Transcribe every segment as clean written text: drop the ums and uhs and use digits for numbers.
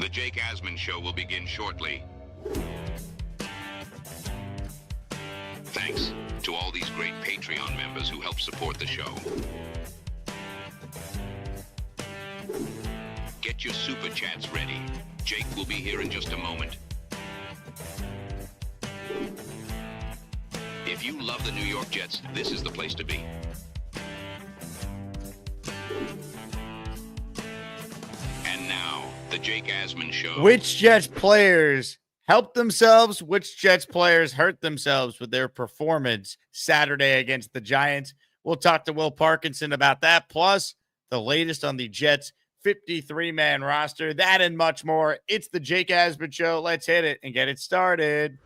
The Jake Asman Show will begin shortly. Thanks to all these great Patreon members who help support the show. Get your super chats ready. Jake will be here in just a moment. If you love the New York Jets, this is the place to be. And now, the Jake Asman Show. Which Jets players helped themselves? Which Jets players hurt themselves with their performance Saturday against the Giants? We'll talk to Will Parkinson about that, plus the latest on the Jets 53-man roster, that and much more. It's the Jake Asman Show. Let's hit it and get it started.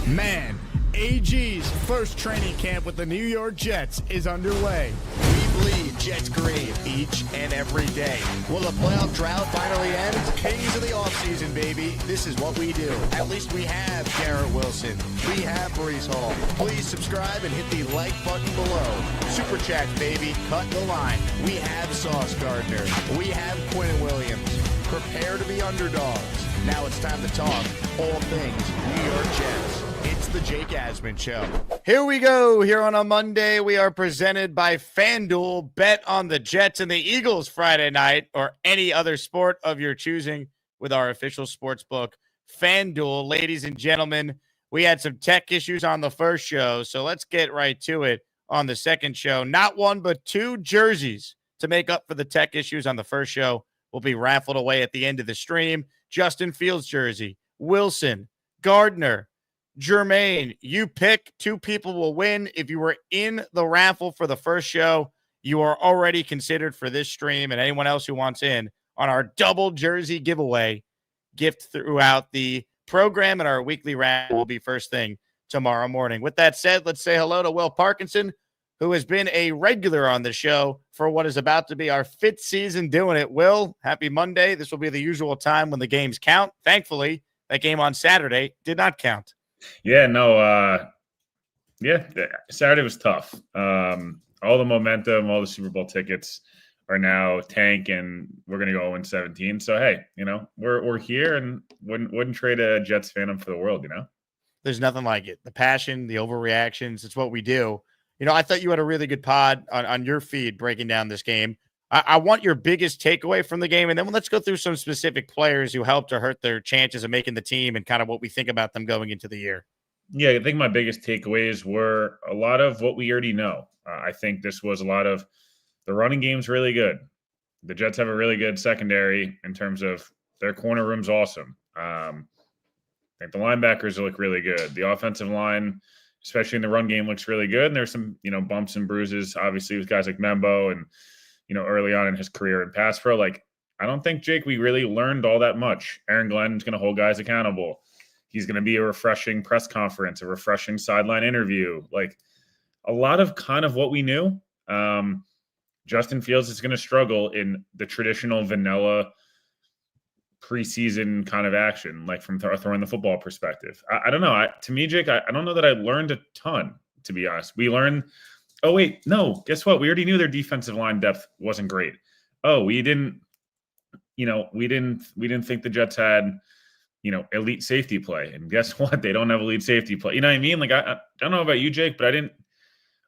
Man, AG's first training camp with the New York Jets is underway. We bleed Jets green each and every day. Will the playoff drought finally end? Kings of the offseason, baby. This is what we do. At least we have Garrett Wilson. We have Breece Hall. Please subscribe and hit the like button below. Super chat, baby. Cut the line. We have Sauce Gardner. We have Quinn Williams. Prepare to be underdogs. Now it's time to talk all things New York Jets. It's the Jake Asman Show. Here we go. Here on a Monday, we are presented by FanDuel. Bet on the Jets and the Eagles Friday night or any other sport of your choosing with our official sports book, FanDuel. Ladies and gentlemen, we had some tech issues on the first show, so let's get right to it on the second show. Not one, but two jerseys to make up for the tech issues on the first show will be raffled away at the end of the stream. Justin Fields jersey, Wilson, Gardner, Jermaine, you pick. Two people will win. If you were in the raffle for the first show, you are already considered for this stream, and anyone else who wants in on our double jersey giveaway gift throughout the program, and our weekly raffle will be first thing tomorrow morning. With that said, let's say hello to Will Parkinson, who has been a regular on the show for what is about to be our fifth season doing it. Will, happy Monday. This will be the usual time when the games count. Thankfully, that game on Saturday did not count. Yeah, no, Saturday was tough. All the momentum, all the Super Bowl tickets are now tank, and we're going to go 0-17. So, hey, we're here, and wouldn't trade a Jets fandom for the world, There's nothing like it. The passion, the overreactions, it's what we do. I thought you had a really good pod on your feed breaking down this game. I want your biggest takeaway from the game, and then let's go through some specific players who helped or hurt their chances of making the team and kind of what we think about them going into the year. Yeah, I think my biggest takeaways were a lot of what we already know. I think this was a lot of the running game's really good. The Jets have a really good secondary in terms of their corner room's awesome. I think the linebackers look really good. The offensive line, especially in the run game, looks really good. And there's some, bumps and bruises, obviously, with guys like Membo and, early on in his career in pass pro. I don't think, Jake, we really learned all that much. Aaron Glenn's going to hold guys accountable. He's going to be a refreshing press conference, a refreshing sideline interview. A lot of kind of what we knew. Justin Fields is going to struggle in the traditional vanilla preseason kind of action, from throwing the football perspective. I don't know. To me, Jake, I don't know that I learned a ton, to be honest. We learned, oh, wait, no, guess what? We already knew their defensive line depth wasn't great. Oh, we didn't think the Jets had, elite safety play. And guess what? They don't have elite safety play. You know what I mean? I don't know about you, Jake, but I don't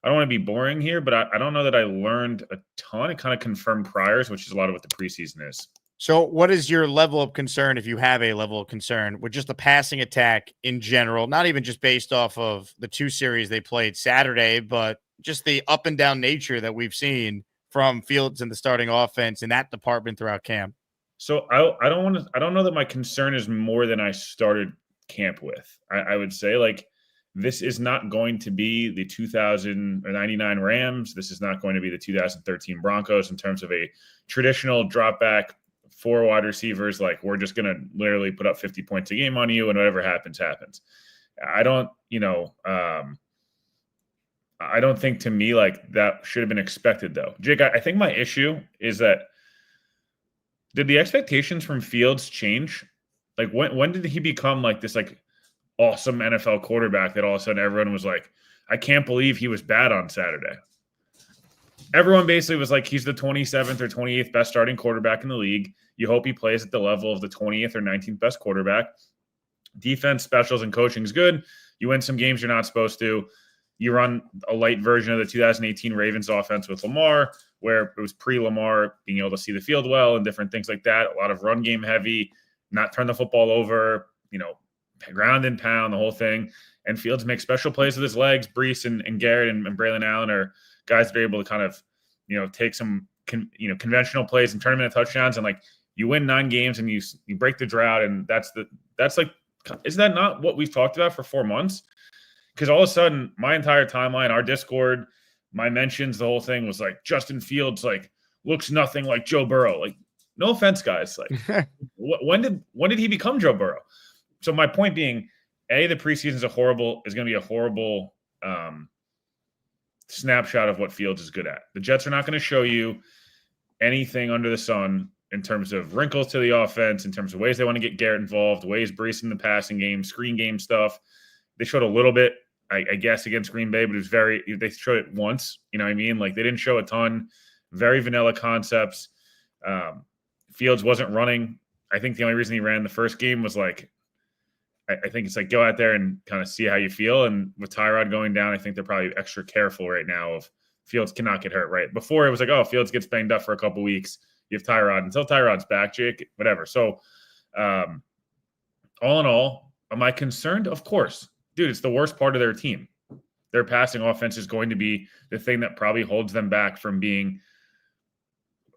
want to be boring here, but I don't know that I learned a ton. It kind of confirmed priors, which is a lot of what the preseason is. So what is your level of concern, if you have a level of concern, with just the passing attack in general, not even just based off of the two series they played Saturday, but just the up and down nature that we've seen from Fields and the starting offense in that department throughout camp? So I don't know that my concern is more than I started camp with. I would say this is not going to be the 2099 Rams. This is not going to be the 2013 Broncos in terms of a traditional drop back, 4 wide receivers. We're just going to literally put up 50 points a game on you, and whatever happens, happens. I don't think, to me, that should have been expected, though. Jake, I think my issue is that, did the expectations from Fields change? When did he become this awesome NFL quarterback that all of a sudden everyone was I can't believe he was bad on Saturday? everyone basically was like, he's the 27th or 28th best starting quarterback in the league. You hope he plays at the level of the 20th or 19th best quarterback. Defense, specials, and coaching is good. You win some games you're not supposed to. You run a light version of the 2018 Ravens offense with Lamar, where it was pre-Lamar, being able to see the field well and different things like that. A lot of run game heavy, not turn the football over, ground and pound, the whole thing. And Fields makes special plays with his legs. Brees and Garrett and Braylon Allen are guys that are able to kind of, take some, conventional plays and turn them into touchdowns. And like, you win 9 games and you break the drought. And that's like, isn't that not what we've talked about for 4 months? Because all of a sudden, my entire timeline, our Discord, my mentions, the whole thing was like, Justin Fields like looks nothing like Joe Burrow. Like, no offense, guys. Like, when did he become Joe Burrow? So my point being, the preseason is going to be a horrible snapshot of what Fields is good at. The Jets are not going to show you anything under the sun in terms of wrinkles to the offense, in terms of ways they want to get Garrett involved, ways Brees in the passing game, screen game stuff. They showed a little bit, I guess, against Green Bay, but it was they showed it once, you know what I mean? Like, they didn't show a ton, very vanilla concepts. Fields wasn't running. I think the only reason he ran the first game was like, I think it's like, go out there and kind of see how you feel. And with Tyrod going down, I think they're probably extra careful right now of Fields cannot get hurt, right? Before it was like, oh, Fields gets banged up for a couple weeks. You have Tyrod. Until Tyrod's back, Jake, whatever. So all in all, am I concerned? Of course. Dude, it's the worst part of their team. Their passing offense is going to be the thing that probably holds them back from being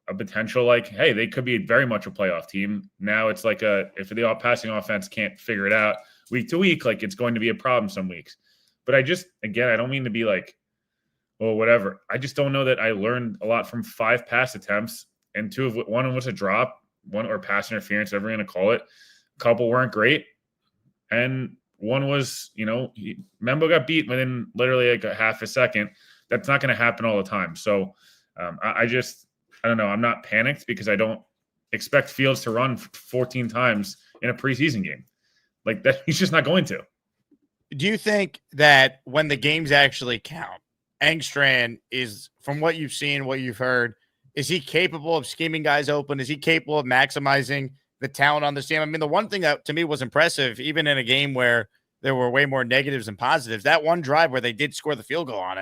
a potential, like, hey, they could be very much a playoff team. Now it's like if the passing offense can't figure it out week to week, like, it's going to be a problem some weeks. But I don't mean to be like, oh, whatever. I just don't know that I learned a lot from 5 pass attempts, and one was a drop, one or pass interference, whatever you're going to call it. A couple weren't great. And one was, Membo got beat within literally like a half a second. That's not going to happen all the time. So I don't know. I'm not panicked because I don't expect Fields to run 14 times in a preseason game. Like that, he's just not going to. Do you think that when the games actually count, Engstrand is, from what you've seen, what you've heard, is he capable of scheming guys open? Is he capable of maximizing the talent on this team? I mean, the one thing that to me was impressive, even in a game where there were way more negatives than positives, that one drive where they did score the field goal on,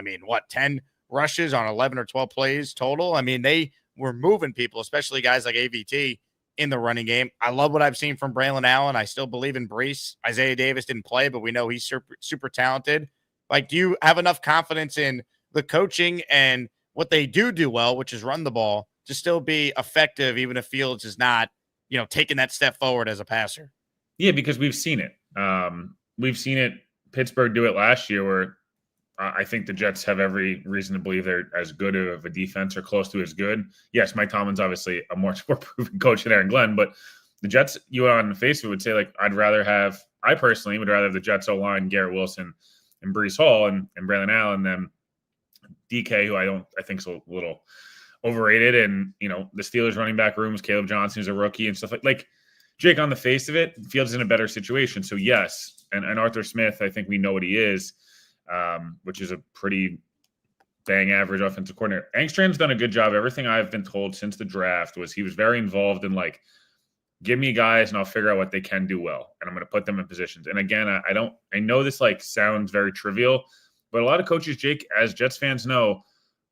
10 rushes on 11 or 12 plays total. I mean, they were moving people, especially guys like AVT in the running game. I love what I've seen from Braylon Allen. I still believe in Brees. Isaiah Davis didn't play, but we know he's super, super talented. Like, do you have enough confidence in the coaching and what they do well, which is run the ball, to still be effective, even if Fields is not, taking that step forward as a passer? Yeah, because we've seen it. We've seen it. Pittsburgh do it last year, where I think the Jets have every reason to believe they're as good of a defense or close to as good. Yes, Mike Tomlin's obviously a much more proven coach than Aaron Glenn, but the Jets, you on the face of it would say, like, I personally would rather have the Jets O-line, Garrett Wilson and Brees Hall and Braylon Allen than DK, who I think is a little overrated. And, the Steelers running back rooms, Caleb Johnson, who's a rookie and stuff like Jake, on the face of it, Fields is in a better situation. So yes. And Arthur Smith, I think we know what he is, which is a pretty bang average offensive coordinator. Engstrand's done a good job. Everything I've been told since the draft was he was very involved in, like, give me guys and I'll figure out what they can do well. And I'm going to put them in positions. And again, I know this like sounds very trivial, but a lot of coaches, Jake, as Jets fans know,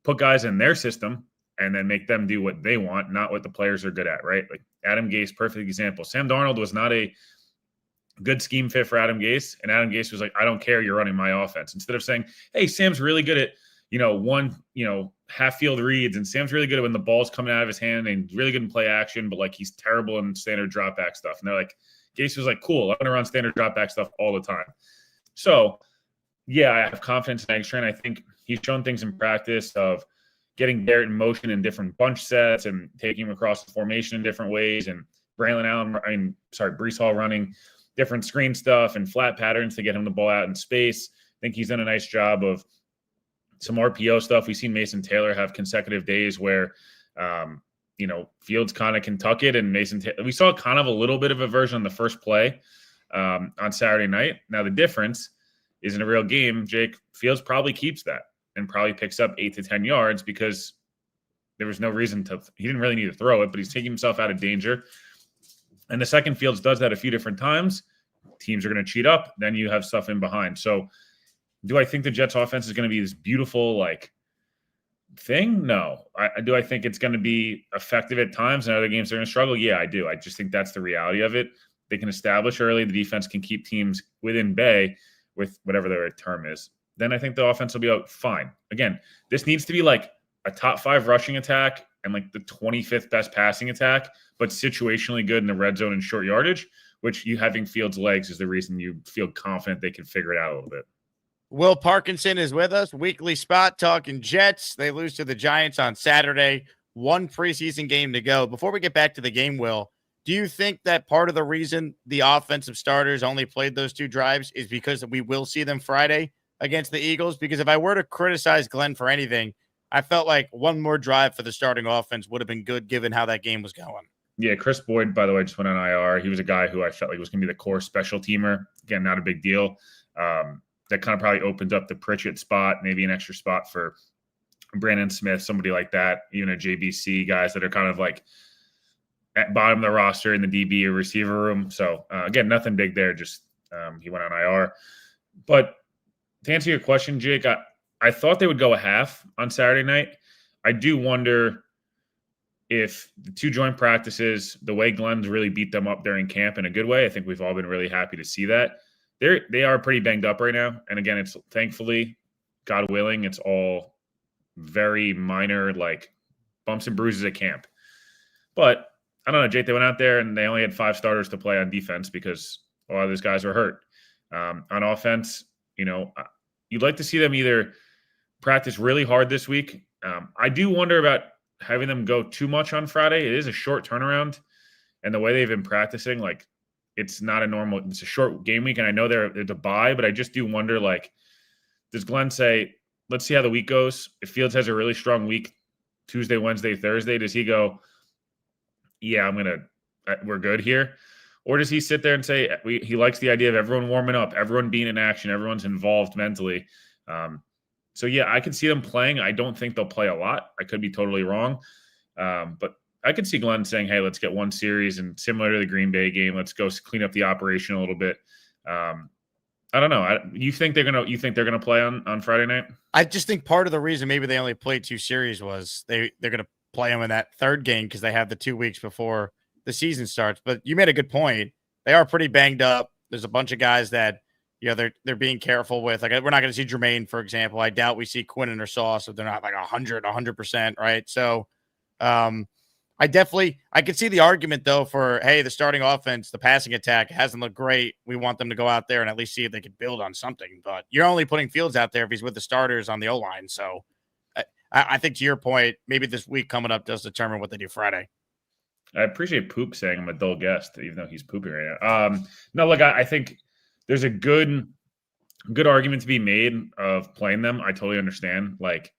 put guys in their system and then make them do what they want, not what the players are good at, right? Like Adam Gase, perfect example. Sam Darnold was not a good scheme fit for Adam Gase, and Adam Gase was like, I don't care, you're running my offense. Instead of saying, hey, Sam's really good at, half field reads, and Sam's really good at when the ball's coming out of his hand and really good in play action, but like he's terrible in standard drop back stuff. And they're like, Gase was like, cool, I'm going to run standard drop back stuff all the time. So yeah, I have confidence in Engstrand. I think he's shown things in practice of getting Garrett in motion in different bunch sets and taking him across the formation in different ways. And Brees Hall running different screen stuff and flat patterns to get him the ball out in space. I think he's done a nice job of some RPO stuff. We've seen Mason Taylor have consecutive days where, Fields kind of can tuck it, and we saw kind of a little bit of a version on the first play on Saturday night. Now the difference is in a real game, Jake, Fields probably keeps that and probably picks up 8 to 10 yards because there was no reason to, he didn't really need to throw it, but he's taking himself out of danger. And the second Fields does that a few different times. Teams are going to cheat up. Then you have stuff in behind. So do I think the Jets offense is going to be this beautiful, like, thing? No. Do I think it's going to be effective at times and other games they're going to struggle? Yeah, I do. I just think that's the reality of it. They can establish early. The defense can keep teams within bay with whatever their term is. Then I think the offense will be out fine. Again, this needs to be like a top 5 rushing attack and like the 25th best passing attack, but situationally good in the red zone and short yardage, which you having Fields' legs is the reason you feel confident they can figure it out a little bit. Will Parkinson is with us, weekly spot talking Jets. They lose to the Giants on Saturday, 1 preseason game to go. Before we get back to the game, Will, do you think that part of the reason the offensive starters only played those 2 drives is because we will see them Friday against the Eagles? Because if I were to criticize Glenn for anything, I felt like one more drive for the starting offense would have been good given how that game was going. Yeah, Chris Boyd, by the way, just went on IR. He was a guy who I felt like was going to be the core special teamer. Again, not a big deal. That kind of probably opened up the Pritchett spot, maybe an extra spot for Brandon Smith, somebody like that, even a JBC, guys that are kind of like at bottom of the roster in the DB or receiver room. So, again, nothing big there. Just he went on IR. But to answer your question, Jake, I thought they would go a half on Saturday night. I do wonder if the 2 joint practices, the way Glenn's really beat them up during camp in a good way, I think we've all been really happy to see that. They are pretty banged up right now. And again, it's thankfully, God willing, it's all very minor, like bumps and bruises at camp. But I don't know, Jake, they went out there and they only had 5 starters to play on defense because a lot of those guys were hurt. On offense, you'd like to see them either practice really hard this week. I do wonder about having them go too much on Friday. It is a short turnaround. And the way they've been practicing, like, it's not a normal, it's a short game week, and I know they're a bye, but I just do wonder, like, does Glenn say, let's see how the week goes? If Fields has a really strong week, Tuesday, Wednesday, Thursday, does he go, yeah, we're good here? Or does he sit there and say he likes the idea of everyone warming up, everyone being in action, everyone's involved mentally? So, yeah, I can see them playing. I don't think they'll play a lot. I could be totally wrong. But I could see Glenn saying, hey, let's get 1 series, and similar to the Green Bay game, let's go clean up the operation a little bit. I don't know. You think they're gonna play on Friday night? I just think part of the reason maybe they only played 2 series was they're gonna play them in that 3rd game because they have the 2 weeks before the season starts. But you made a good point. They are pretty banged up. There's a bunch of guys that they're being careful with. Like, we're not going to see Jermaine, for example. I doubt we see Quinnen or Sauce if they're not like 100%, right? So I could see the argument, though, for, hey, the starting offense, the passing attack hasn't looked great. We want them to go out there and at least see if they could build on something. But you're only putting Fields out there if he's with the starters on the O-line. So I think, to your point, maybe this week coming up does determine what they do Friday. I appreciate Poop saying I'm a dull guest, even though he's pooping right now. No, look, I think there's a good argument to be made of playing them. I totally understand. Like,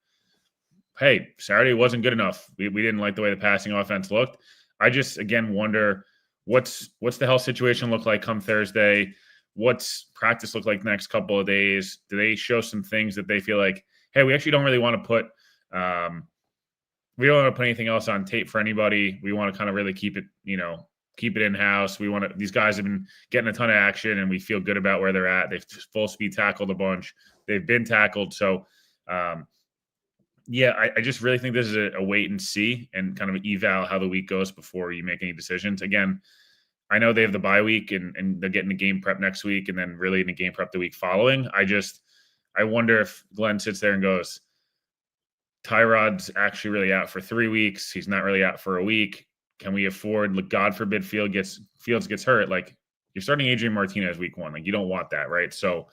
hey, Saturday wasn't good enough. We didn't like the way the passing offense looked. I just, again, wonder what's the health situation look like come Thursday? What's practice look like the next couple of days? Do they show some things that they feel like, hey, we actually don't really want to put we don't want to put anything else on tape for anybody. We want to kind of really keep it in-house. These guys have been getting a ton of action, and we feel good about where they're at. They've full speed tackled a bunch. They've been tackled. So, yeah, I just really think this is a wait and see and kind of eval how the week goes before you make any decisions. Again, I know they have the bye week and they're getting the game prep next week and then really in the game prep the week following. I wonder if Glenn sits there and goes, Tyrod's actually really out for 3 weeks. He's not really out for a week. Can we afford, God forbid, Fields gets hurt? Like, you're starting Adrian Martinez week 1. Like, you don't want that, right? So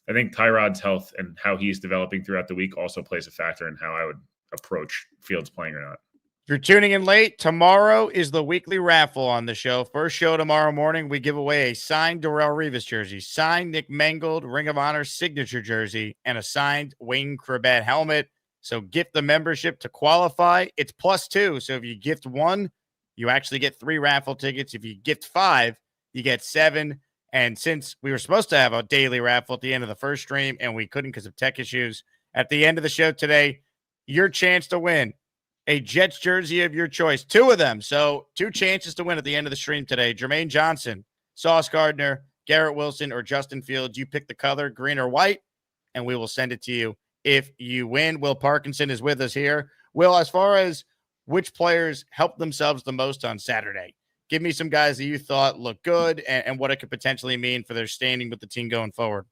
I think Tyrod's health and how he's developing throughout the week also plays a factor in how I would approach Fields playing or not. If you're tuning in late, tomorrow is the weekly raffle on the show. First show tomorrow morning, we give away a signed Darrelle Revis jersey, signed Nick Mangold Ring of Honor signature jersey, and a signed Wayne Krebet helmet. So gift the membership to qualify. It's +2. So if you gift 1, you actually get 3 raffle tickets. If you gift 5, you get 7. And since we were supposed to have a daily raffle at the end of the first stream and we couldn't because of tech issues, at the end of the show today, your chance to win a Jets jersey of your choice. 2 of them. So 2 chances to win at the end of the stream today. Jermaine Johnson, Sauce Gardner, Garrett Wilson, or Justin Fields. You pick the color, green or white, and we will send it to you if you win. Will Parkinson is with us here. Will, as far as which players helped themselves the most on Saturday, give me some guys that you thought looked good and what it could potentially mean for their standing with the team going forward.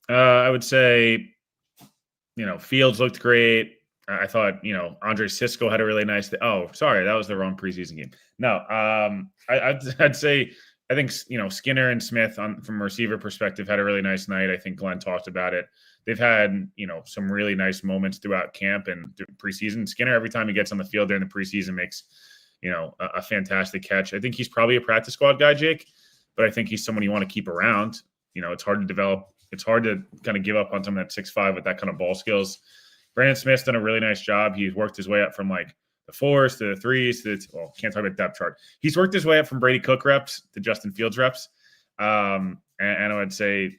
I would say, Fields looked great. I thought, Andre Sisco had a really nice day. Oh, sorry, that was the wrong preseason game. No, I'd say I think, Skinner and Smith from a receiver perspective had a really nice night. I think Glenn talked about it. They've had, some really nice moments throughout camp and preseason. Skinner, every time he gets on the field during the preseason, makes, a fantastic catch. I think he's probably a practice squad guy, Jake, but I think he's someone you want to keep around. It's hard to develop. It's hard to kind of give up on someone at 6'5" with that kind of ball skills. Brandon Smith's done a really nice job. He's worked his way up from like the 4s to the 3s to can't talk about depth chart. He's worked his way up from Brady Cook reps to Justin Fields reps. And I would say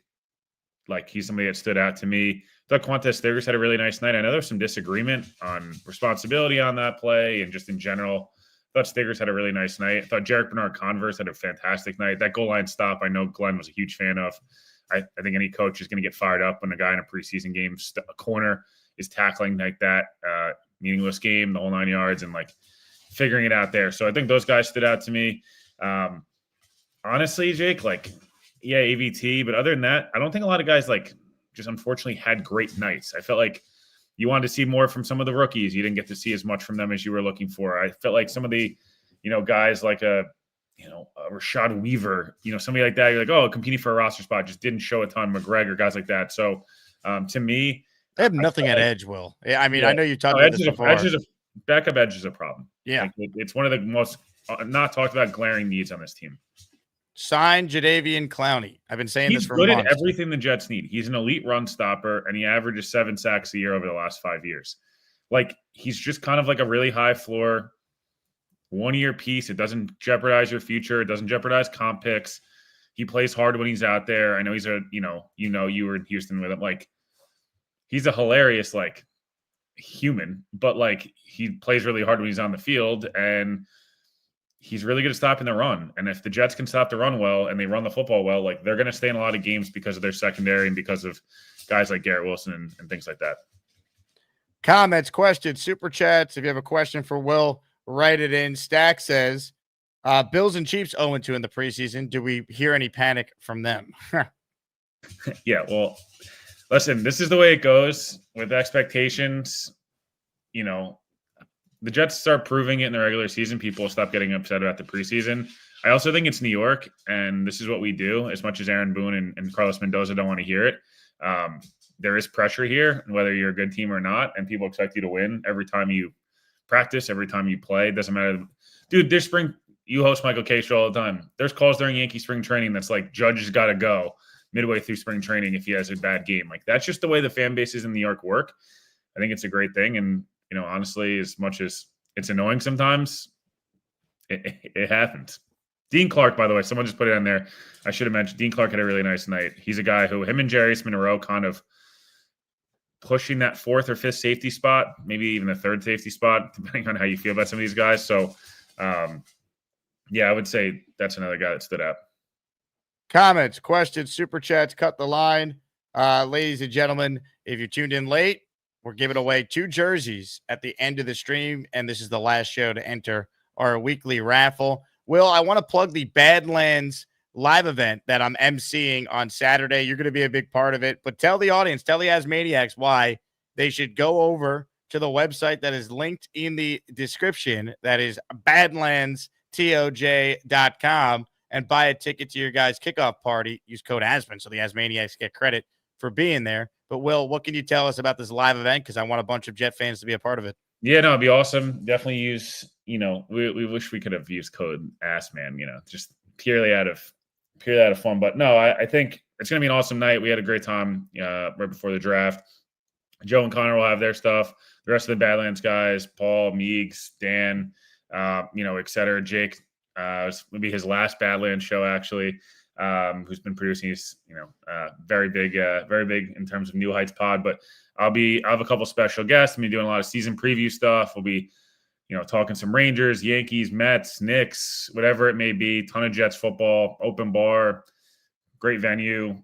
like he's somebody that stood out to me. I thought Quantez Stigers had a really nice night. I know there was some disagreement on responsibility on that play and just in general. I thought Stigers had a really nice night. I thought Jarek Bernard-Converse had a fantastic night. That goal line stop, I know Glenn was a huge fan of. I think any coach is going to get fired up when a guy in a preseason game, a corner, is tackling like that, meaningless game, the whole 9 yards, and like figuring it out there. So I think those guys stood out to me. Honestly, Jake, AVT, but other than that, I don't think a lot of guys just unfortunately had great nights. I felt like you wanted to see more from some of the rookies. You didn't get to see as much from them as you were looking for. I felt like some of the, guys like a Rashad Weaver, somebody like that, you're like, oh, competing for a roster spot, just didn't show a ton. McGregor, guys like that. So to me, they have nothing at edge, Will. I mean, I know you talked about this before. Backup edge is a problem. Yeah. It's one of the most not talked about glaring needs on this team. Sign Jadeveon Clowney. I've been saying this for months. He's good at everything the Jets need. He's an elite run stopper, and he averages 7 sacks a year over the last 5 years. He's just kind of like a really high floor, 1-year piece. It doesn't jeopardize your future. It doesn't jeopardize comp picks. He plays hard when he's out there. I know he's you were in Houston with him. He's a hilarious, human, but he plays really hard when he's on the field, and he's really good at stopping the run. And if the Jets can stop the run well and they run the football well, they're going to stay in a lot of games because of their secondary and because of guys like Garrett Wilson and things like that. Comments, questions, super chats. If you have a question for Will, write it in. Stack says, Bills and Chiefs 0-2 in the preseason. Do we hear any panic from them? Yeah, well, listen, this is the way it goes with expectations. The Jets start proving it in the regular season. People stop getting upset about the preseason. I also think it's New York, and this is what we do. As much as Aaron Boone and Carlos Mendoza don't want to hear it, there is pressure here, whether you're a good team or not, and people expect you to win every time you practice, every time you play. It doesn't matter. Dude, this spring, you host Michael K. Show all the time. There's calls during Yankee spring training that's Judge has got to go midway through spring training if he has a bad game. That's just the way the fan bases in New York work. I think it's a great thing, and honestly, as much as it's annoying sometimes, it happens. Dean Clark, by the way, someone just put it on there. I should have mentioned Dean Clark had a really nice night. He's a guy who him and Jarius Monroe kind of pushing that 4th or 5th safety spot, maybe even the 3rd safety spot, depending on how you feel about some of these guys. So, yeah, I would say that's another guy that stood out. Comments, questions, super chats, cut the line. Ladies and gentlemen, if you tuned in late, we're giving away 2 jerseys at the end of the stream, and this is the last show to enter our weekly raffle. Will, I want to plug the Badlands live event that I'm emceeing on Saturday. You're going to be a big part of it, but tell the audience, tell the Asmaniacs why they should go over to the website that is linked in the description. That is badlandstoj.com and buy a ticket to your guys' kickoff party. Use code Asman so the Asmaniacs get credit for being there. But Will, what can you tell us about this live event? Because I want a bunch of Jet fans to be a part of it. Yeah, no, it'd be awesome. Definitely use, we wish we could have used code ASSMAN, just purely out of fun. But no, I think it's going to be an awesome night. We had a great time right before the draft. Joe and Connor will have their stuff. The rest of the Badlands guys, Paul, Meeks, Dan, et cetera. Jake, it's going to be his last Badlands show, actually. Who's been producing. He's very big in terms of New Heights Pod. But I'll have a couple special guests. I'll be doing a lot of season preview stuff. We'll be talking some Rangers, Yankees, Mets, Knicks, whatever it may be. Ton of Jets football, open bar, great venue.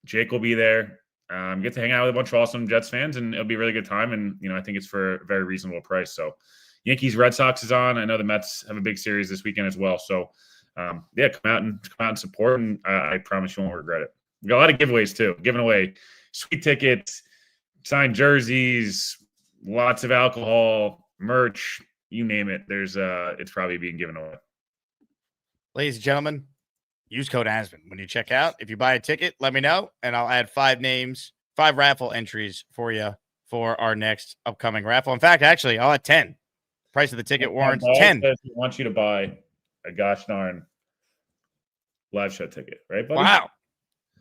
Jake will be there. Get to hang out with a bunch of awesome Jets fans, and it'll be a really good time. And, I think it's for a very reasonable price. So Yankees, Red Sox is on. I know the Mets have a big series this weekend as well. So, come out and support, and I promise you won't regret it. We got a lot of giveaways, too. Giving away sweet tickets, signed jerseys, lots of alcohol, merch, you name it. It's probably being given away. Ladies and gentlemen, use code Asman when you check out. If you buy a ticket, let me know, and I'll add 5 raffle entries for you for our next upcoming raffle. In fact, actually, I'll add 10. Price of the ticket warrants 10. I want you to buy a gosh darn live show ticket, right, buddy? Wow.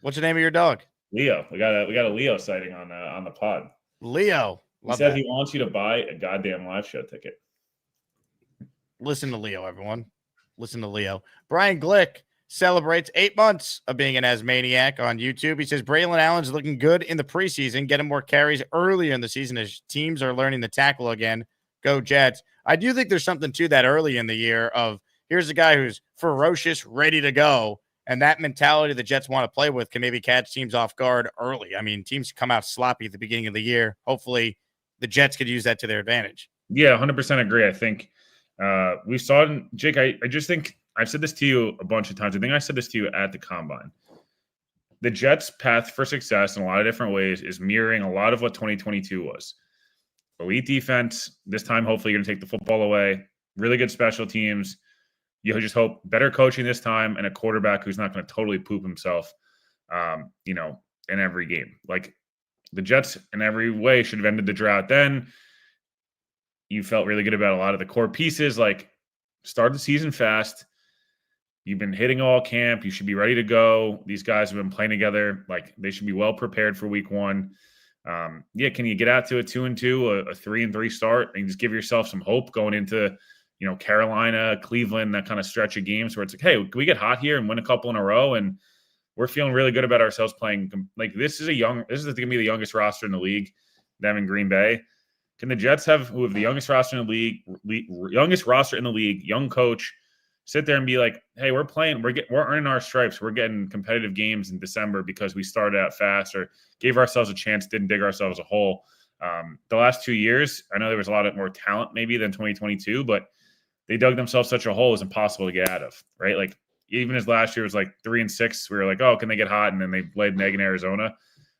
What's the name of your dog? Leo. We got a Leo sighting on the pod. Leo. He said he wants you to buy a goddamn live show ticket. Listen to Leo, everyone. Listen to Leo. Brian Glick celebrates 8 months of being an Asmaniac on YouTube. He says Braylon Allen's looking good in the preseason. Get him more carries earlier in the season as teams are learning the tackle again. Go Jets. I do think there's something to that early in the year of here's a guy who's ferocious, ready to go. And that mentality the Jets want to play with can maybe catch teams off guard early. I mean, teams come out sloppy at the beginning of the year. Hopefully the Jets could use that to their advantage. Yeah, 100% agree. I think we saw it, Jake. I just think I've said this to you a bunch of times. I think I said this to you at the Combine. The Jets' path for success in a lot of different ways is mirroring a lot of what 2022 was. Elite defense. This time, hopefully, you're going to take the football away. Really good special teams. You just hope better coaching this time and a quarterback who's not going to totally poop himself, in every game. Like the Jets in every way should have ended the drought then. You felt really good about a lot of the core pieces, like start the season fast. You've been hitting all camp. You should be ready to go. These guys have been playing together. Like they should be well prepared for week 1. Can you get out to a 2-2, a 3-3 start and just give yourself some hope going into, Carolina, Cleveland, that kind of stretch of games where it's like, hey, can we get hot here and win a couple in a row? And we're feeling really good about ourselves playing. Like this is going to be the youngest roster in the league, them in Green Bay. Can the Jets who have the youngest roster in the league, young coach, sit there and be like, hey, we're playing, we're earning our stripes. We're getting competitive games in December because we started out fast or gave ourselves a chance, didn't dig ourselves a hole. The last 2 years, I know there was a lot more talent maybe than 2022, but they dug themselves such a hole it was impossible to get out of, right? Like even as last year was like 3-6, we were like, oh, can they get hot? And then they laid an egg in Arizona.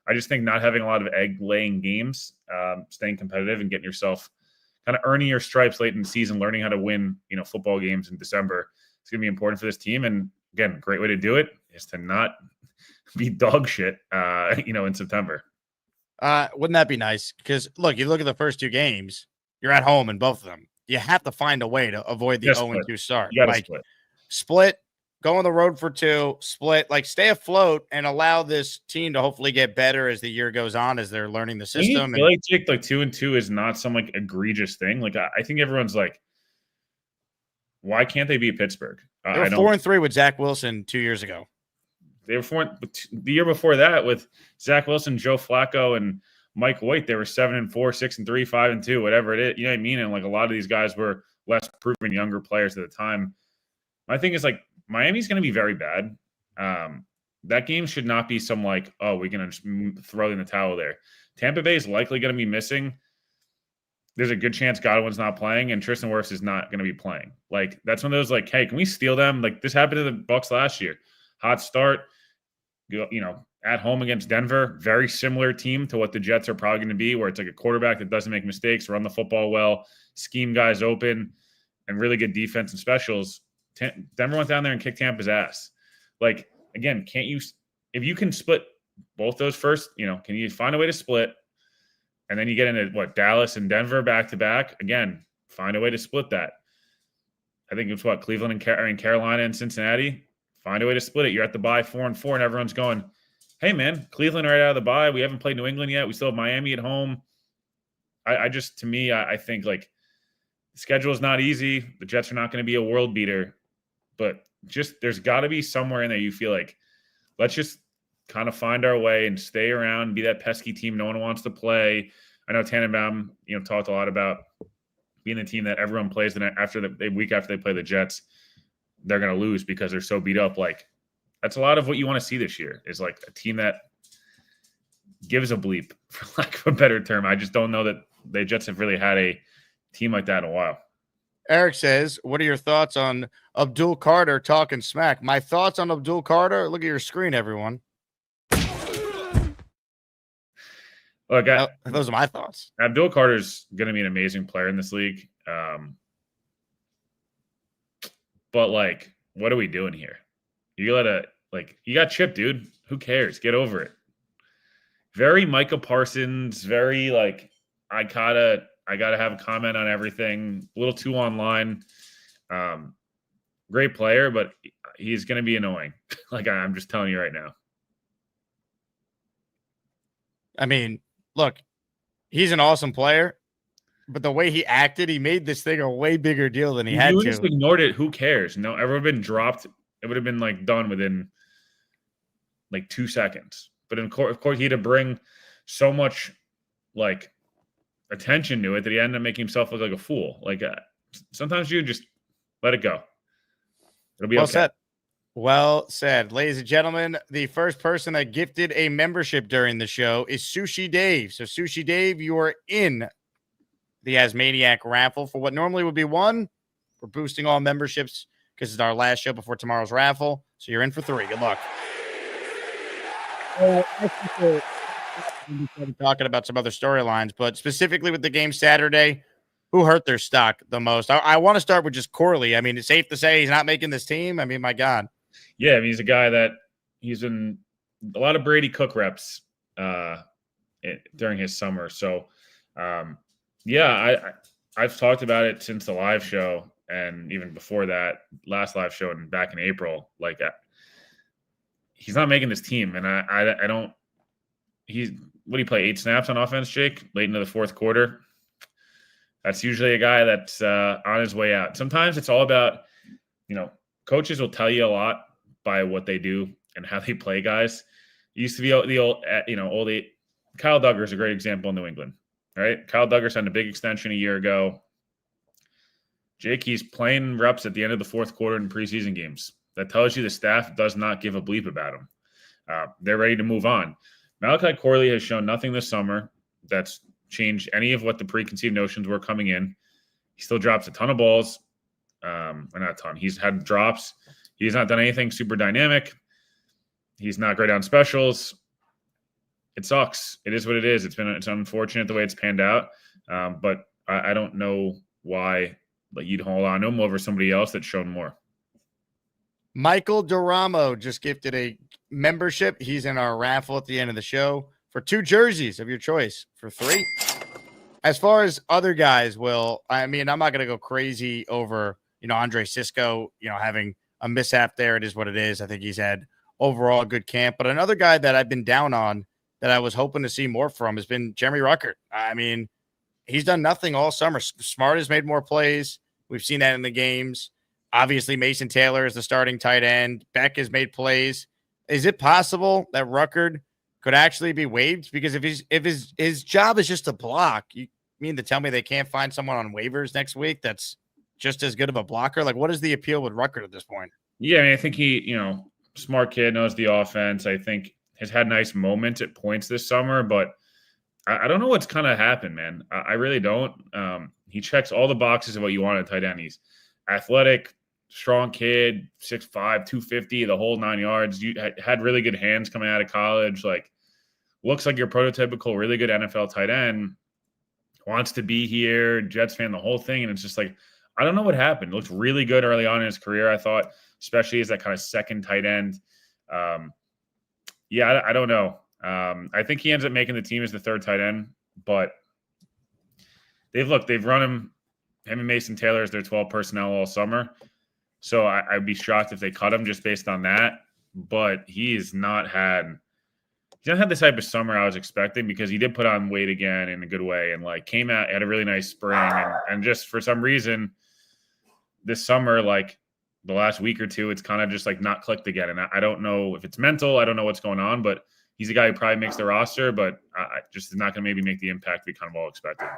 I just think not having a lot of egg-laying games, staying competitive and getting yourself kind of earning your stripes late in the season, learning how to win, football games in December. It's going to be important for this team. And again, a great way to do it is to not be dog shit, in September. Wouldn't that be nice? Because look, you look at the first 2 games, you're at home in both of them. You have to find a way to avoid the 0-2 start. You gotta split, go on the road for 2, split, like stay afloat and allow this team to hopefully get better as the year goes on, as they're learning the system. I feel like 2-2 is not some like egregious thing. Like I think everyone's like, why can't they beat Pittsburgh? They were 4-3 with Zach Wilson 2 years ago. They were 4 the year before that with Zach Wilson, Joe Flacco, and Mike White. They were 7-4, 6-3, 5-2, whatever it is. You know what I mean? And like a lot of these guys were less proven, younger players at the time. My thing is like Miami's going to be very bad. That game should not be some like, oh, we're going to just throw in the towel there. Tampa Bay is likely going to be missing. There's a good chance Godwin's not playing and Tristan Wirfs is not going to be playing. Like that's one of those like, hey, can we steal them? Like this happened to the Bucs last year. Hot start, at home against Denver, very similar team to what the Jets are probably going to be, where it's like a quarterback that doesn't make mistakes, run the football well, scheme guys open, and really good defense and specials. Denver went down there and kicked Tampa's ass. Like, again, if you can split both those first, can you find a way to split? And then you get into Dallas and Denver back to back. Again, find a way to split that. I think it's Cleveland and Carolina and Cincinnati. Find a way to split it. You're at the bye 4-4, and everyone's going, hey, man, Cleveland right out of the bye. We haven't played New England yet. We still have Miami at home. I think, like, the schedule is not easy. The Jets are not going to be a world beater. But just there's got to be somewhere in there you feel like, let's just kind of find our way and stay around, be that pesky team no one wants to play. I know Tannenbaum, talked a lot about being the team that everyone plays, and after the week after they play the Jets, they're going to lose because they're so beat up. Like, that's a lot of what you want to see this year, is like a team that gives a bleep, for lack of a better term. I just don't know that the Jets have really had a team like that in a while. Eric says, what are your thoughts on Abdul Carter talking smack? My thoughts on Abdul Carter? Look at your screen, everyone. Look, those are my thoughts. Abdul Carter's going to be an amazing player in this league. But, like, what are we doing here? You got Chip, dude. Who cares? Get over it. Very Micah Parsons, very, like, I gotta have a comment on everything. A little too online. Great player, but he's going to be annoying. Like, I'm just telling you right now. I mean, look, he's an awesome player, but the way he acted, he made this thing a way bigger deal than he had to. Just ignored it. Who cares? No, ever been dropped. It would have been like done within like 2 seconds. But of course, he had to bring so much like attention to it that he ended up making himself look like a fool. Like sometimes you just let it go. It'll be well okay. Said. Well said. Ladies and gentlemen, the first person that gifted a membership during the show is Sushi Dave. So Sushi Dave, you are in the Asmaniac raffle for what normally would be one. We're boosting all memberships because it's our last show before tomorrow's raffle. So you're in for 3. Good luck. Talking about some other storylines, but specifically with the game Saturday, who hurt their stock the most? I want to start with just Corley. I mean, it's safe to say he's not making this team. I mean, my God. Yeah, I mean, he's a guy that he's in a lot of Brady Cook reps during his summer. So, I've talked about it since the live show and even before that last live show and back in April. Like, he's not making this team, and I don't. He's what do you play 8 snaps on offense, Jake? Late into the fourth quarter. That's usually a guy that's on his way out. Sometimes it's all about, coaches will tell you a lot by what they do and how they play guys. It used to be the old Kyle Duggar is a great example in New England, right? Kyle Duggar signed a big extension a year ago. Jake, he's playing reps at the end of the fourth quarter in preseason games. That tells you the staff does not give a bleep about him. They're ready to move on. Malachi Corley has shown nothing this summer that's changed any of what the preconceived notions were coming in. He still drops a ton of balls. Or not a ton. He's had drops. He's not done anything super dynamic. He's not great on specials. It sucks. It is what it is. It's unfortunate the way it's panned out. But I don't know why you'd hold on to him over somebody else that's shown more. Michael Duramo just gifted a membership. He's in our raffle at the end of the show for 2 jerseys of your choice for 3. As far as other guys, Will, I mean, I'm not going to go crazy over, Andre Cisco, having a mishap there. It is what it is. I think he's had overall a good camp. But another guy that I've been down on that I was hoping to see more from has been Jeremy Ruckert. I mean, he's done nothing all summer. Smart has made more plays. We've seen that in the games. Obviously, Mason Taylor is the starting tight end. Beck has made plays. Is it possible that Ruckert could actually be waived? Because if his job is just to block, you mean to tell me they can't find someone on waivers next week that's just as good of a blocker? Like, what is the appeal with Ruckert at this point? Yeah, I mean, I think he, smart kid, knows the offense. I think has had nice moments at points this summer, but I don't know what's kind of happened, man. I really don't. He checks all the boxes of what you want at tight end. He's athletic, strong kid, 6'5", 250, the whole 9 yards. You had really good hands coming out of college. Like, looks like your prototypical really good NFL tight end. Wants to be here, Jets fan, the whole thing. And it's just like, I don't know what happened. Looks really good early on in his career, I thought, especially as that kind of second tight end. I don't know. I think he ends up making the team as the third tight end, but they've run him and Mason Taylor as their 12 personnel all summer. So I'd be shocked if they cut him just based on that. But he's not had the type of summer I was expecting, because he did put on weight again in a good way and came out, had a really nice spring, and just for some reason this summer, the last week or two, it's kind of just not clicked again. And I don't know if it's mental. I don't know what's going on, but he's a guy who probably makes the roster, but I just is not going to maybe make the impact we kind of all expected.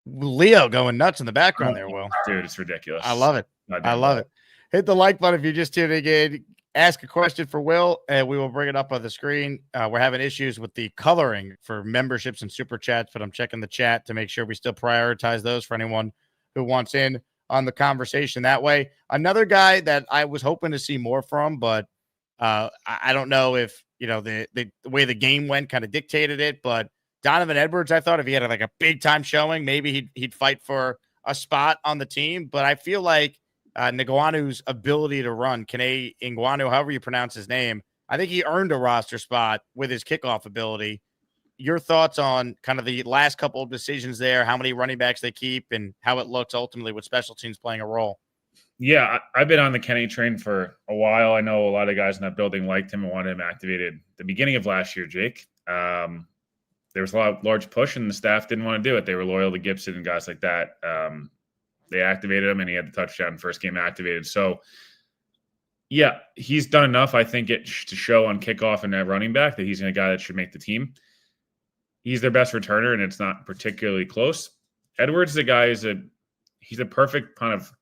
Leo going nuts in the background there, Will. Dude, it's ridiculous. I love it. I love it. Hit the like button if you're just tuning in. Ask a question for Will, and we will bring it up on the screen. We're having issues with the coloring for memberships and super chats, but I'm checking the chat to make sure we still prioritize those for anyone who wants in on the conversation that way. Another guy that I was hoping to see more from, but I don't know if, the way the game went kind of dictated it, but Donovan Edwards, I thought if he had like a big time showing, maybe he'd fight for a spot on the team. But I feel like Nguanu's ability to run, Kene Nguanu, however you pronounce his name, I think he earned a roster spot with his kickoff ability. Your thoughts on kind of the last couple of decisions there, how many running backs they keep, and how it looks ultimately with special teams playing a role? Yeah, I've been on the Kenny train for a while. I know a lot of guys in that building liked him and wanted him activated at the beginning of last year, Jake. There was a large push, and the staff didn't want to do it. They were loyal to Gibson and guys like that. They activated him, and he had the touchdown first game activated. So, yeah, he's done enough, I think, to show on kickoff and at running back that he's a guy that should make the team. He's their best returner, and it's not particularly close. Edwards is a guy he's a perfect kind of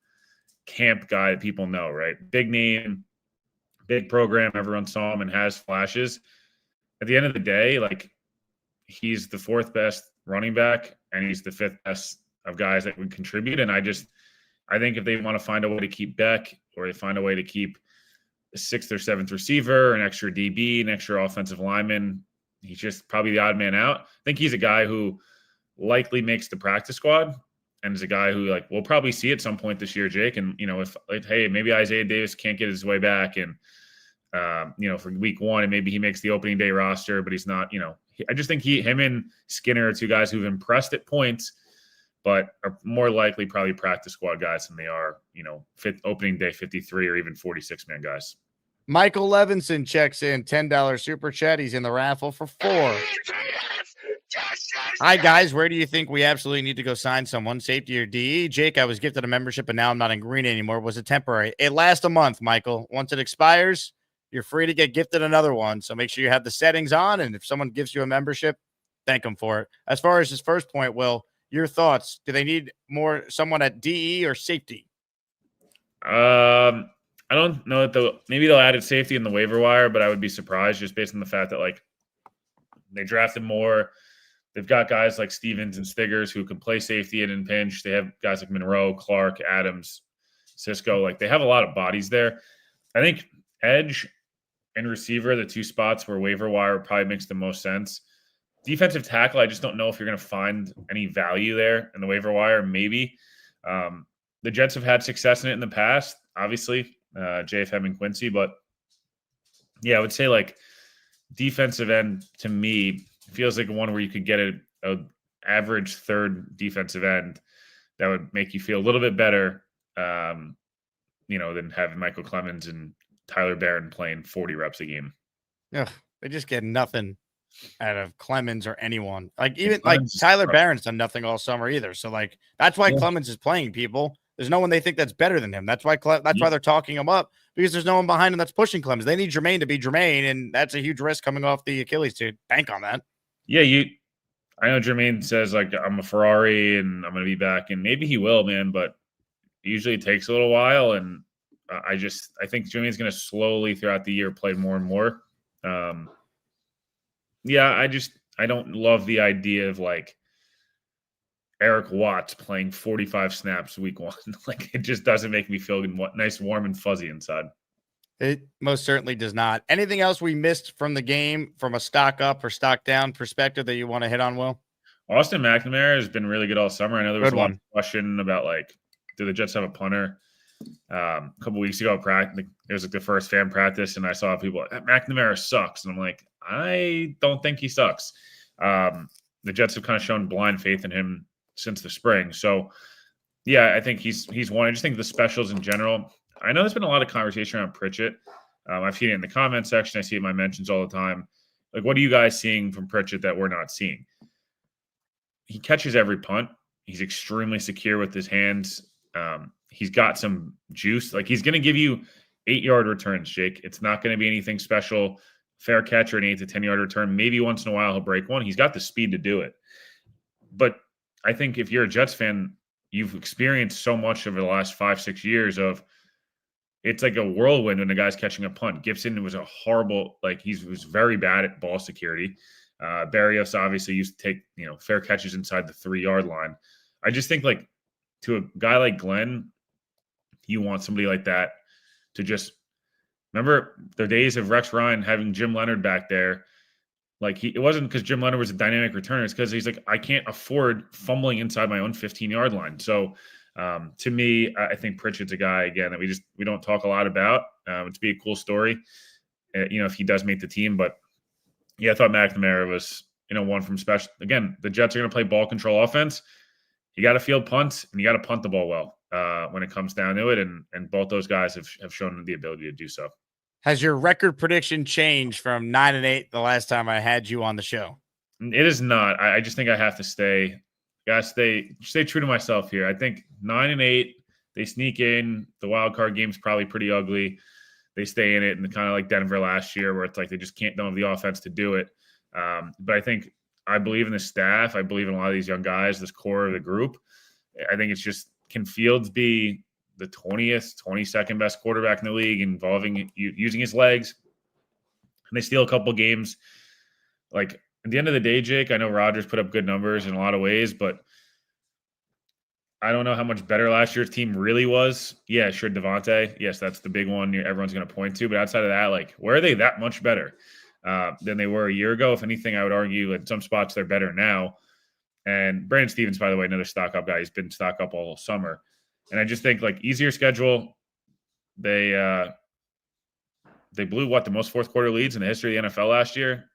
camp guy that people know, right? Big name, big program. Everyone saw him and has flashes. At the end of the day, he's the fourth best running back, and he's the fifth best of guys that would contribute. And I think if they want to find a way to keep Beck, or they find a way to keep a sixth or seventh receiver, an extra DB, an extra offensive lineman, he's just probably the odd man out. I think he's a guy who likely makes the practice squad, and is a guy who we'll probably see at some point this year, Jake. And if hey, maybe Isaiah Davis can't get his way back, and for week one, and maybe he makes the opening day roster, but he's not. I just think him and Skinner are two guys who've impressed at points, but are more likely probably practice squad guys than they are, opening day 53 or even 46-man guys. Michael Levinson checks in, $10 super chat. He's in the raffle for 4. Hi, guys. Where do you think we absolutely need to go sign someone? Safety or DE? Jake, I was gifted a membership, and now I'm not in green anymore. Was it temporary? It lasts a month, Michael. Once it expires, you're free to get gifted another one. So make sure you have the settings on, and if someone gives you a membership, thank them for it. As far as his first point, Will, your thoughts? Do they need someone at DE or safety? I don't know that maybe they'll add safety in the waiver wire, but I would be surprised just based on the fact that they drafted more. They've got guys like Stevens and Stiggers who can play safety and in pinch. They have guys like Monroe, Clark, Adams, Cisco. They have a lot of bodies there. I think edge and receiver, the two spots where waiver wire probably makes the most sense. Defensive tackle, I just don't know if you're going to find any value there in the waiver wire. Maybe. The Jets have had success in it in the past, obviously, JFM and Quincy. But, yeah, I would say, defensive end, to me, feels like one where you could get a average third defensive end that would make you feel a little bit better, than having Michael Clemens and Tyler Barron playing 40 reps a game. Ugh, they just get nothing out of Clemens or anyone. Tyler Barron's done nothing all summer either. So that's why Clemens is playing people. There's no one they think that's better than him. That's why why they're talking him up, because there's no one behind him that's pushing Clemens. They need Jermaine to be Jermaine, and that's a huge risk coming off the Achilles to bank on that. Yeah, I know Jermaine says I'm a Ferrari and I'm going to be back, and maybe he will, man, but usually it takes a little while, and I think Jermaine's going to slowly throughout the year play more and more. I don't love the idea of Eric Watts playing 45 snaps week one. It just doesn't make me feel nice, warm, and fuzzy inside. It most certainly does not. Anything else we missed from the game from a stock up or stock down perspective that you want to hit on, Will? Austin McNamara has been really good all summer. I know there was one question about do the Jets have a punter? A couple weeks ago, it was the first fan practice, and I saw people McNamara sucks, and I'm like, I don't think he sucks. The Jets have kind of shown blind faith in him since the spring. So, yeah, I think he's one. I just think the specials in general. I know there's been a lot of conversation around Pritchett. I've seen it in the comment section. I see it in my mentions all the time. What are you guys seeing from Pritchett that we're not seeing? He catches every punt. He's extremely secure with his hands. He's got some juice. He's going to give you 8-yard returns, Jake. It's not going to be anything special. Fair catch or an 8 to 10-yard return. Maybe once in a while he'll break one. He's got the speed to do it. But I think if you're a Jets fan, you've experienced so much over the last 5-6 years of it's like a whirlwind when the guy's catching a punt. Gibson was a horrible, like he was very bad at ball security. Barrios obviously used to take, fair catches inside the 3-yard line. I just think like to a guy like Glenn, you want somebody like that to just remember the days of Rex Ryan having Jim Leonard back there. Like it wasn't because Jim Leonard was a dynamic returner. It's because he's like, I can't afford fumbling inside my own 15-yard line. So to me, I think Pritchard's a guy again that we don't talk a lot about. It'd be a cool story, if he does make the team. But yeah, I thought McNamara was one from special. Again, the Jets are going to play ball control offense. You got to field punts and you got to punt the ball well when it comes down to it. And both those guys have shown the ability to do so. Has your record prediction changed from 9-8 the last time I had you on the show? It is not. I just think I have to stay true to myself here. I think 9-8, they sneak in. The wild card game's probably pretty ugly. They stay in it, and kind of like Denver last year, where it's like they just don't have the offense to do it. But I believe in the staff. I believe in a lot of these young guys, this core of the group. I think it's just, can Fields be the 20th, 22nd best quarterback in the league, involving using his legs? And they steal a couple games. Like at the end of the day, Jake, I know Rodgers put up good numbers in a lot of ways, but I don't know how much better last year's team really was. Yeah, sure, Devontae. Yes, that's the big one everyone's going to point to. But outside of that, like, where are they that much better than they were a year ago? If anything, I would argue in some spots they're better now. And Brandon Stevens, by the way, another stock up guy. He's been stock up all summer. And I just think like easier schedule. They blew the most fourth quarter leads in the history of the NFL last year.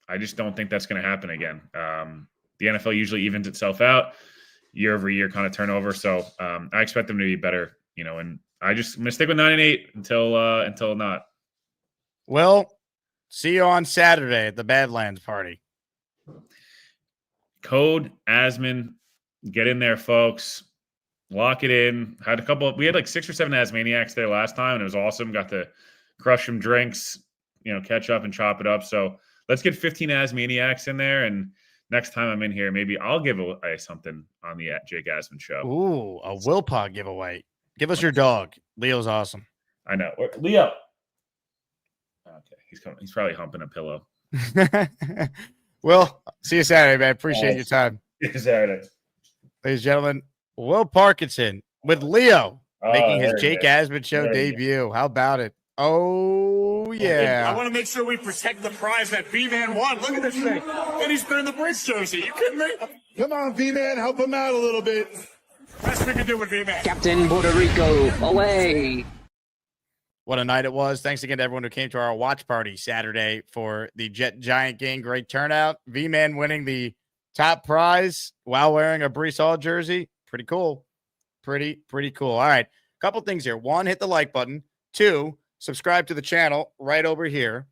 I just don't think that's going to happen again. The NFL usually evens itself out year over year, kind of turnover. So I expect them to be better, and I'm going to stick with 9-8 until not. Well, see you on Saturday at the Badlands party. Code Asman, get in there, folks. Lock it in. We had like 6 or 7 Asmaniacs there last time, and it was awesome. Got to crush some drinks, catch up and chop it up. So let's get 15 Asmaniacs in there, and next time I'm in here, maybe I'll give away something on the Jake Asman show. Ooh, a Will Parkinson giveaway. Give us your dog. Leo's awesome. I know. Leo. Okay, he's coming. He's probably humping a pillow. Well, see you Saturday, man. Appreciate your time. See you Saturday. Ladies and gentlemen, Will Parkinson with Leo making his Jake Asman show debut. How about it? Oh, yeah. I want to make sure we protect the prize that B-Man won. Look at this thing. And he's wearing the Brits jersey. You kidding me? Come on, B-Man. Help him out a little bit. Best we can do with B-Man. Captain Puerto Rico, away. What a night it was. Thanks again to everyone who came to our watch party Saturday for the Jet Giant game. Great turnout. V-Man winning the top prize while wearing a Breece Hall jersey. Pretty cool. Pretty cool. All right. Couple things here. 1, hit the like button. 2, subscribe to the channel right over here.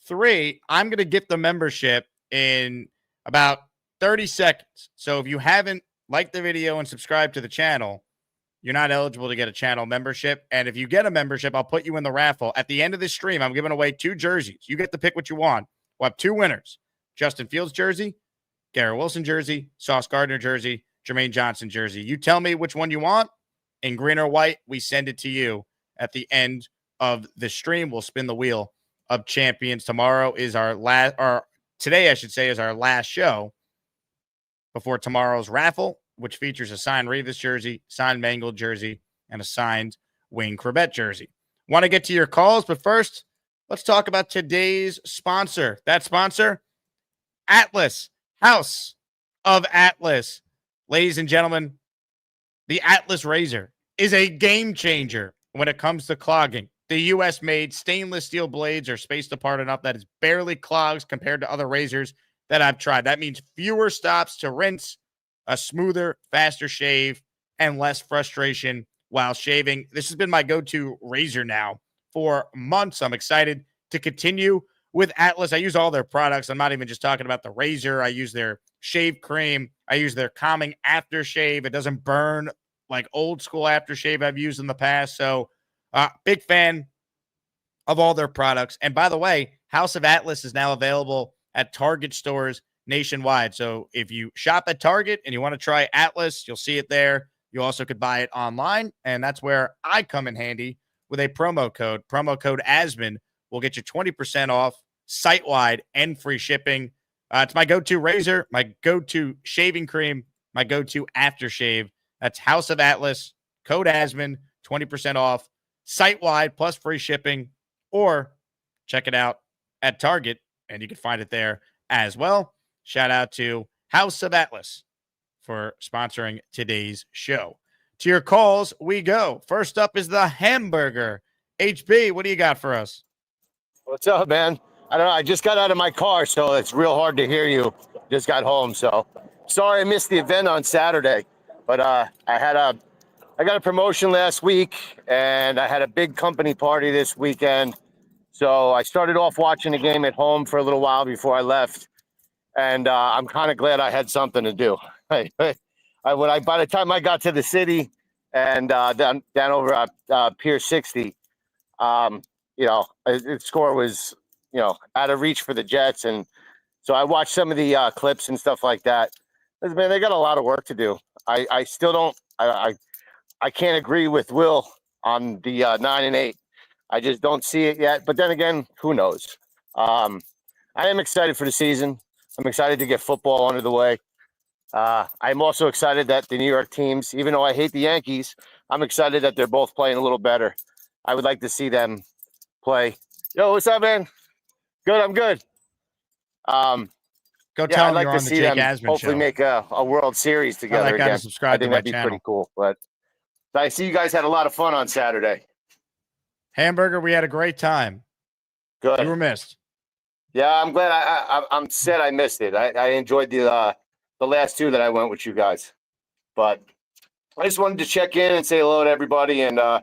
3, I'm going to get the membership in about 30 seconds. So if you haven't liked the video and subscribed to the channel, you're not eligible to get a channel membership. And if you get a membership, I'll put you in the raffle. At the end of this stream, I'm giving away 2 jerseys. You get to pick what you want. We'll have 2 winners. Justin Fields jersey, Garrett Wilson jersey, Sauce Gardner jersey, Jermaine Johnson jersey. You tell me which one you want. In green or white, we send it to you at the end of the stream. We'll spin the wheel of champions. Tomorrow is today, I should say, is our last show before tomorrow's raffle, which features a signed Revis jersey, signed Mangled jersey, and a signed Wayne Corbett jersey. Want to get to your calls, but first, let's talk about today's sponsor. That sponsor, Atlas, House of Atlas. Ladies and gentlemen, the Atlas Razor is a game changer when it comes to clogging. The U.S.-made stainless steel blades are spaced apart enough that it barely clogs compared to other razors that I've tried. That means fewer stops to rinse, a smoother, faster shave, and less frustration while shaving. This has been my go-to razor now for months. I'm excited to continue with Atlas. I use all their products. I'm not even just talking about the razor. I use their shave cream. I use their calming aftershave. It doesn't burn like old school aftershave I've used in the past. So big fan of all their products. And by the way, House of Atlas is now available at Target stores nationwide. So if you shop at Target and you want to try Atlas, you'll see it there. You also could buy it online, and that's where I come in handy with a promo code. Promo code Asman will get you 20% off site-wide and free shipping. It's my go-to razor, my go-to shaving cream, my go-to aftershave. That's House of Atlas, code Asman, 20% off site-wide plus free shipping, or check it out at Target, and you can find it there as well. Shout out to House of Atlas for sponsoring today's show. To your calls we go. First up is the Hamburger. HB, what do you got for us? What's up, man? I don't know. I just got out of my car, so it's real hard to hear you. Just got home, so sorry I missed the event on Saturday. But I got a promotion last week, and I had a big company party this weekend. So I started off watching the game at home for a little while before I left, and I'm kind of glad I had something to do. By the time I got to the city and down over at Pier 60, the score was, out of reach for the Jets. And so I watched some of the clips and stuff like that. Man, they got a lot of work to do. I still don't, I can't agree with Will on the 9-8. I just don't see it yet. But then again, who knows? I am excited for the season. I'm excited to get football under the way. I'm also excited that the New York teams, even though I hate the Yankees, I'm excited that they're both playing a little better. I would like to see them play. Yo, what's up, man? Good, I'm good. Go tell I'd them you're on the Jake Asman hopefully show. make a World Series together Tell that guy again. to subscribe I think to my that'd be channel. pretty cool. But I see you guys had a lot of fun on Saturday. Hamburger, we had a great time. Good. You were missed. Yeah, I'm glad. I'm sad I missed it. I enjoyed the last two that I went with you guys, but I just wanted to check in and say hello to everybody. And I'm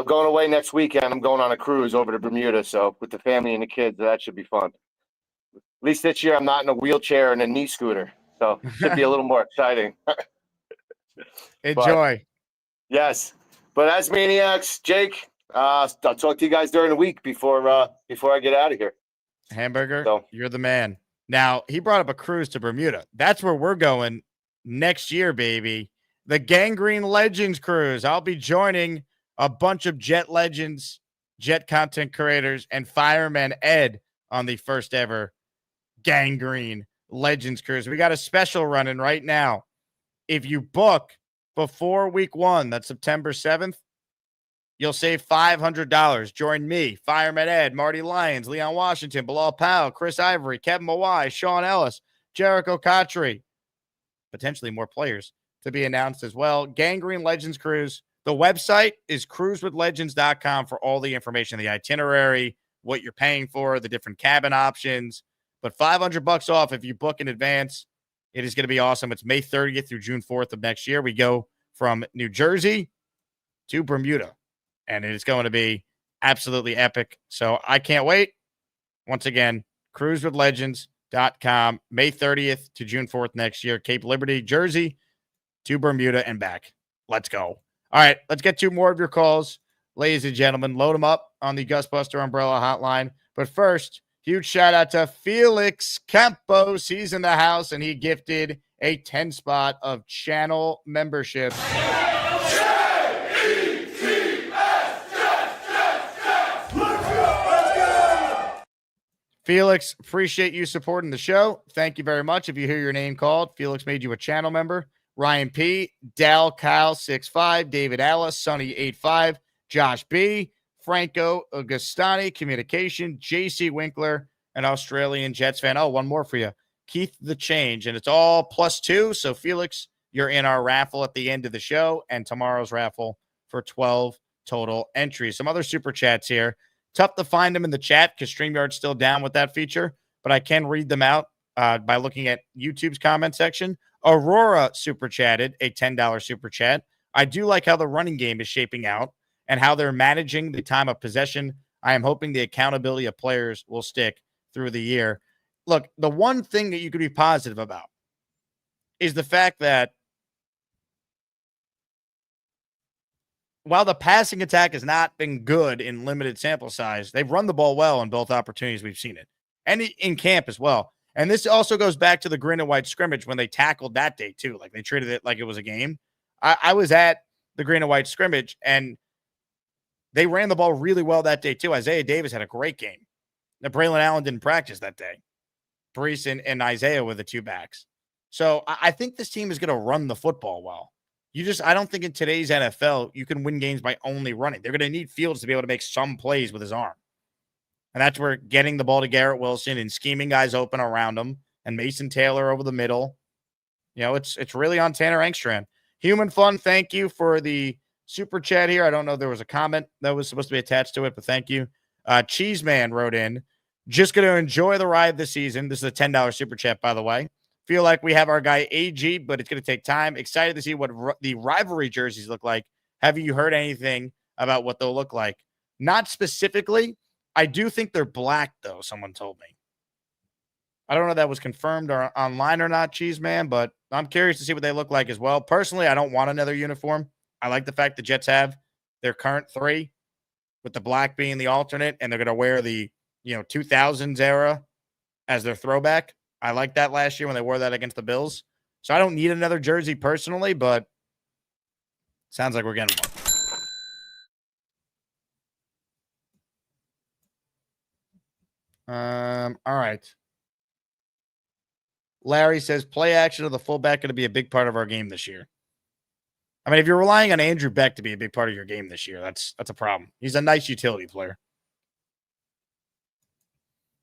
going away next weekend. I'm going on a cruise over to Bermuda, so with the family and the kids, that should be fun. At least this year, I'm not in a wheelchair and a knee scooter, so it should be a little more exciting. Enjoy. Yes, but as maniacs, Jake, I'll talk to you guys during the week before I get out of here. Hamburger, So. You're the man. Now, he brought up a cruise to Bermuda. That's where we're going next year, baby. The Gangrene Legends Cruise. I'll be joining a bunch of Jet legends, Jet content creators, and Fireman Ed on the first ever Gangrene Legends Cruise. We got a special running right now. If you book before week 1, that's September 7th, you'll save $500. Join me, Fireman Ed, Marty Lyons, Leon Washington, Bilal Powell, Chris Ivory, Kevin Mawai, Sean Ellis, Jericho Cotry. Potentially more players to be announced as well. Gangrene Legends Cruise. The website is cruisewithlegends.com for all the information, the itinerary, what you're paying for, the different cabin options. But $500 off if you book in advance. It is going to be awesome. It's May 30th through June 4th of next year. We go from New Jersey to Bermuda, and it is going to be absolutely epic. So I can't wait. Once again, cruisewithlegends.com, May 30th to June 4th next year. Cape Liberty, Jersey to Bermuda and back. Let's go. All right, let's get to more of your calls. Ladies and gentlemen, load them up on the Gusbuster Umbrella Hotline. But first, huge shout out to Felix Campos. He's in the house, and he gifted a 10 spot of channel membership. Felix, appreciate you supporting the show. Thank you very much. If you hear your name called, Felix made you a channel member. Ryan P, Dal Kyle 65, David Alice, Sonny 85, Josh B, Franco Augustani, Communication, JC Winkler, an Australian Jets fan. Oh, one more for you. Keith the Change. And it's all +2. So, Felix, you're in our raffle at the end of the show, and tomorrow's raffle for 12 total entries. Some other super chats here. Tough to find them in the chat because StreamYard's still down with that feature, but I can read them out by looking at YouTube's comment section. Aurora super chatted a $10 super chat. I do like how the running game is shaping out and how they're managing the time of possession. I am hoping the accountability of players will stick through the year. Look, the one thing that you could be positive about is the fact that while the passing attack has not been good in limited sample size, they've run the ball well in both opportunities we've seen it. And in camp as well. And this also goes back to the green and white scrimmage when they tackled that day too. Like they treated it like it was a game. I was at the green and white scrimmage and they ran the ball really well that day too. Isaiah Davis had a great game. Now, Braylon Allen didn't practice that day. Brees and Isaiah were the two backs. So I think this team is going to run the football well. I don't think in today's NFL, you can win games by only running. They're going to need Fields to be able to make some plays with his arm. And that's where getting the ball to Garrett Wilson and scheming guys open around him and Mason Taylor over the middle. It's really on Tanner Engstrand. Human Fun, thank you for the super chat here. I don't know if there was a comment that was supposed to be attached to it, but thank you. Cheeseman wrote in, just going to enjoy the ride this season. This is a $10 super chat, by the way. Feel like we have our guy AG, but it's going to take time. Excited to see what the rivalry jerseys look like. Have you heard anything about what they'll look like? Not specifically. I do think they're black, though, someone told me. I don't know if that was confirmed or online or not, Cheeseman, but I'm curious to see what they look like as well. Personally, I don't want another uniform. I like the fact the Jets have their current 3, with the black being the alternate, and they're going to wear the 2000s era as their throwback. I liked that last year when they wore that against the Bills. So I don't need another jersey personally, but sounds like we're getting one. All right. Larry says play action of the fullback going to be a big part of our game this year. I mean, if you're relying on Andrew Beck to be a big part of your game this year, that's a problem. He's a nice utility player.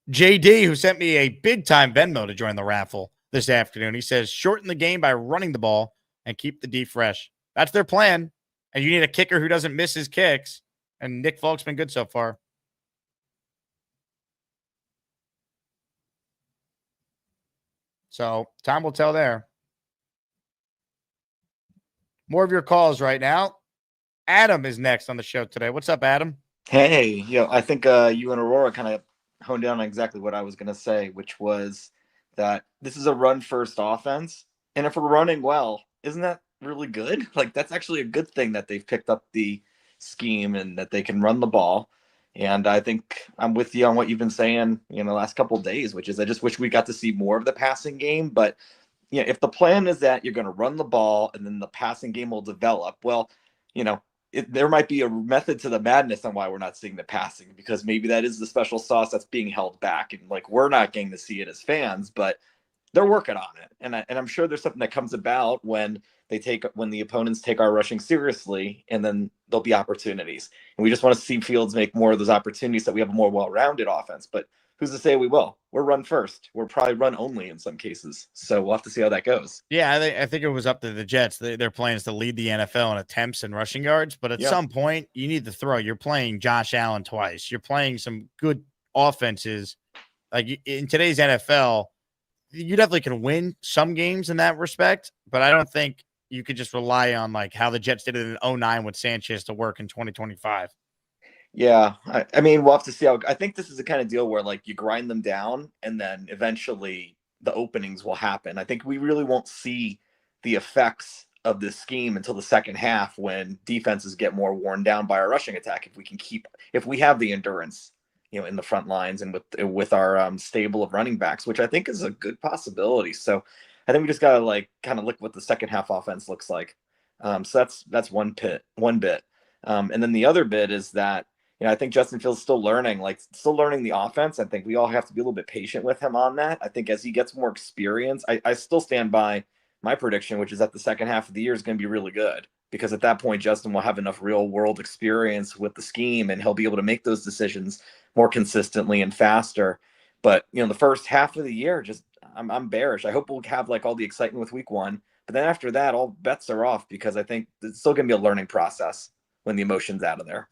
JD, who sent me a big-time Venmo to join the raffle this afternoon, he says, shorten the game by running the ball and keep the D fresh. That's their plan. And you need a kicker who doesn't miss his kicks. And Nick Folk's been good so far. So time will tell there. More of your calls right now. Adam is next on the show today. What's up, Adam? Hey, I think you and Aurora kind of honed down on exactly what I was going to say, which was that this is a run-first offense. And if we're running well, isn't that really good? Like, that's actually a good thing that they've picked up the scheme and that they can run the ball. And I think I'm with you on what you've been saying, the last couple of days, which is I just wish we got to see more of the passing game. But, if the plan is that you're going to run the ball and then the passing game will develop, well, there might be a method to the madness on why we're not seeing the passing, because maybe that is the special sauce that's being held back. And we're not getting to see it as fans, but they're working on it. And I'm sure there's something that comes about when the opponents take our rushing seriously, and then there'll be opportunities. And we just want to see Fields make more of those opportunities so we have a more well-rounded offense. But who's to say we will? We're run first. We're probably run only in some cases. So we'll have to see how that goes. Yeah, I think it was up to the Jets. Their plan is to lead the NFL in attempts and rushing yards. But at some point, you need to throw. You're playing Josh Allen twice. You're playing some good offenses. Like in today's NFL, you definitely can win some games in that respect. But I don't think you could just rely on how the Jets did it in 2009 with Sanchez to work in 2025. Yeah, I mean, we'll have to see how. I think this is the kind of deal where you grind them down and then eventually the openings will happen. I think we really won't see the effects of this scheme until the second half, when defenses get more worn down by our rushing attack. If we have the endurance, in the front lines and with our stable of running backs, which I think is a good possibility. So I think we just got to kind of look what the second half offense looks like. So that's one bit. And then the other bit is that, I think Justin Fields still learning the offense. I think we all have to be a little bit patient with him on that. I think as he gets more experience, I still stand by my prediction, which is that the second half of the year is going to be really good, because at that point, Justin will have enough real world experience with the scheme and he'll be able to make those decisions more consistently and faster. But, the first half of the year, I'm bearish. I hope we'll have all the excitement with week 1, but then after that, all bets are off, because I think it's still going to be a learning process when the emotion's out of there.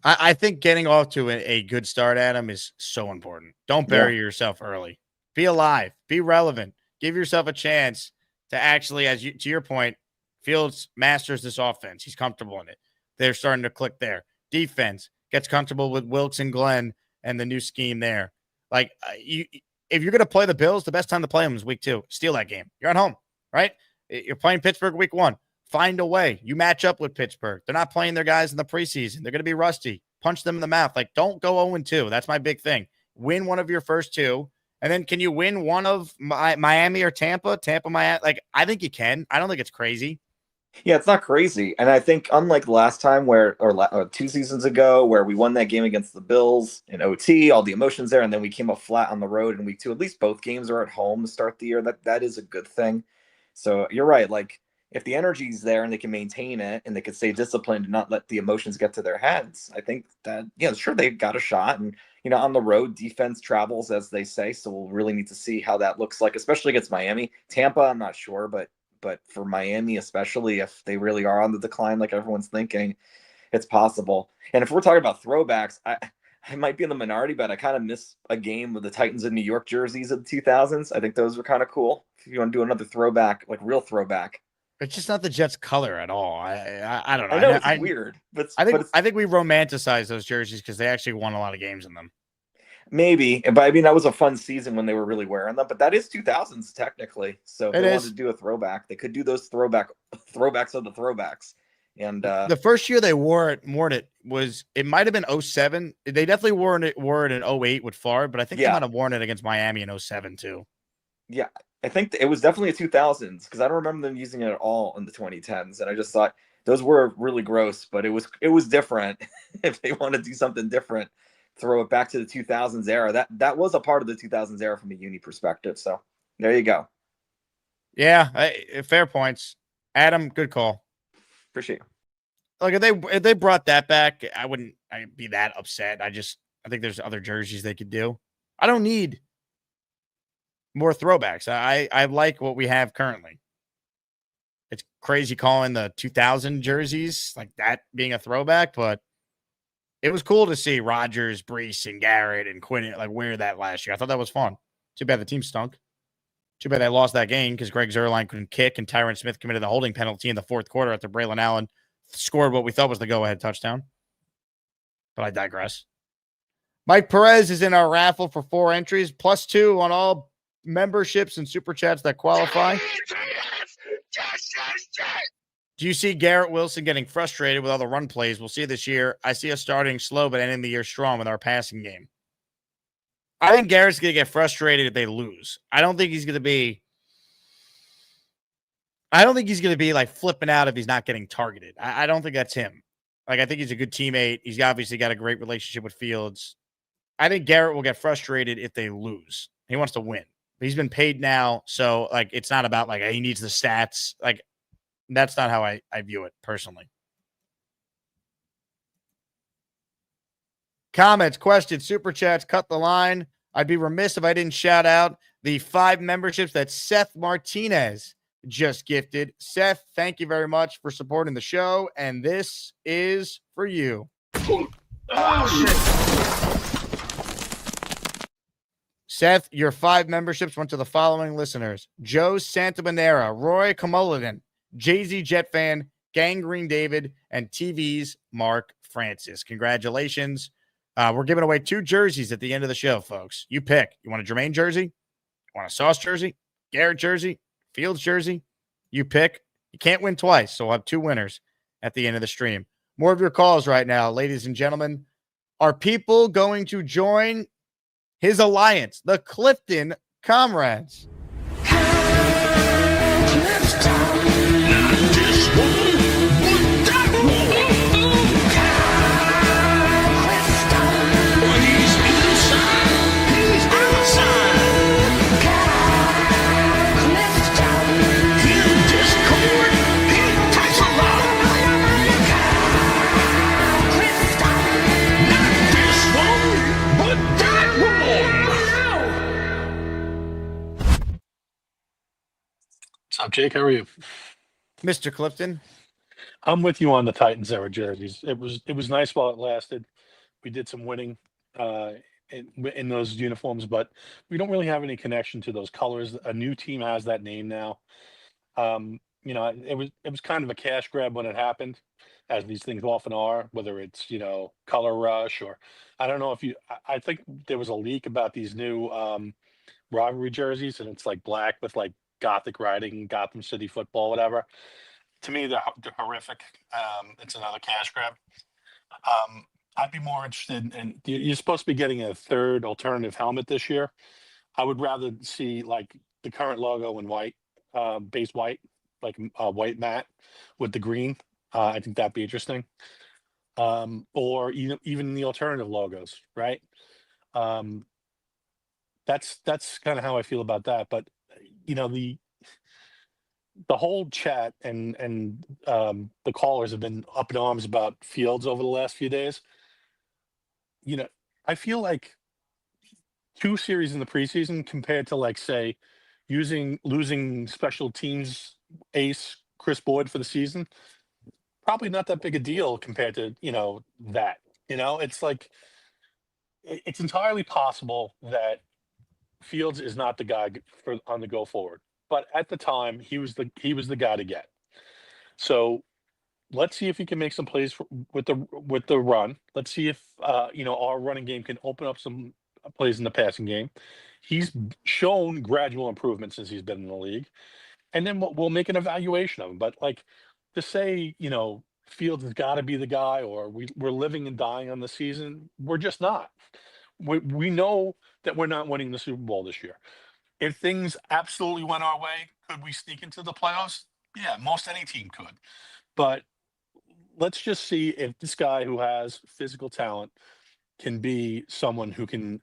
I think getting off to a good start, Adam, is so important. Don't bury yourself early. Be alive. Be relevant. Give yourself a chance to actually, to your point, Fields masters this offense. He's comfortable in it. They're starting to click there. Defense gets comfortable with Wilkes and Glenn and the new scheme there. If you're going to play the Bills, the best time to play them is week 2. Steal that game. You're at home, right? You're playing Pittsburgh week 1. Find a way. You match up with Pittsburgh. They're not playing their guys in the preseason. They're going to be rusty. Punch them in the mouth. Don't go 0-2. That's my big thing. Win one of your first 2 And then can you win one of Miami or Tampa? Tampa, Miami. Like, I think you can. I don't think it's crazy. Yeah, it's not crazy. And I think unlike last time or 2 seasons ago where we won that game against the Bills in OT, all the emotions there, and then we came up flat on the road in week 2, at least both games are at home to start the year. That is a good thing. So you're right. Like if the energy's there and they can maintain it and they can stay disciplined and not let the emotions get to their heads, I think that, sure, they got a shot. And, on the road, defense travels, as they say. So we'll really need to see how that looks like, especially against Miami. Tampa, I'm not sure, but for Miami, especially if they really are on the decline, like everyone's thinking, it's possible. And if we're talking about throwbacks, I might be in the minority, but I kind of miss a game with the Titans in New York jerseys of the 2000s. I think those were kind of cool. If you want to do another throwback, like real throwback. It's just not the Jets color at all. I don't know. I know it's weird, but I think we romanticize those jerseys because they actually won a lot of games in them. Maybe, but I mean that was a fun season when they were really wearing them. But that is 2000s technically. So if they wanted to do a throwback, they could do those throwbacks of the throwbacks. And the first year they wore it it might have been 07. They definitely wore it in 08 with Favre, but I think they might have worn it against Miami in 07 too. Yeah, I think it was definitely a 2000s because I don't remember them using it at all in the 2010s, and I just thought those were really gross. But it was different. If they want to do something different, throw it back to the 2000s era. That was a part of the 2000s era from a uni perspective. So there you go. Yeah, fair points. Adam, good call. Appreciate it. Like if they brought that back, I'd be that upset. I think there's other jerseys they could do. I don't need more throwbacks. I like what we have currently. It's crazy calling the 2000 jerseys like that being a throwback, but it was cool to see Rodgers, Brees, and Garrett and Quinn like wear that last year. I thought that was fun. Too bad the team stunk. Too bad they lost that game because Greg Zuerlein couldn't kick and Tyron Smith committed the holding penalty in the fourth quarter after Braylon Allen scored what we thought was the go-ahead touchdown. But I digress. Mike Perez is in our raffle for 4 entries, +2 on all memberships and super chats that qualify. Do you see Garrett Wilson getting frustrated with all the run plays we'll see this year? I see us starting slow but ending the year strong with our passing game. I think Garrett's going to get frustrated if they lose. I don't think he's going to be like flipping out if he's not getting targeted. I don't think that's him. Like, I think he's a good teammate. He's obviously got a great relationship with Fields. I think Garrett will get frustrated if they lose. He wants to win. He's been paid now, so like it's not about like he needs the stats. Like that's not how I view it personally. Comments, questions, super chats, cut the line. I'd be remiss if I didn't shout out the 5 memberships that Seth Martinez just gifted. Seth, thank you very much for supporting the show, and this is for you. Oh, shit. Seth, your 5 memberships went to the following listeners: Joe Santabanera, Roy Kamoligan, Jay-Z Jet Fan, Gangrene David, and TV's Mark Francis. Congratulations. We're giving away 2 jerseys at the end of the show, folks. You pick. You want a Jermaine jersey? You want a Sauce jersey? Garrett jersey? Fields jersey? You pick. You can't win twice, so we'll have 2 winners at the end of the stream. More of your calls right now, ladies and gentlemen. Are people going to join his alliance, the Clifton Comrades? What's up, Jake? How are you? Mr. Clifton. I'm with you on the Titans era jerseys. It was nice while it lasted. We did some winning in those uniforms, but we don't really have any connection to those colors. A new team has that name now. It was kind of a cash grab when it happened, as these things often are, whether it's, color rush or I don't know if I think there was a leak about these new rivalry jerseys, and it's like black with like Gothic writing, Gotham City football, whatever. To me, they're horrific. It's another cash grab. I'd be more interested in. You're supposed to be getting a third alternative helmet this year. I would rather see like the current logo in white, base white, like white matte with the green. I think that'd be interesting. Or even the alternative logos, right? Um, that's kind of how I feel about that. But the whole chat and the callers have been up in arms about Fields over the last few days. I feel like 2 series in the preseason compared to like say losing special teams ace Chris Boyd for the season, probably not that big a deal compared to that. It's like it's entirely possible that Fields is not the guy for on the go forward, but at the time he was the guy to get. So let's see if he can make some plays with the run. Let's see if our running game can open up some plays in the passing game. He's shown gradual improvement since he's been in the league, and then we'll make an evaluation of him. But like to say, Fields has got to be the guy, or we're living and dying on the season, we're just not. We know that we're not winning the Super Bowl this year. If things absolutely went our way, could we sneak into the playoffs? Yeah, most any team could. But let's just see if this guy who has physical talent can be someone who can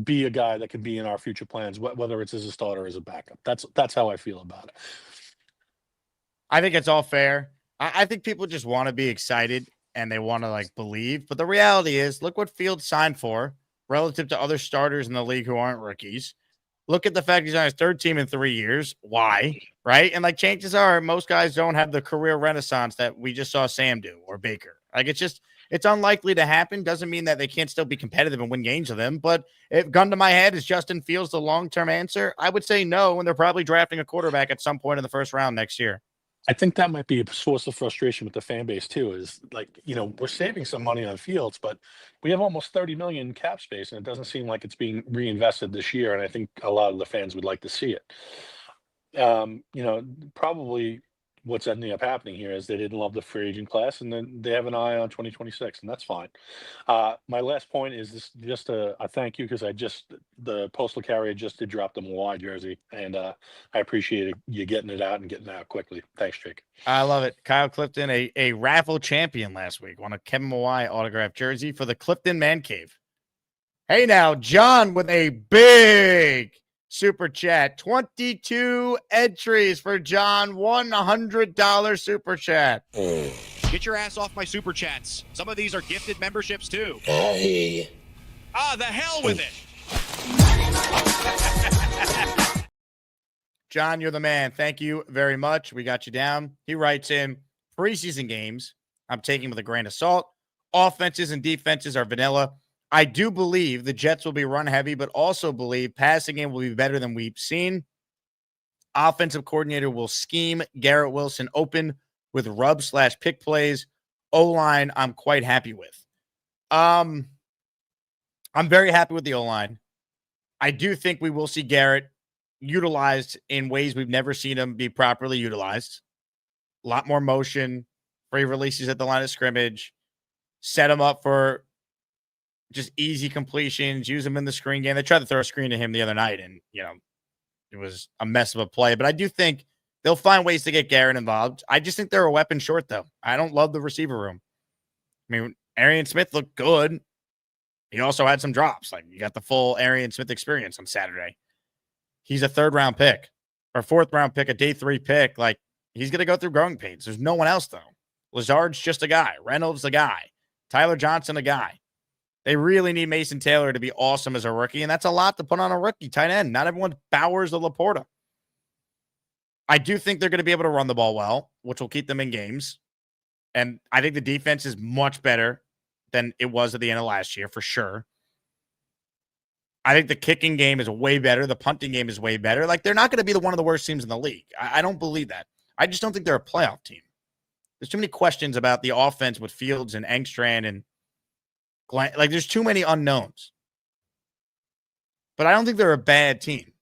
be a guy that can be in our future plans, whether it's as a starter or as a backup. That's how I feel about it. I think it's all fair. I think people just want to be excited and they want to like believe. But the reality is, look what Fields signed for relative to other starters in the league who aren't rookies. Look at the fact he's on his third team in 3 years. Why? Right? And like chances are most guys don't have the career renaissance that we just saw Sam do or Baker. Like it's unlikely to happen. Doesn't mean that they can't still be competitive and win games with them. But if gun to my head, is Justin Fields the long-term answer? I would say no, and they're probably drafting a quarterback at some point in the first round next year. I think that might be a source of frustration with the fan base too, is like, we're saving some money on Fields, but we have almost 30 million cap space and it doesn't seem like it's being reinvested this year. And I think a lot of the fans would like to see it. Probably what's ending up happening here is they didn't love the free agent class and then they have an eye on 2026, and that's fine. My last point is just a thank you, because the postal carrier just did drop the Hawaii jersey, and I appreciate you getting it out and getting it out quickly. Thanks, Jake. I love it. Kyle Clifton, a raffle champion last week, won a Kevin Mawai autographed jersey for the Clifton Man Cave. Hey now, John with a big super chat. 22 entries for John. $100 super chat. Get your ass off my super chats. Some of these are gifted memberships too. Hey. The hell with it. John, you're the man. Thank you very much. We got you down. He writes in, preseason games I'm taking with a grain of salt. Offenses and defenses are vanilla. I do believe the Jets will be run heavy, but also believe passing game will be better than we've seen. Offensive coordinator will scheme Garrett Wilson open with rub/pick plays. O-line, I'm quite happy with. I'm very happy with the O-line. I do think we will see Garrett utilized in ways we've never seen him be properly utilized. A lot more motion, free releases at the line of scrimmage, set him up for just easy completions, use him in the screen game. They tried to throw a screen to him the other night, and, it was a mess of a play. But I do think they'll find ways to get Garrett involved. I just think they're a weapon short, though. I don't love the receiver room. I mean, Arian Smith looked good. He also had some drops. Like, you got the full Arian Smith experience on Saturday. He's a 3rd-round pick or 4th-round pick, a day 3 pick. Like, he's going to go through growing pains. There's no one else, though. Lazard's just a guy. Reynolds, a guy. Tyler Johnson, a guy. They really need Mason Taylor to be awesome as a rookie, and that's a lot to put on a rookie tight end. Not everyone's Bowers or Laporta. I do think they're going to be able to run the ball well, which will keep them in games. And I think the defense is much better than it was at the end of last year, for sure. I think the kicking game is way better. The punting game is way better. Like, they're not going to be one of the worst teams in the league. I don't believe that. I just don't think they're a playoff team. There's too many questions about the offense with Fields and Engstrand and Glenn. Like, there's too many unknowns. But I don't think they're a bad team.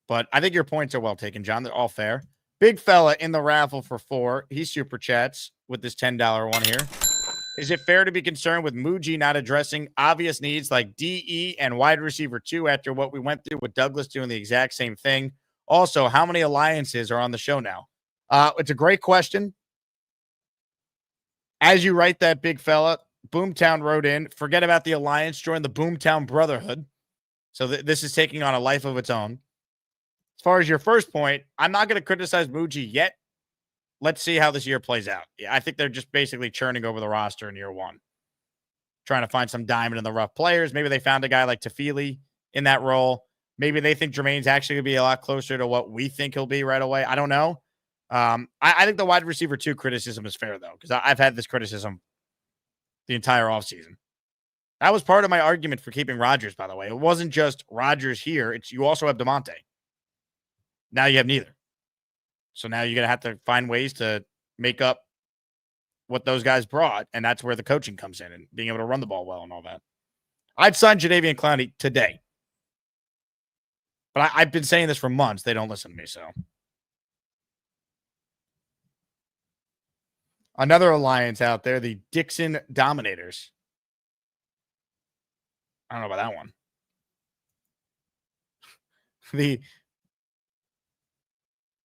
But I think your points are well taken, John. They're all fair. Big fella in the raffle for 4. He super chats with this $10 one here. Is it fair to be concerned with Muji not addressing obvious needs like DE and wide receiver 2 after what we went through with Douglas doing the exact same thing? Also, how many alliances are on the show now? It's a great question. As you write that, big fella, Boomtown wrote in, forget about the alliance, join the Boomtown Brotherhood. So this is taking on a life of its own. As far as your first point, I'm not going to criticize Muji yet. Let's see how this year plays out. Yeah, I think they're just basically churning over the roster in year one, trying to find some diamond in the rough players. Maybe they found a guy like Tafili in that role. Maybe they think Jermaine's actually going to be a lot closer to what we think he'll be right away. I don't know. I think the wide receiver 2 criticism is fair, though, because I've had this criticism the entire offseason. That was part of my argument for keeping Rodgers, by the way. It wasn't just Rodgers here. It's you also have DeMonte. Now you have neither. So now you're going to have to find ways to make up what those guys brought, and that's where the coaching comes in and being able to run the ball well and all that. I'd sign Jadeveon Clowney today. But I've been saying this for months. They don't listen to me, so. Another alliance out there, the Dixon Dominators. I don't know about that one.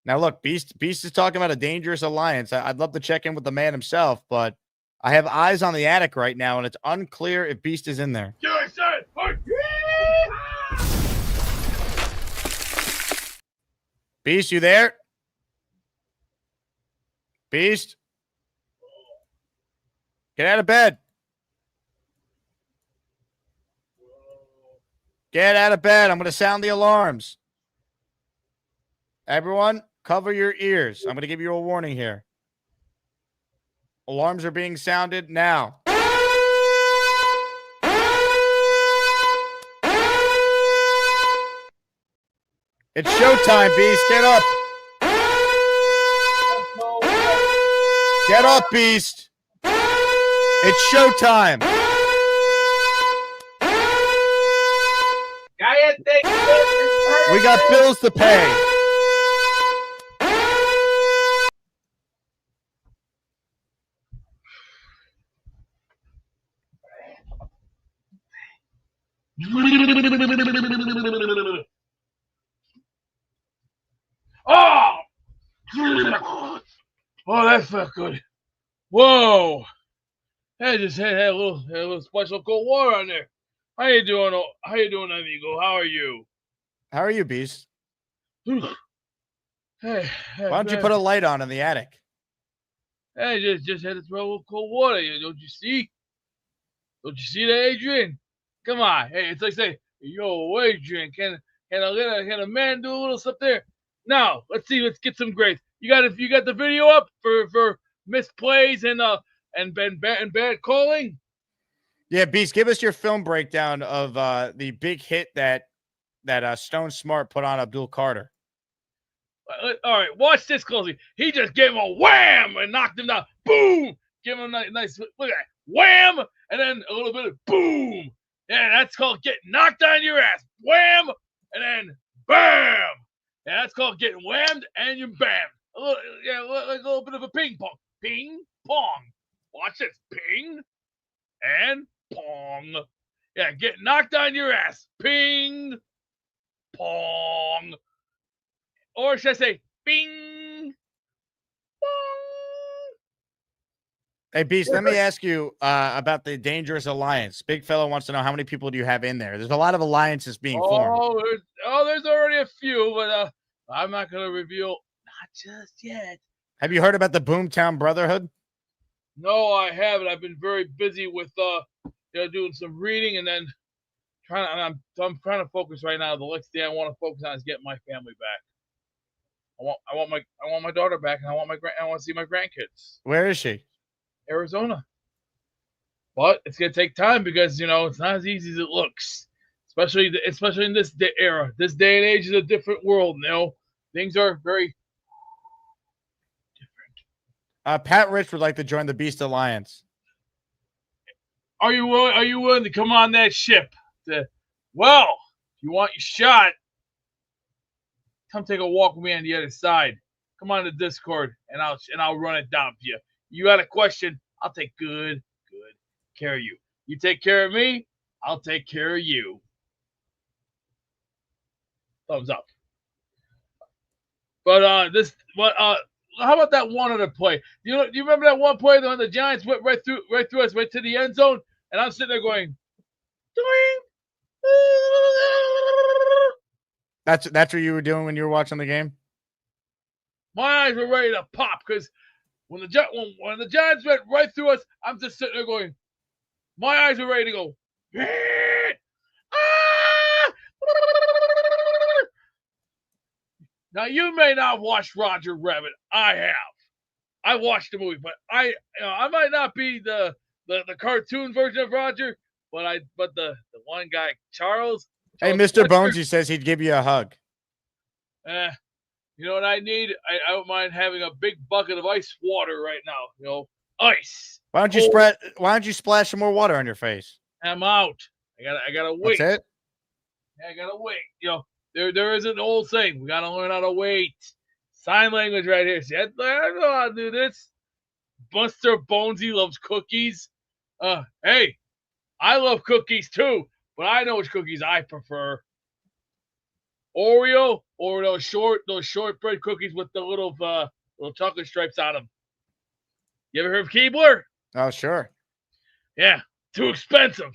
Now, look, Beast is talking about a dangerous alliance. I'd love to check in with the man himself, but I have eyes on the attic right now, and it's unclear if Beast is in there. Beast, you there? Beast? Get out of bed. Get out of bed. I'm going to sound the alarms. Everyone, cover your ears. I'm going to give you a warning here. Alarms are being sounded now. It's showtime, Beast. Get up. Get up, Beast. It's showtime. We got bills to pay. Oh! Oh, that felt good. Whoa! I just had a little special cold water on there. How you doing, amigo? How are you? How are you, Beast? Hey, why don't you put a light on in the attic? Hey, just had to throw a little cold water. Don't you see? Don't you see that, Adrian? Come on. Hey, it's like saying, yo, Adrian, can a man do a little stuff there? Now, let's see. Let's get some grades. You got the video up for missed plays and bad calling? Yeah, Beast, give us your film breakdown of the big hit that Stone Smart put on Abdul Carter. All right, watch this closely. He just gave him a wham and knocked him down. Boom! Give him a nice look at that. Wham! And then a little bit of boom. Yeah, that's called getting knocked on your ass. Wham! And then bam! Yeah, that's called getting whammed and you bam. Like a little bit of a ping pong. Ping pong. Watch this. Ping and pong. Yeah, get knocked on your ass. Ping pong. Or should I say bing pong? Hey, Beast, let me ask you about the dangerous alliance. Big fella wants to know how many people do you have in there? There's a lot of alliances being formed. There's already a few, but I'm not going to reveal. Not just yet. Have you heard about the Boomtown Brotherhood? No, I haven't. I've been very busy with doing some reading and then I'm trying to focus right now. The next thing I want to focus on is getting my family back. I want my daughter back, and I want to see my grandkids. Where is she? Arizona. But it's gonna take time because it's not as easy as it looks, especially in this era. This day and age is a different world. Things are very different. Pat Rich would like to join the Beast Alliance. Are you willing to come on that ship? If you want your shot, come take a walk with me on the other side. Come on to Discord, and I'll run it down for you. You got a question? I'll take good care of you. You take care of me, I'll take care of you. Thumbs up. But how about that one other play? Do you remember that one play when the Giants went right through us, right to the end zone, and I'm sitting there going, doing. That's what you were doing when you were watching the game? My eyes were ready to pop because when the Giants went right through us, I'm just sitting there going, my eyes were ready to go. Now you may not watch Roger Rabbit. I have. I watched the movie, but I might not be the cartoon version of Roger, but the one guy Charles. Hey, Mr. Bones, he says he'd give you a hug. You know what I need? I don't mind having a big bucket of ice water right now. Ice. Why don't you splash some more water on your face? I'm out. I gotta wait. That's it? I gotta wait. There is an old saying. We gotta learn how to wait. Sign language right here. See, I know how to do this. Buster Bonesy loves cookies. Hey, I love cookies too, but I know which cookies I prefer. Oreo or those shortbread cookies with the little chocolate stripes on them. You ever heard of Keebler? Oh, sure. Yeah, too expensive.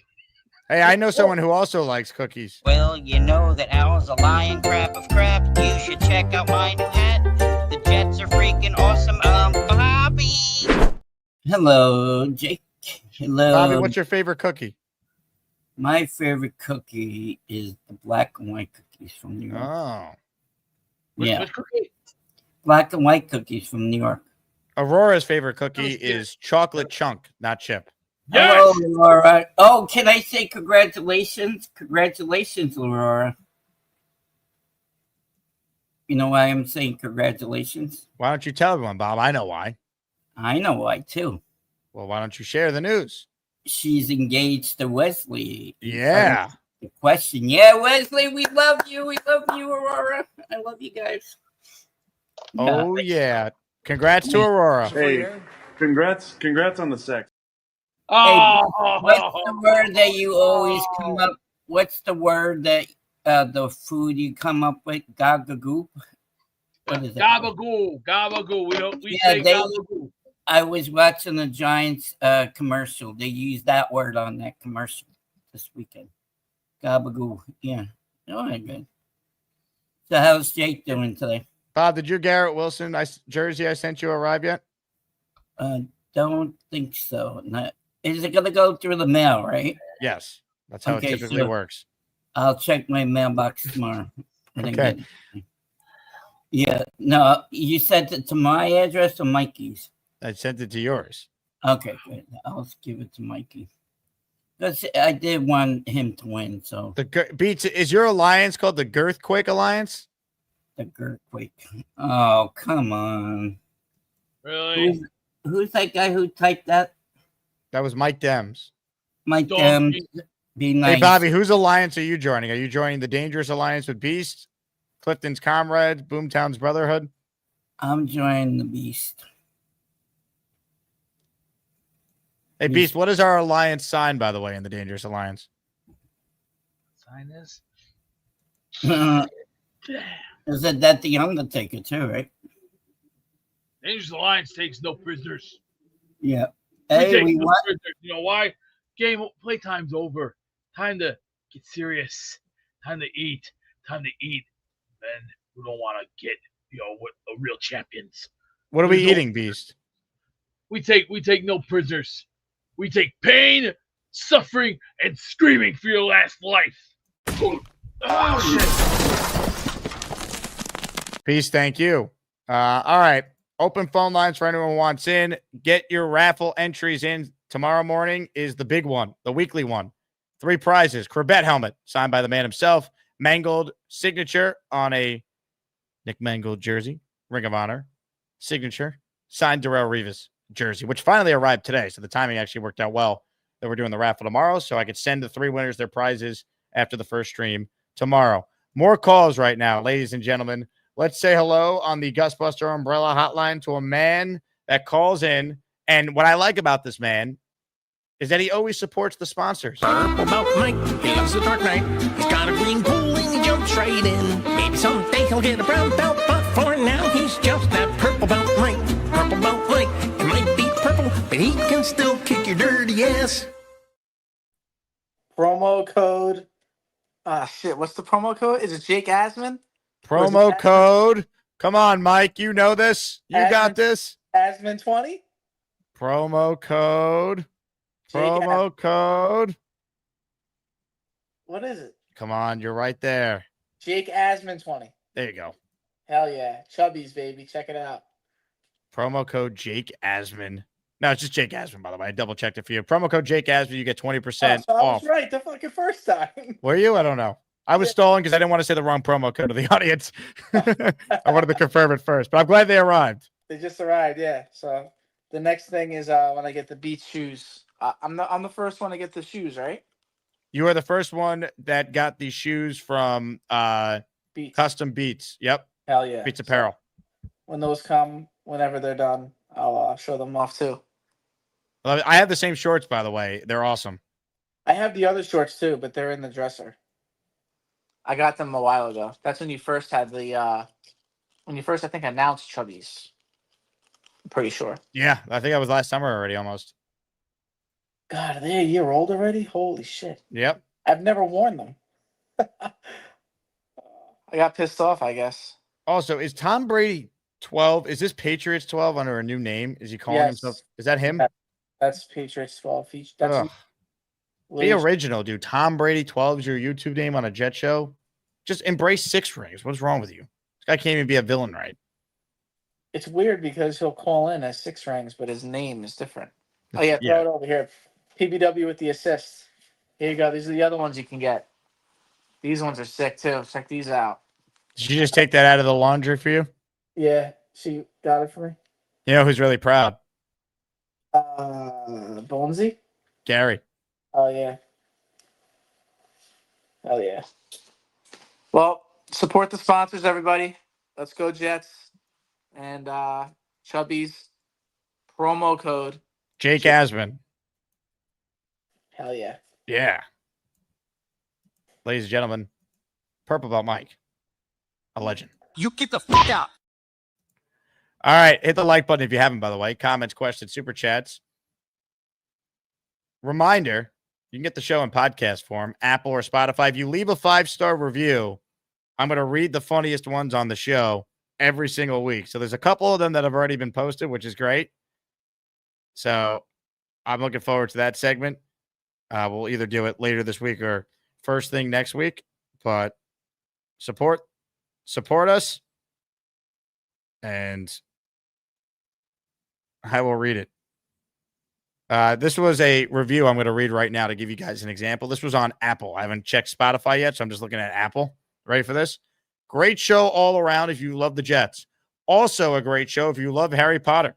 Hey, I know someone who also likes cookies. Well, you know that Al's a lion crap of crap. You should check out my new hat. The Jets are freaking awesome. Bobby. Hello, Jake. Hello. Bobby, what's your favorite cookie? My favorite cookie is the black and white cookies from New York. Oh. Yeah. Which cookie? Black and white cookies from New York. Aurora's favorite cookie is chocolate chunk, not chip. Yes! Hello, Aurora. Oh, can I say congratulations? Congratulations, Aurora. You know why I'm saying congratulations? Why don't you tell everyone, Bob? I know why. I know why, too. Well, why don't you share the news? She's engaged to Wesley. Yeah. The question. Yeah, Wesley, we love you. We love you, Aurora. I love you guys. Oh, yeah. Congrats to Aurora. Hey, congrats on the sex. Hey, what's the word that you always come up? What's the word that the food you come up with? Gabagoo. What is it? Gabagoo. We say gabagoo. I was watching the Giants commercial. They used that word on that commercial this weekend. Gabagoo. Yeah. All right, good. So how's Jake doing today? Bob, did your Garrett Wilson jersey I sent you arrive yet? Don't think so. Is it going to go through the mail, right? Yes. That's how it typically works. I'll check my mailbox tomorrow. Okay. Yeah. No, you sent it to my address or Mikey's? I sent it to yours. Okay, good. I'll give it to Mikey. I did want him to win, so. Beats, is your alliance called the Girthquake Alliance? The Girthquake. Oh, come on. Really? Who's that guy who typed that? That was Mike Dems. Mike Dems. Be nice. Hey, Bobby, whose alliance are you joining? Are you joining the Dangerous Alliance with Beast, Clifton's Comrades, Boomtown's Brotherhood? I'm joining the Beast. Hey, Beast, what is our alliance sign, by the way, in the Dangerous Alliance? Sign this? Is that the Undertaker, too, right? Dangerous Alliance takes no prisoners. Yeah. Hey, we no prisoners. You know why? Playtime's over. Time to get serious. Time to eat. Men who don't want to get, with real champions. What are we eating, Beast? We take no prisoners. We take pain, suffering, and screaming for your last life. Oh, shit. Peace, thank you. All right. Open phone lines for anyone who wants in. Get your raffle entries in. Tomorrow morning is the big one, the weekly one. 3 prizes. Corbett helmet, signed by the man himself. Mangold signature on a Nick Mangold jersey. Ring of Honor signature. Signed Darrelle Revis jersey, which finally arrived today. So the timing actually worked out well that we're doing the raffle tomorrow. So I could send the 3 winners their prizes after the first stream tomorrow. More calls right now, ladies and gentlemen. Let's say hello on the Gusbuster Umbrella hotline to a man that calls in. And what I like about this man is that he always supports the sponsors. Purple about Mike, he loves the dark knight. He's got a green pool and he jumps right in. Maybe someday he'll get a brown belt, but for now he's just that purple belt Mike. Purple belt Mike, it might be purple, but he can still kick your dirty ass. Promo code. What's the promo code? Is it Jake Asman? Promo code. Come on, Mike. You know this. You got this. Asman 20. Promo code. Promo code. What is it? Come on, you're right there. Jake Asman 20. There you go. Hell yeah. Chubbies, baby. Check it out. Promo code Jake Asman. No, it's just Jake Asman, by the way. I double checked it for you. Promo code Jake Asman, you get 20% so I off. was right the fucking first time. Were you? I don't know. I was stalling because I didn't want to say the wrong promo code to the audience. I wanted to confirm it first, but I'm glad they arrived. They just arrived, yeah. So the next thing is when I get the Beats shoes. I'm the first one to get the shoes, right? You are the first one that got these shoes from Beats. Custom Beats. Yep. Hell yeah. Beats Apparel. So when those come, whenever they're done, I'll show them off too. I have the same shorts, by the way. They're awesome. I have the other shorts too, but they're in the dresser. I got them a while ago. That's when you first had the I think announced Chubbies. I'm pretty sure. Yeah, I think that was last summer already almost. God, are they a year old already? Holy shit. Yep. I've never worn them. I got pissed off, I guess. Also, is Tom Brady 12? Is this Patriots 12 under a new name? Is he calling himself? Is that him? That's Patriots 12. That's the original, dude. Tom Brady 12 is your YouTube name on a Jet show. Just embrace 6 rings. What's wrong with you? This guy can't even be a villain, right? It's weird because he'll call in as 6 rings, but his name is different. Oh, yeah, throw it over here. PBW with the assists. Here you go. These are the other ones you can get. These ones are sick, too. Check these out. Did you just take that out of the laundry for you? Yeah. She got it for me. You know who's really proud? Bonesy? Gary. Oh, yeah. Hell yeah. Well, support the sponsors, everybody. Let's go, Jets. And Chubbies. Promo code. Jake Asman. Hell yeah. Yeah. Ladies and gentlemen, Purple Belt Mike. A legend. You get the fuck out. All right. Hit the like button if you haven't, by the way. Comments, questions, super chats. Reminder, you can get the show in podcast form, Apple or Spotify. If you leave a 5-star review, I'm going to read the funniest ones on the show every single week. So there's a couple of them that have already been posted, which is great. So I'm looking forward to that segment. We'll either do it later this week or first thing next week. But support us, and I will read it. This was a review I'm going to read right now to give you guys an example. This was on Apple. I haven't checked Spotify yet, so I'm just looking at Apple. Ready for this? Great show all around if you love the Jets. Also a great show if you love Harry Potter.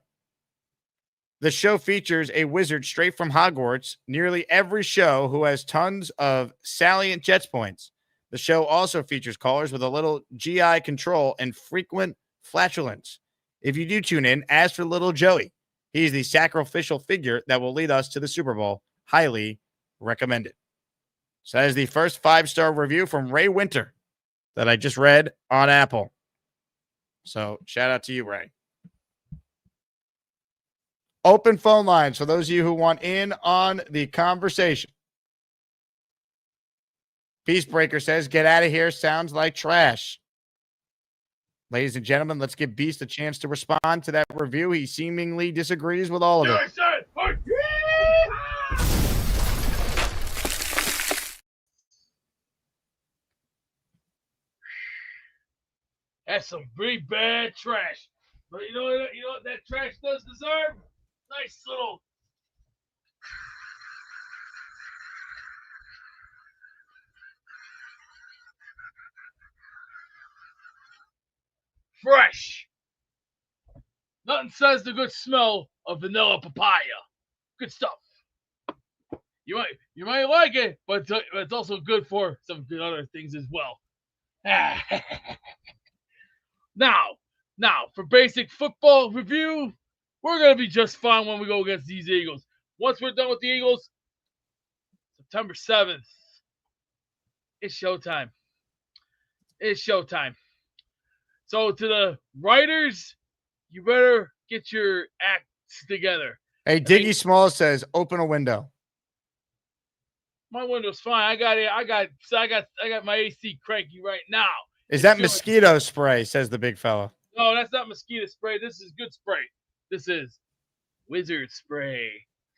The show features a wizard straight from Hogwarts nearly every show who has tons of salient Jets points. The show also features callers with a little GI control and frequent flatulence. If you do tune in, ask for little Joey. He's the sacrificial figure that will lead us to the Super Bowl. Highly recommended. So that is the first 5-star review from Ray Winter that I just read on Apple. So shout out to you, Ray. Open phone lines for those of you who want in on the conversation. Beastbreaker says, get out of here. Sounds like trash. Ladies and gentlemen, let's give Beast a chance to respond to that review. He seemingly disagrees with all of it. That's some pretty bad trash. But you know what that trash does deserve? Nice little fresh. Nothing says the good smell of vanilla papaya. Good stuff. You might like it, but it's also good for some good other things as well. Now, for basic football review, we're going to be just fine when we go against these Eagles. Once we're done with the Eagles, September 7th. It's showtime. It's showtime. So to the writers, you better get your acts together. Hey, Diggy Small says, open a window. My window's fine. I got my AC cranky right now. Is that mosquito spray, says the big fella. No, that's not mosquito spray. This is good spray. This is wizard spray.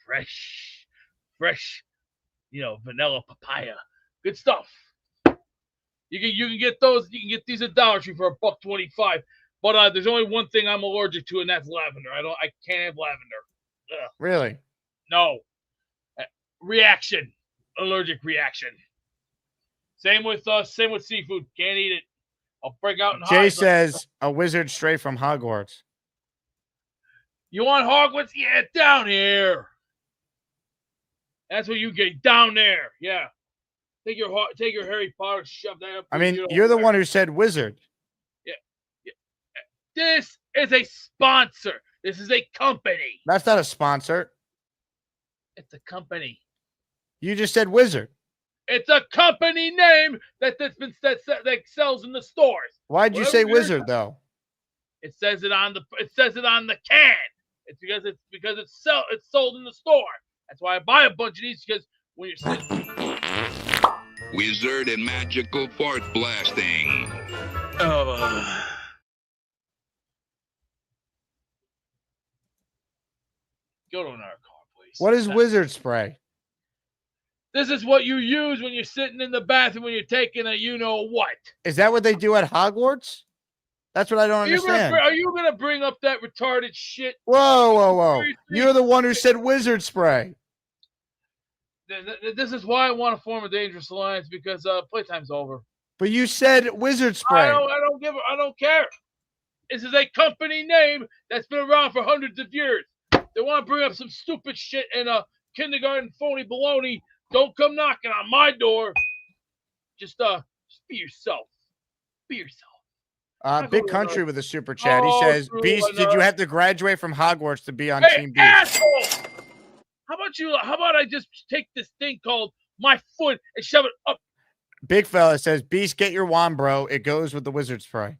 Fresh, vanilla papaya. Good stuff. You can get those. You can get these at Dollar Tree for $1.25. But there's only one thing I'm allergic to, and that's lavender. I can't have lavender. Ugh. Really? No. Reaction. Allergic reaction. Same with seafood. Can't eat it. I'll break out in Jay hives. says a wizard straight from Hogwarts. You want Hogwarts? Yeah, down here. That's what you get down there. Yeah. Take your Harry Potter, shove that up. I mean, you're the one who said wizard. Yeah. This is a sponsor. This is a company. That's not a sponsor. It's a company. You just said wizard. It's a company name that sells in the stores. Why'd you say wizard though? It says it on the can. It's because it's sold in the store. That's why I buy a bunch of these, because when you're sitting. Wizard and magical fart blasting. Go to another car, please. What is wizard spray? This is what you use when you're sitting in the bathroom when you're taking a you-know-what. Is that what they do at Hogwarts? That's what I don't understand. Are you going to bring up that retarded shit? Whoa. You're the one who said wizard spray. This is why I want to form a dangerous alliance, because playtime's over. But you said wizard spray. I don't care. This is a company name that's been around for hundreds of years. They want to bring up some stupid shit and kindergarten phony baloney. Don't come knocking on my door. Just be yourself. Be yourself. Big Country with a super chat. He says, Beast, did you have to graduate from Hogwarts to be on Team Beast? Asshole! How about I just take this thing called my foot and shove it up? Big fella says, Beast, get your wand, bro. It goes with the wizard spray.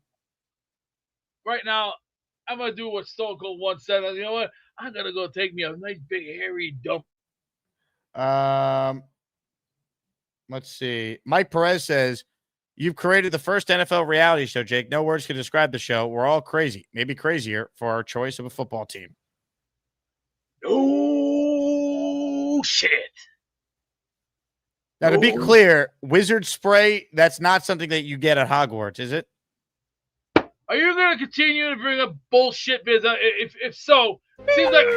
Right now, I'm going to do what Stone Cold once said. You know what? I'm going to go take me a nice big hairy dump. Let's see. Mike Perez says, you've created the first NFL reality show, Jake. No words can describe the show. We're all crazy, maybe crazier, for our choice of a football team. Oh, shit. Now, to be clear, wizard spray, that's not something that you get at Hogwarts, is it? Are you going to continue to bring up bullshit? Because if so, seems like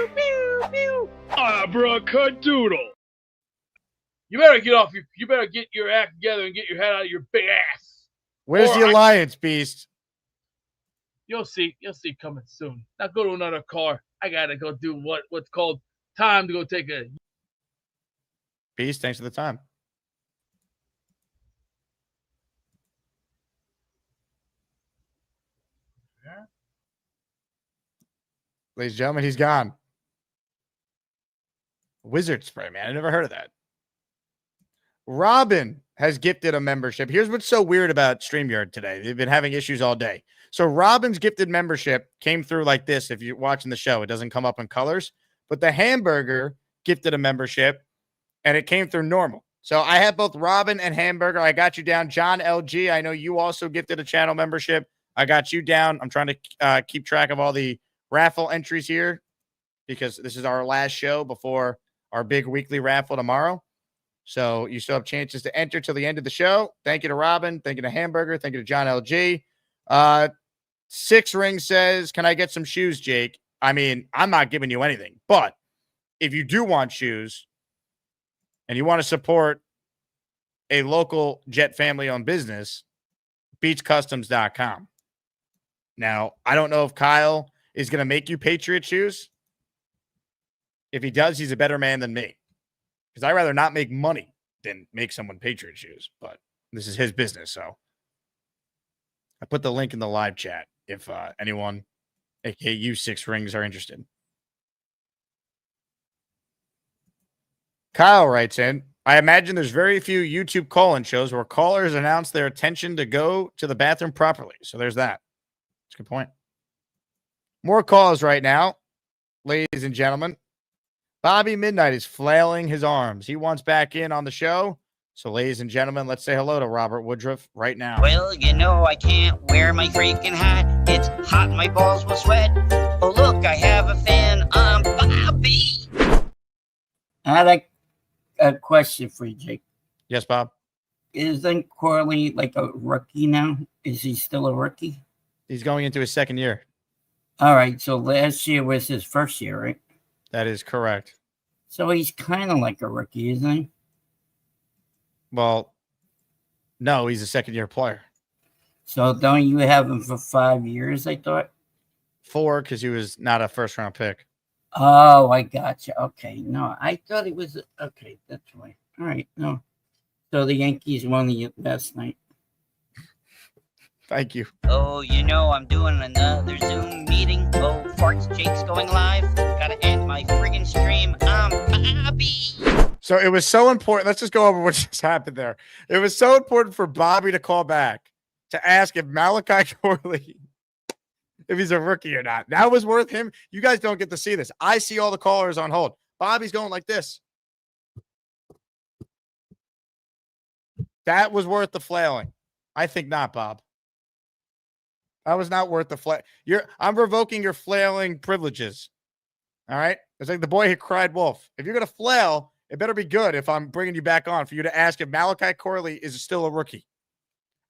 abracadabra. You better get your act together and get your head out of your big ass. Where's the alliance, Beast? You'll see coming soon. Now go to another car. I gotta go do what's called time to go take a. Beast, thanks for the time. Yeah. Ladies and gentlemen, he's gone. Wizard spray, man. I never heard of that. Robin has gifted a membership. Here's what's so weird about StreamYard today. They've been having issues all day. So Robin's gifted membership came through like this. If you're watching the show, it doesn't come up in colors. But the Hamburger gifted a membership, and it came through normal. So I have both Robin and Hamburger. I got you down. John LG, I know you also gifted a channel membership. I got you down. I'm trying to keep track of all the raffle entries here because this is our last show before our big weekly raffle tomorrow. So you still have chances to enter till the end of the show. Thank you to Robin. Thank you to Hamburger. Thank you to John LG. Six Ring says, can I get some shoes, Jake? I mean, I'm not giving you anything. But if you do want shoes and you want to support a local Jet family-owned business, beachcustoms.com. Now, I don't know if Kyle is going to make you Patriot shoes. If he does, he's a better man than me. Because I'd rather not make money than make someone Patriot shoes. But this is his business, so I put the link in the live chat if anyone, aka you Six Rings, are interested. Kyle writes in, I imagine there's very few YouTube call-in shows where callers announce their intention to go to the bathroom properly. So there's that. That's a good point. More calls right now, ladies and gentlemen. Bobby Midnight is flailing his arms. He wants back in on the show. So, ladies and gentlemen, let's say hello to Robert Woodruff right now. Well, you know I can't wear my freaking hat. It's hot, my balls will sweat. Oh, look, I have a fan. I'm Bobby. I had a question for you, Jake. Yes, Bob. Isn't Corley like a rookie now? Is he still a rookie? He's going into his second year. All right, so last year was his first year, right? That is correct. So he's kind of like a rookie, isn't he? Well, no, he's a second-year player. So don't you have him for 5 years, I thought? 4, because he was not a first-round pick. Oh, I gotcha. Okay, no, I thought it was... Okay, that's right. All right, no. So the Yankees won the last night. Thank you. Oh, you know I'm doing another Zoom meeting. Oh, farts, Jake's going live. Gotta end my friggin' stream. I'm Bobby. So it was so important. Let's just go over what just happened there. It was so important for Bobby to call back to ask if Malachi Corley, if he's a rookie or not. That was worth him. You guys don't get to see this. I see all the callers on hold. Bobby's going like this. That was worth the flailing. I think not, Bob. That was not worth the flail. I'm revoking your flailing privileges. All right? It's like the boy who cried wolf. If you're going to flail, it better be good if I'm bringing you back on for you to ask if Malachi Corley is still a rookie.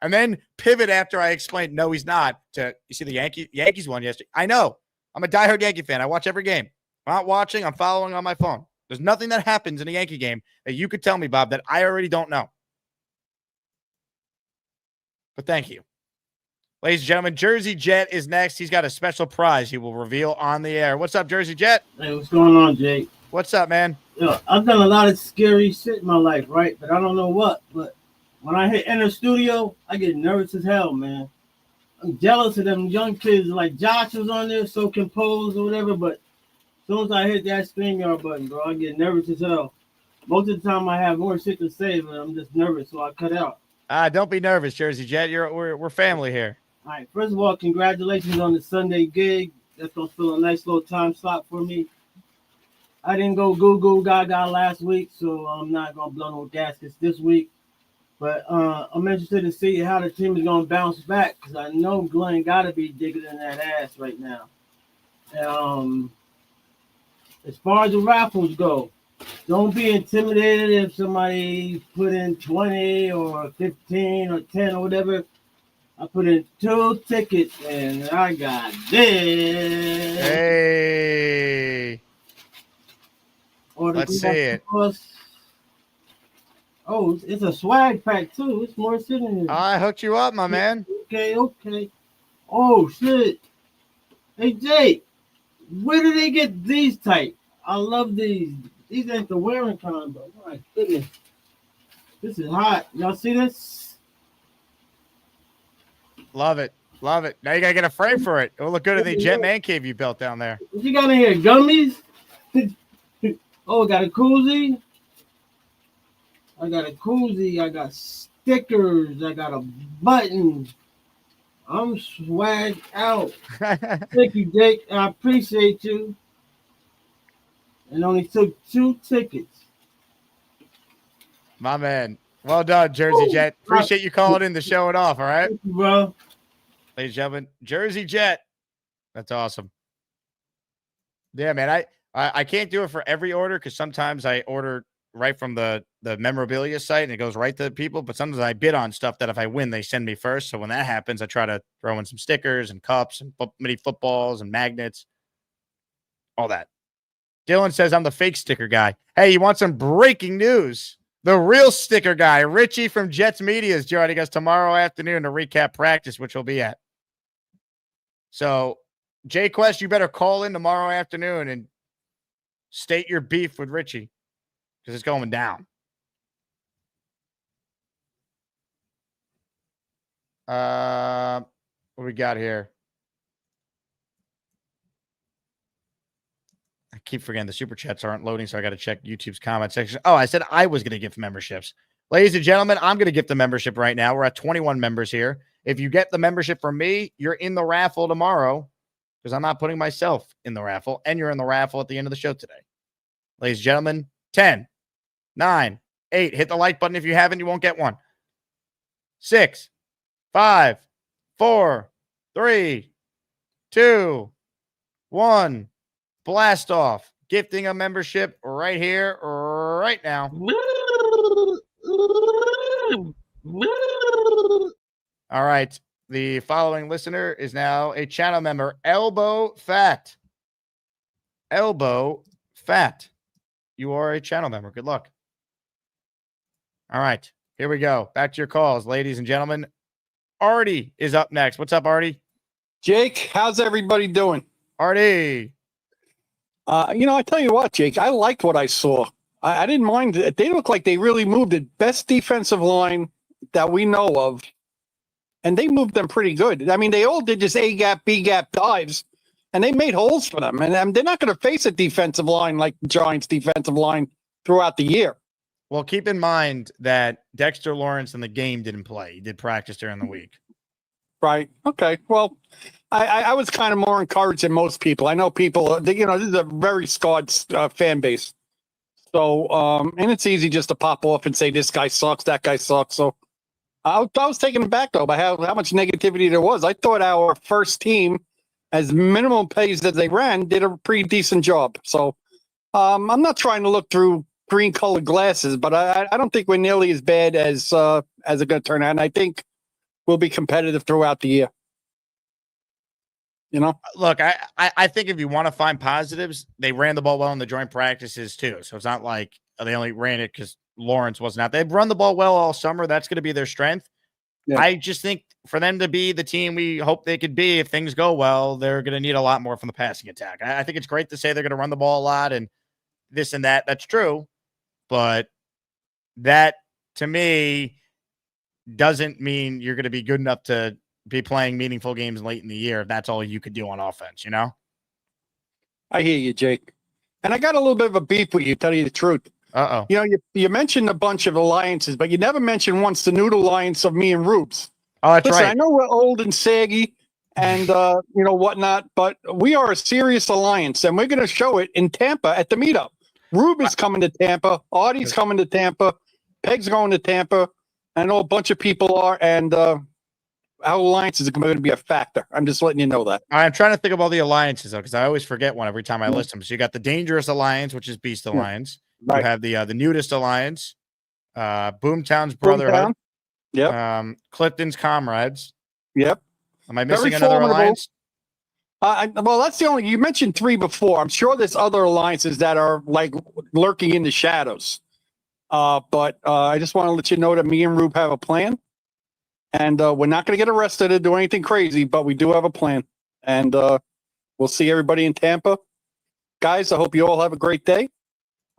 And then pivot after I explained, no, he's not. You see the Yankees won yesterday. I know. I'm a diehard Yankee fan. I watch every game. I'm not watching. I'm following on my phone. There's nothing that happens in a Yankee game that you could tell me, Bob, that I already don't know. But thank you. Ladies and gentlemen, Jersey Jet is next. He's got a special prize he will reveal on the air. What's up, Jersey Jet? Hey, what's going on, Jake? What's up, man? Yo, I've done a lot of scary shit in my life, right? But I don't know what. But when I hit enter studio, I get nervous as hell, man. I'm jealous of them young kids. Like Josh was on there, so composed or whatever. But as soon as I hit that StreamYard button, bro, I get nervous as hell. Most of the time, I have more shit to say, but I'm just nervous, so I cut out. Don't be nervous, Jersey Jet. We're family here. All right. First of all, congratulations on the Sunday gig. That's gonna fill a nice little time slot for me. I didn't go goo gaga last week, so I'm not gonna blow no gaskets this week. But I'm interested to see how the team is gonna bounce back because I know Glenn gotta be digging in that ass right now. As far as the raffles go, don't be intimidated if somebody put in 20 or 15 or 10 or whatever. I put in 2 tickets and I got this. Hey. Let's see it. Oh, it's a swag pack too. It's more sitting here. I hooked you up, my man. Okay. Oh, shit. Hey, Jake, where do they get these type? I love these. These ain't the wearing kind, but my goodness. This is hot. Y'all see this? Love it. Now you gotta get a frame for it. It'll look good in the Jet Man Cave you built down there. What you got in here? Gummies? Oh, got a koozie. I got stickers. I got a button. I'm swagged out. Thank you, Jake. I appreciate you. And only took 2 tickets. My man. Well done, Jersey Jet. Appreciate you calling in to show it off, all right? Thank you, bro. Ladies and gentlemen, Jersey Jet. That's awesome. Yeah, man. I can't do it for every order because sometimes I order right from the memorabilia site and it goes right to people. But sometimes I bid on stuff that if I win, they send me first. So when that happens, I try to throw in some stickers and cups and mini footballs and magnets, all that. Dylan says I'm the fake sticker guy. Hey, you want some breaking news? The real sticker guy, Richie from Jets Media, is joining us tomorrow afternoon to recap practice, which we'll be at. So, Jay Quest, you better call in tomorrow afternoon and state your beef with Richie because it's going down. What we got here? I keep forgetting the super chats aren't loading, so I got to check YouTube's comment section. Oh, I said I was going to gift memberships. Ladies and gentlemen, I'm going to gift a membership right now. We're at 21 members here. If you get the membership from me, you're in the raffle tomorrow because I'm not putting myself in the raffle, and you're in the raffle at the end of the show today. Ladies and gentlemen, 10, 9, 8. Hit the like button if you haven't. You won't get one. 6, 5, 4, 3, 2, 1. Blast off. Gifting a membership right here, right now. All right. The following listener is now a channel member. Elbow Fat. Elbow Fat. You are a channel member. Good luck. All right. Here we go. Back to your calls, ladies and gentlemen. Artie is up next. What's up, Artie? Jake, how's everybody doing? Artie. I tell you what, Jake, I liked what I saw. I didn't mind it. They look like they really moved the best defensive line that we know of. And they moved them pretty good. I mean, they all did just A-gap, B-gap dives, and they made holes for them. And they're not going to face a defensive line like the Giants' defensive line throughout the year. Well, keep in mind that Dexter Lawrence in the game didn't play. He did practice during the week. Right. Okay. Well, I was kind of more encouraged than most people. I know people, this is a very scarred fan base. So, and it's easy just to pop off and say, this guy sucks, that guy sucks. So I was taken aback, though, by how much negativity there was. I thought our first team, as minimum pace as they ran, did a pretty decent job. So I'm not trying to look through green-colored glasses, but I don't think we're nearly as bad as it's going to turn out. And I think we'll be competitive throughout the year. Look, I think if you want to find positives, they ran the ball well in the joint practices too. So it's not like they only ran it because Lawrence wasn't out. They've run the ball well all summer. That's going to be their strength. Yeah. I just think for them to be the team we hope they could be, if things go well, they're going to need a lot more from the passing attack. I think it's great to say they're going to run the ball a lot and this and that. That's true. But that, to me, doesn't mean you're going to be good enough to be playing meaningful games late in the year if that's all you could do on offense, I hear you, Jake. And I got a little bit of a beef with you, tell you the truth. Uh-oh. You mentioned a bunch of alliances, but you never mentioned once the noodle alliance of me and Rubes. Oh, that's Listen, right. I know we're old and saggy and, whatnot, but we are a serious alliance, and we're going to show it in Tampa at the meetup. Rube is coming to Tampa. Artie's coming to Tampa. Peg's going to Tampa. I know a bunch of people are, and our alliance is going to be a factor. I'm just letting you know that. I'm trying to think of all the alliances, though, because I always forget one every time I list them. So you got the Dangerous Alliance, which is Beast Alliance. Right. You have the Nudist Alliance, Boomtown's Brotherhood. Yep. Clifton's Comrades. Yep. Am I missing another alliance? Well, that's the only. You mentioned 3 before. I'm sure there's other alliances that are like lurking in the shadows. But I just want to let you know that me and Rube have a plan, and we're not going to get arrested or do anything crazy, but we do have a plan, and we'll see everybody in Tampa. Guys, I hope you all have a great day.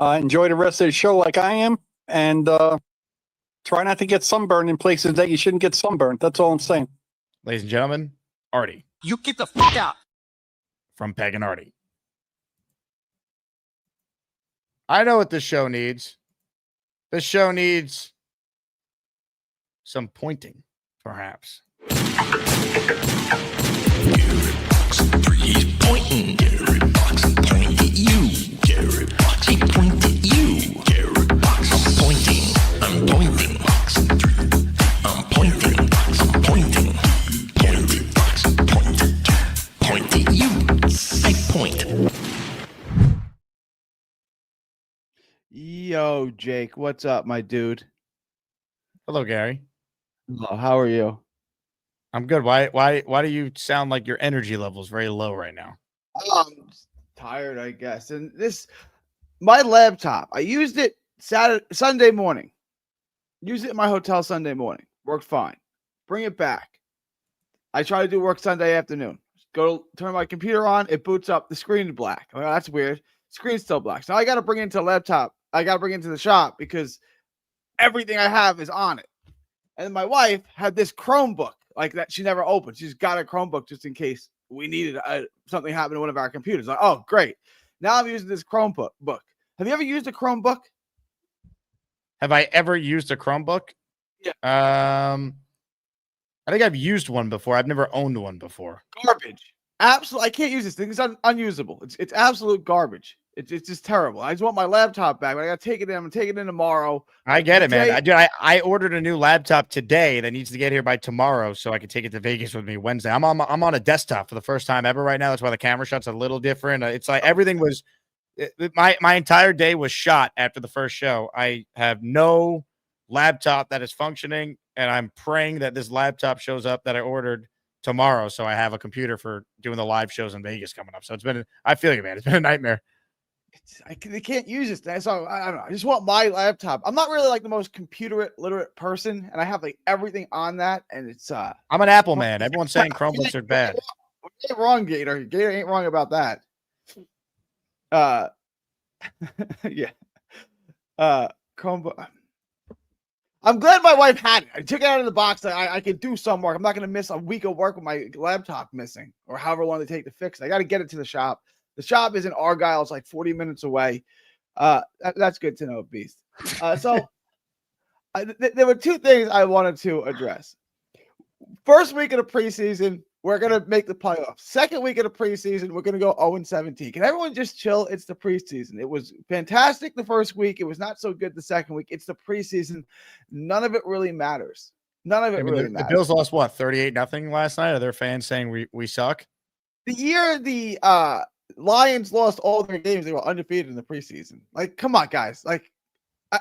Enjoy the rest of the show like I am, and try not to get sunburned in places that you shouldn't get sunburned. That's all I'm saying. Ladies and gentlemen, Artie. You get the fuck out. From Peg and Artie. I know what this show needs. This show needs some pointing, perhaps. He's pointing. Gary Box point at you. Gary Box point at you. Gary Box. I'm pointing. I'm pointing. I'm pointing. I'm pointing. Gary Box point at you. I point. Yo, Jake, what's up, my dude? Hello, Gary. Hello, how are you? I'm good. Why do you sound like your energy level is very low right now? I'm tired, I guess. And my laptop, I used it Sunday morning. Used it in my hotel Sunday morning. Worked fine. Bring it back. I try to do work Sunday afternoon. Turn my computer on. It boots up. The screen is black. I'm like, oh, that's weird. Screen's still black. So I got to bring it into the laptop. I got to bring it into the shop because everything I have is on it. And my wife had this Chromebook like that she never opened. She's got a Chromebook just in case we needed something happen to one of our computers. Like, oh, great. Now I'm using this Chromebook. Have you ever used a Chromebook? Have I ever used a Chromebook? Yeah. I think I've used one before. I've never owned one before. Garbage. Absolutely. I can't use this thing. It's unusable. It's absolute garbage. It's just terrible. I just want my laptop back, but I got to take it in. I'm taking it in tomorrow. I get it, man. I ordered a new laptop today that needs to get here by tomorrow so I can take it to Vegas with me Wednesday. I'm on a desktop for the first time ever right now. That's why the camera shot's a little different. It's like everything was my entire day was shot after the first show. I have no laptop that is functioning, and I'm praying that this laptop shows up that I ordered tomorrow so I have a computer for doing the live shows in Vegas coming up. So I feel like, man, it's been a nightmare. I can't use this thing. So I don't know. I just want my laptop. I'm not really like the most computer literate person, and I have like everything on that. And it's I'm an Apple man. Everyone's saying Chromebooks are bad. You ain't wrong, Gator. Gator ain't wrong about that. Yeah. Chromebook. I'm glad my wife had it. I took it out of the box. I can do some work. I'm not going to miss a week of work with my laptop missing or however long they take to fix it. I got to get it to the shop. The shop is in Argyle. It's like 40 minutes away. That's good to know, Beast. There were two things I wanted to address. First week of the preseason, we're going to make the playoffs. Second week of the preseason, we're going to go 0-17. Can everyone just chill? It's the preseason. It was fantastic the first week. It was not so good the second week. It's the preseason. None of it really matters. None of it really matters. The Bills lost, what, 38-0 last night? Are there fans saying we suck? The year the Lions lost all their games, they were undefeated in the preseason. Like, come on, guys. Like,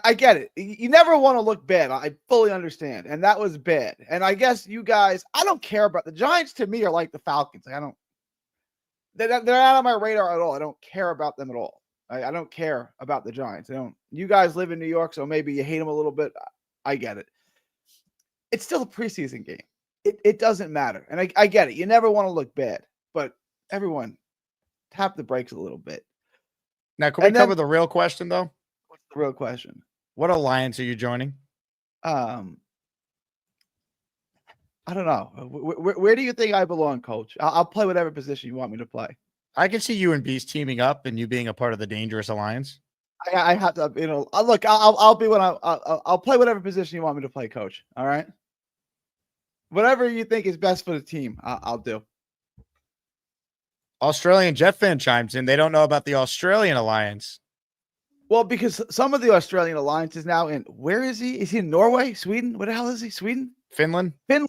I get it. You never want to look bad. I fully understand. And that was bad. And I guess you guys, I don't care about the Giants. To me, are like the Falcons. Like, they're not on my radar at all. I don't care about them at all. I don't care about the Giants. You guys live in New York, so maybe you hate them a little bit. I get it. It's still a preseason game. It doesn't matter. And I get it. You never want to look bad. But everyone, tap the brakes a little bit. Now, can we cover the real question, though? What's the real question? What alliance are you joining? I don't know. Where do you think I belong, Coach? I'll play whatever position you want me to play. I can see you and Beast teaming up and you being a part of the Dangerous Alliance. I have to, look. I'll be what I'll play whatever position you want me to play, Coach. All right. Whatever you think is best for the team, I'll do. Australian Jet fan chimes in. They don't know about the Australian Alliance. Well, because some of the Australian Alliance is now in. Where is he? Is he in Norway? Sweden? What the hell is he? Sweden? Finland? Finland.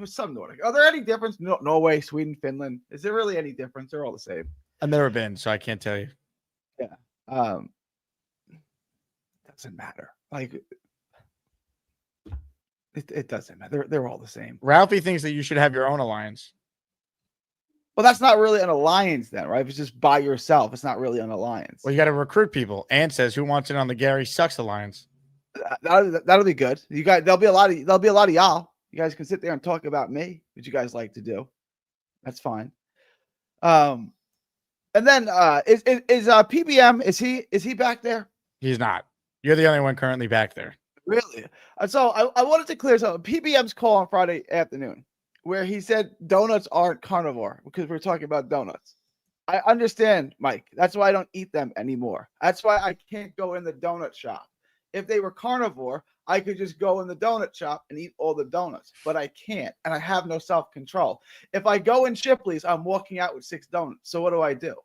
Some Nordic. Are there any difference? Norway, Sweden, Finland. Is there really any difference? They're all the same. I've never been, so I can't tell you. Yeah. Doesn't matter. Like, it doesn't matter. They're all the same. Ralphie thinks that you should have your own alliance. Well, that's not really an alliance then, right? If it's just by yourself, it's not really an alliance. Well, you got to recruit people. Ann says, "Who wants in on the Gary Sucks alliance?" That'll be good. You guys, there'll be a lot of y'all. You guys can sit there and talk about me, which you guys like to do. That's fine. And then is PBM? Is he back there? He's not. You're the only one currently back there. Really? So I wanted to clear something. PBM's call on Friday afternoon, where he said donuts aren't carnivore because we're talking about donuts. I understand, Mike. That's why I don't eat them anymore. That's why I can't go in the donut shop. If they were carnivore, I could just go in the donut shop and eat all the donuts, but I can't, and I have no self-control. If I go in Shipley's, I'm walking out with 6 donuts. So what do?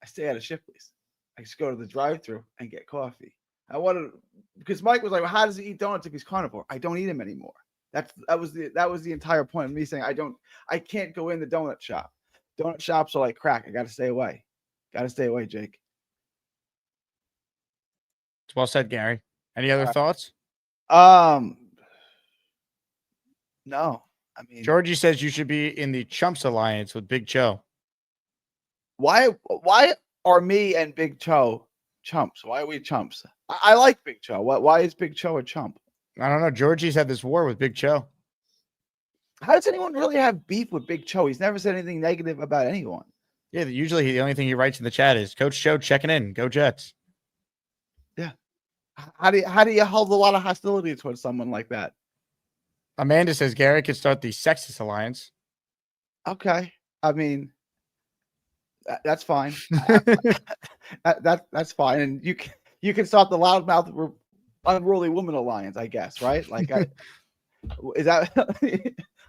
I stay out of Shipley's. I just go to the drive-thru and get coffee. Because Mike was like, well, how does he eat donuts if he's carnivore? I don't eat them anymore. That was the entire point of me saying I can't go in the donut shop. Donut shops are like crack. I got to stay away. Got to stay away, Jake. It's well said, Gary. Any other thoughts? No. I mean, Georgie says you should be in the Chumps Alliance with Big Cho. Why are me and Big Cho chumps? Why are we chumps? I like Big Cho. Why is Big Cho a chump? I don't know. Georgie's had this war with Big Cho. How does anyone really have beef with Big Cho? He's never said anything negative about anyone. Yeah, usually the only thing he writes in the chat is Coach Cho checking in. Go Jets. Yeah. How do you hold a lot of hostility towards someone like that? Amanda says Gary could start the Sexist Alliance. Okay. I mean, That's fine. That's fine, and you can start the loudmouth unruly woman alliance, I guess, right? Like, is that?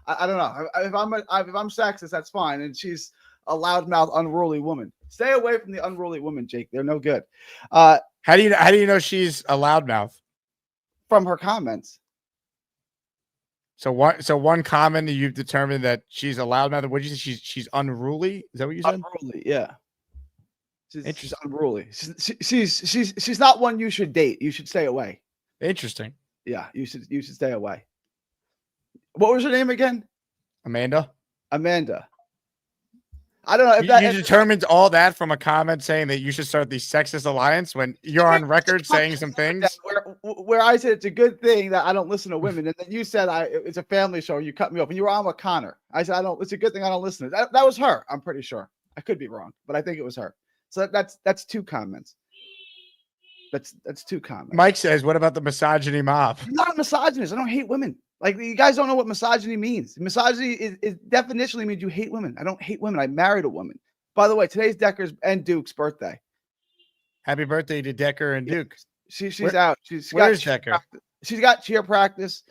I don't know. If I'm sexist, that's fine, and she's a loudmouth unruly woman. Stay away from the unruly women, Jake. They're no good. How do you know she's a loudmouth? From her comments. So one comment that you've determined that she's a loudmouth. What did you say? She's unruly. Is that what you said? Unruly, yeah. She's unruly. She's not one you should date. You should stay away. Interesting. Yeah, you should stay away. What was her name again? Amanda. I don't know if you determined all that from a comment saying that you should start the sexist alliance when you're on record saying some things. Where I said it's a good thing that I don't listen to women, and then you said it's a family show. You cut me off, and you were on with Connor. I said it's a good thing I don't listen to that. That was her. I'm pretty sure. I could be wrong, but I think it was her. So that's two comments. That's two comments. Mike says, "What about the misogyny mob?" I'm not a misogynist. I don't hate women. Like, you guys don't know what misogyny means. Misogyny is definitionally means you hate women. I don't hate women. I married a woman. By the way, today's Decker's and Duke's birthday. Happy birthday to Decker and Duke. She's out. Where's Decker? She's got cheer practice.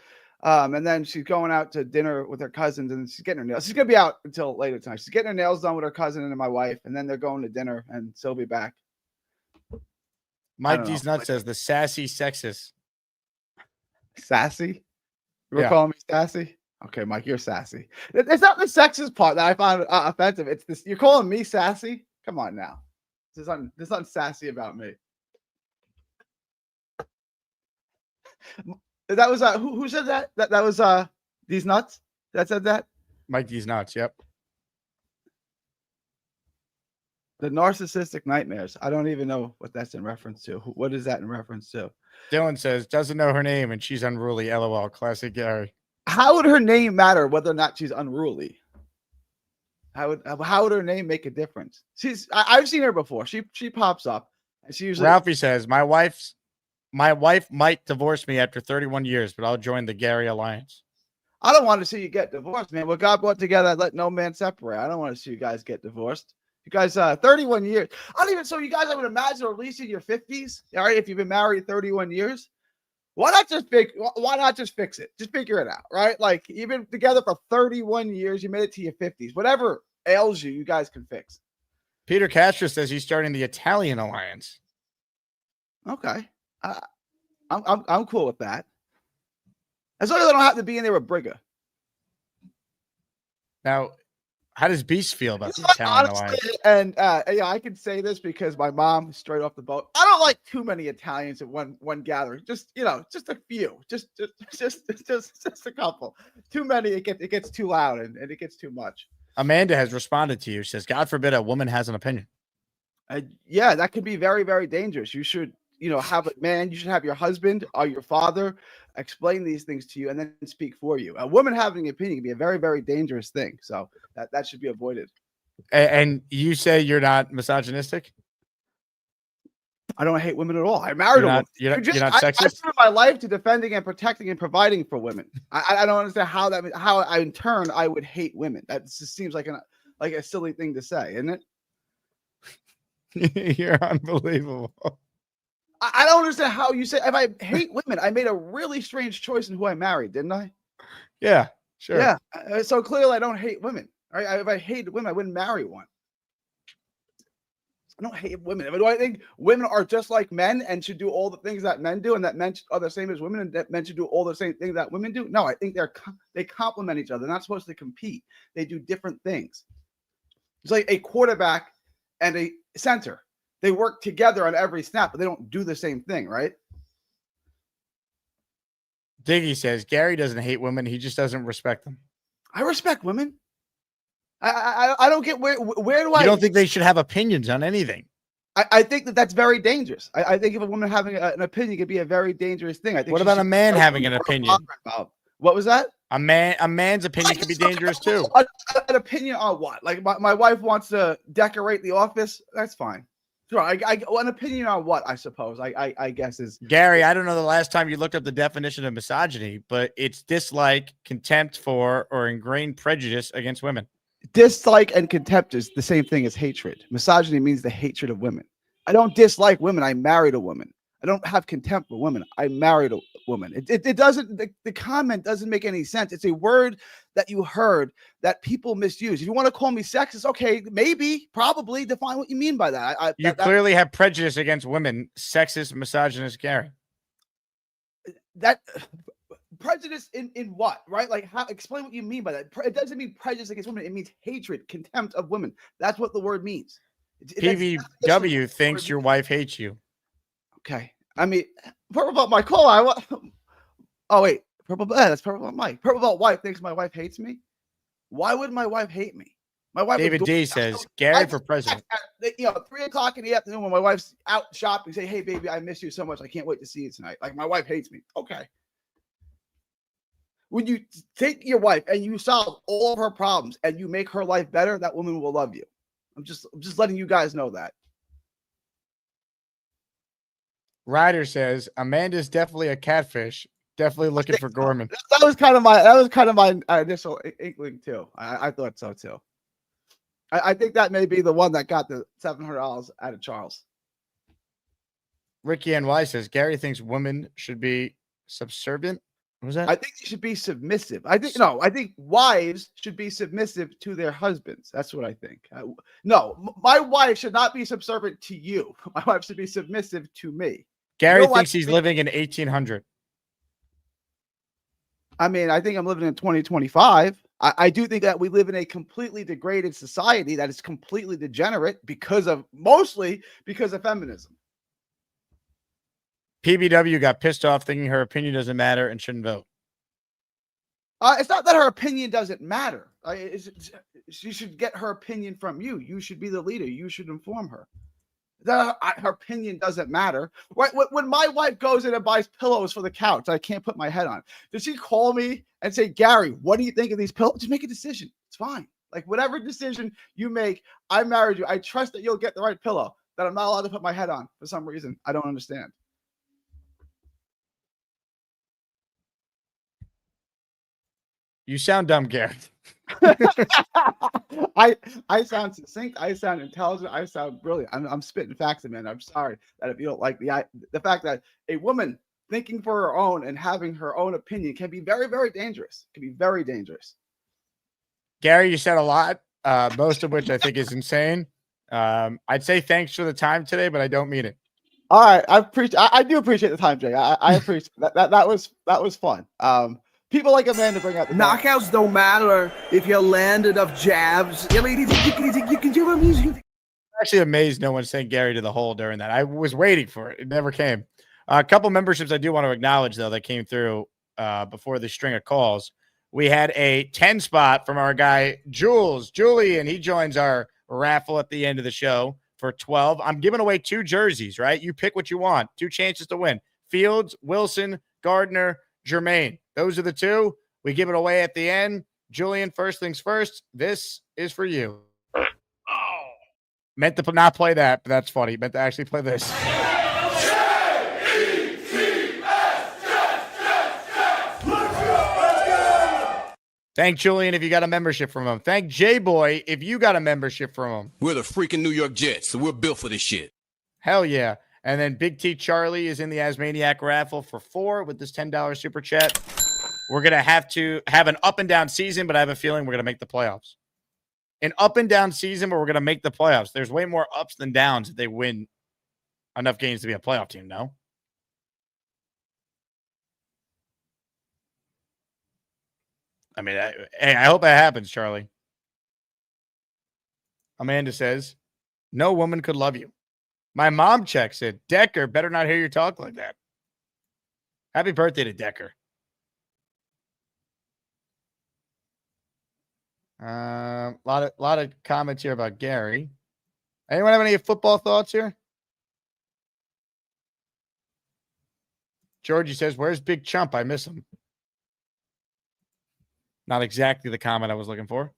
And then she's going out to dinner with her cousins, and she's getting her nails. She's gonna be out until later tonight. She's getting her nails done with her cousin and my wife, and then they're going to dinner, and she'll be back. Mike D's Nuts says the sassy sexist. Sassy? You were calling me sassy? Okay, Mike, you're sassy. It's not the sexist part that I find offensive. It's this. You're calling me sassy? Come on now. There's nothing sassy about me. That was who said that? That was These Nuts that said that? Mike D's Nuts, yep. The narcissistic nightmares. I don't even know what that's in reference to. What is that in reference to? Dylan says, doesn't know her name and she's unruly. LOL. Classic Gary. How would her name matter whether or not she's unruly? How would her name make a difference? I've seen her before. She pops up and she usually. Ralphie says, my wife might divorce me after 31 years, but I'll join the Gary Alliance. I don't want to see you get divorced, man. What God brought together, let no man separate. I don't want to see you guys get divorced. You guys, 31 years. I don't even. So you guys, I would imagine, are at least in your 50s. All right, if you've been married 31 years, why not just fix it? Just figure it out, right? Like, you've been together for 31 years. You made it to your 50s. Whatever ails you, you guys can fix. Peter Castro says he's starting the Italian Alliance. Okay, I'm cool with that. As long as I don't have to be in there with Brigga. Now, how does Beast feel about the Italian Alliance? And yeah, I can say this because my mom, straight off the boat, I don't like too many Italians at one gathering. Just just a few, just a couple. Too many, it gets too loud and it gets too much. Amanda has responded to you. She says, God forbid a woman has an opinion. Yeah, that could be very, very dangerous. You should, have a man. You should have your husband or your father explain these things to you and then speak for you. A woman having an opinion can be a very, very dangerous thing. So that should be avoided. And you say you're not misogynistic? I don't hate women at all. I married a woman. You're not sexist? I spent my life to defending and protecting and providing for women. I don't understand how I in turn I would hate women. That just seems like a silly thing to say, isn't it? You're unbelievable. I don't understand how you say if I hate women. I made a really strange choice in who I married, didn't I? Yeah, sure. Yeah. So clearly I don't hate women. Right? If I hated women, I wouldn't marry one. I don't hate women. Do I think women are just like men and should do all the things that men do, and that men are the same as women, and that men should do all the same things that women do? No, I think they complement each other. They're not supposed to compete. They do different things. It's like a quarterback and a center. They work together on every snap, but they don't do the same thing, right? Diggy says Gary doesn't hate women. He just doesn't respect them. I respect women. I don't get where do I? You don't think they should have opinions on anything? I think that's very dangerous. I think if a woman having an opinion could be a very dangerous thing. I think. What about a man having an opinion? What was that? A man's opinion could be dangerous too. An opinion on what? Like my wife wants to decorate the office. That's fine. Sure. An opinion on what? I suppose. I guess is Gary. I don't know the last time you looked up the definition of misogyny, but it's dislike, contempt for, or ingrained prejudice against women. Dislike and contempt is the same thing as hatred. Misogyny means the hatred of women. I don't dislike women. I married a woman. I don't have contempt for women. I married a woman. It doesn't, the comment doesn't make any sense. It's a word that you heard that people misuse. If you want to call me sexist, okay, maybe, probably define what you mean by that. You clearly have prejudice against women, sexist, misogynist, Gary. That prejudice in what, right? Like, how? Explain what you mean by that. It doesn't mean prejudice against women. It means hatred, contempt of women. That's what the word means. PVW thinks your wife hates you. Okay. I mean, purple belt Mike. Oh wait, that's purple belt Mike. Purple belt wife thinks my wife hates me. Why would my wife hate me? My wife. David D says Gary for president. At 3:00 in the afternoon when my wife's out shopping, say, "Hey baby, I miss you so much. I can't wait to see you tonight." Like, my wife hates me. Okay. When you take your wife and you solve all of her problems and you make her life better, that woman will love you. I'm just letting you guys know that. Ryder says Amanda's definitely a catfish. Definitely looking for Gorman. That was kind of my initial inkling too. I thought so too. I think that may be the one that got the $700 out of Charles. Ricky NY says Gary thinks women should be subservient. What was that? I think they should be submissive. I think wives should be submissive to their husbands. That's what I think. No, my wife should not be subservient to you. My wife should be submissive to me. Gary thinks he's living in 1800. I mean, I think I'm living in 2025. I do think that we live in a completely degraded society that is completely degenerate mostly because of feminism. PBW got pissed off thinking her opinion doesn't matter and shouldn't vote. It's not that her opinion doesn't matter. She should get her opinion from you. You should be the leader. You should inform her. Her opinion doesn't matter. Right? When my wife goes in and buys pillows for the couch I can't put my head on, does she call me and say, Gary, what do you think of these pillows? Just make a decision. It's fine. Like, whatever decision you make, I married you. I trust that you'll get the right pillow that I'm not allowed to put my head on for some reason. I don't understand. You sound dumb, Gary. I sound succinct. I sound intelligent. I sound brilliant. I'm spitting facts, man. I'm sorry that if you don't like the fact that a woman thinking for her own and having her own opinion can be very, very dangerous. Can be very dangerous. Gary, you said a lot, most of which I think is insane. I'd say thanks for the time today, but I don't mean it. All right, I do appreciate the time, Jay. I appreciate that was fun. People like Amanda bring out the knockouts don't matter if you land enough jabs. I'm actually amazed no one's saying Gary to the hole during that. I was waiting for it. It never came. A couple memberships I do want to acknowledge, though, that came through before the string of calls. We had a 10 spot from our guy, Julian. He joins our raffle at the end of the show for 12. I'm giving away 2 jerseys, right? You pick what you want. 2 chances to win. Fields, Wilson, Gardner, Jermaine. Those are the 2. We give it away at the end. Julian, first things first. This is for you. Oh. Meant to not play that, but that's funny. Meant to actually play this. Thank Julian if you got a membership from him. Thank J-Boy if you got a membership from him. We're the freaking New York Jets, so we're built for this shit. Hell yeah. And then Big T Charlie is in the Asmaniac raffle for 4 with this $10 super chat. We're going to have an up and down season, but I have a feeling we're going to make the playoffs. An up and down season, but we're going to make the playoffs. There's way more ups than downs if they win enough games to be a playoff team, no? I mean, I hope that happens, Charlie. Amanda says, no woman could love you. My mom checks it. Decker, better not hear you talk like that. Happy birthday to Decker. Lot of comments here about Gary. Anyone have any football thoughts here? Georgie says, where's Big Chump? I miss him. Not exactly the comment I was looking for.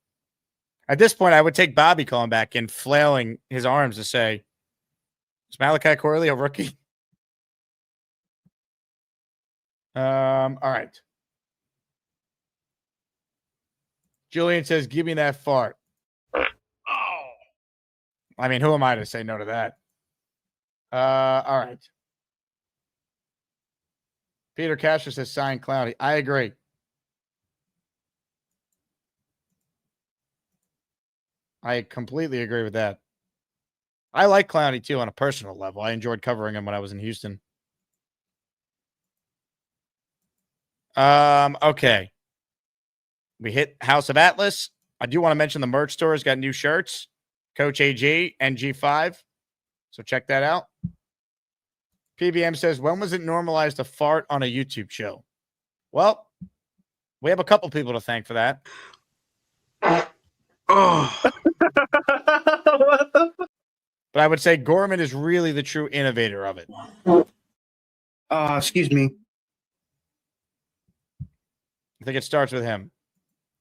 At this point, I would take Bobby calling back in, flailing his arms to say, is Malachi Corley a rookie? All right. Julian says, give me that fart. I mean, who am I to say no to that? All right. Peter Castro says sign Cloudy. I agree. I completely agree with that. I like Clowney too on a personal level. I enjoyed covering him when I was in Houston. Okay. We hit House of Atlas. I do want to mention the merch store has got new shirts. Coach AG and G5. So check that out. PBM says, when was it normalized to fart on a YouTube show? Well, we have a couple people to thank for that. Oh. But I would say Gorman is really the true innovator of it. Excuse me. I think it starts with him.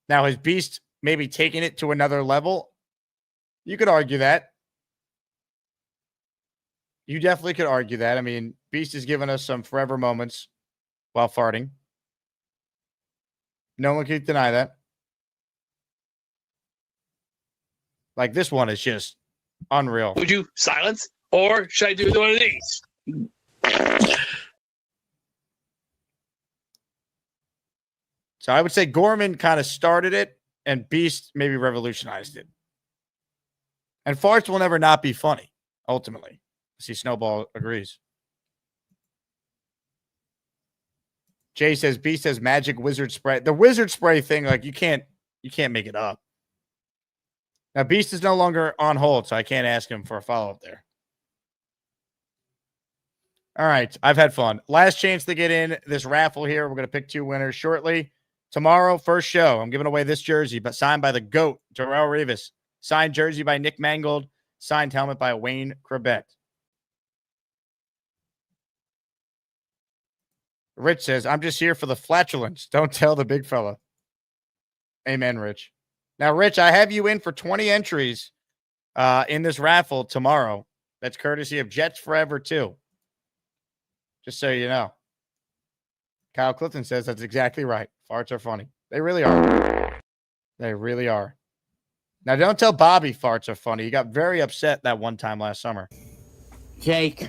Now, has Beast maybe taken it to another level? You could argue that. You definitely could argue that. I mean, Beast has given us some forever moments while farting. No one can deny that. Like, this one is just unreal. Would you silence, or should I do one of these? So I would say Gorman kind of started it, and Beast maybe revolutionized it. And farts will never not be funny, ultimately. See, Snowball agrees. Jay says Beast has magic wizard spray. The wizard spray thing, like you can't make it up. Now Beast is no longer on hold, so I can't ask him for a follow-up there. All right, I've had fun. Last chance to get in this raffle here. We're going to pick 2 winners shortly. Tomorrow, first show. I'm giving away this jersey, but signed by the GOAT, Darrell Revis. Signed jersey by Nick Mangold. Signed helmet by Wayne Crabette. Rich says, I'm just here for the flatulence. Don't tell the big fella. Amen, Rich. Now, Rich, I have you in for 20 entries in this raffle tomorrow. That's courtesy of Jets Forever, too. Just so you know. Kyle Clifton says that's exactly right. Farts are funny. They really are. They really are. Now, don't tell Bobby farts are funny. He got very upset that one time last summer. Jake.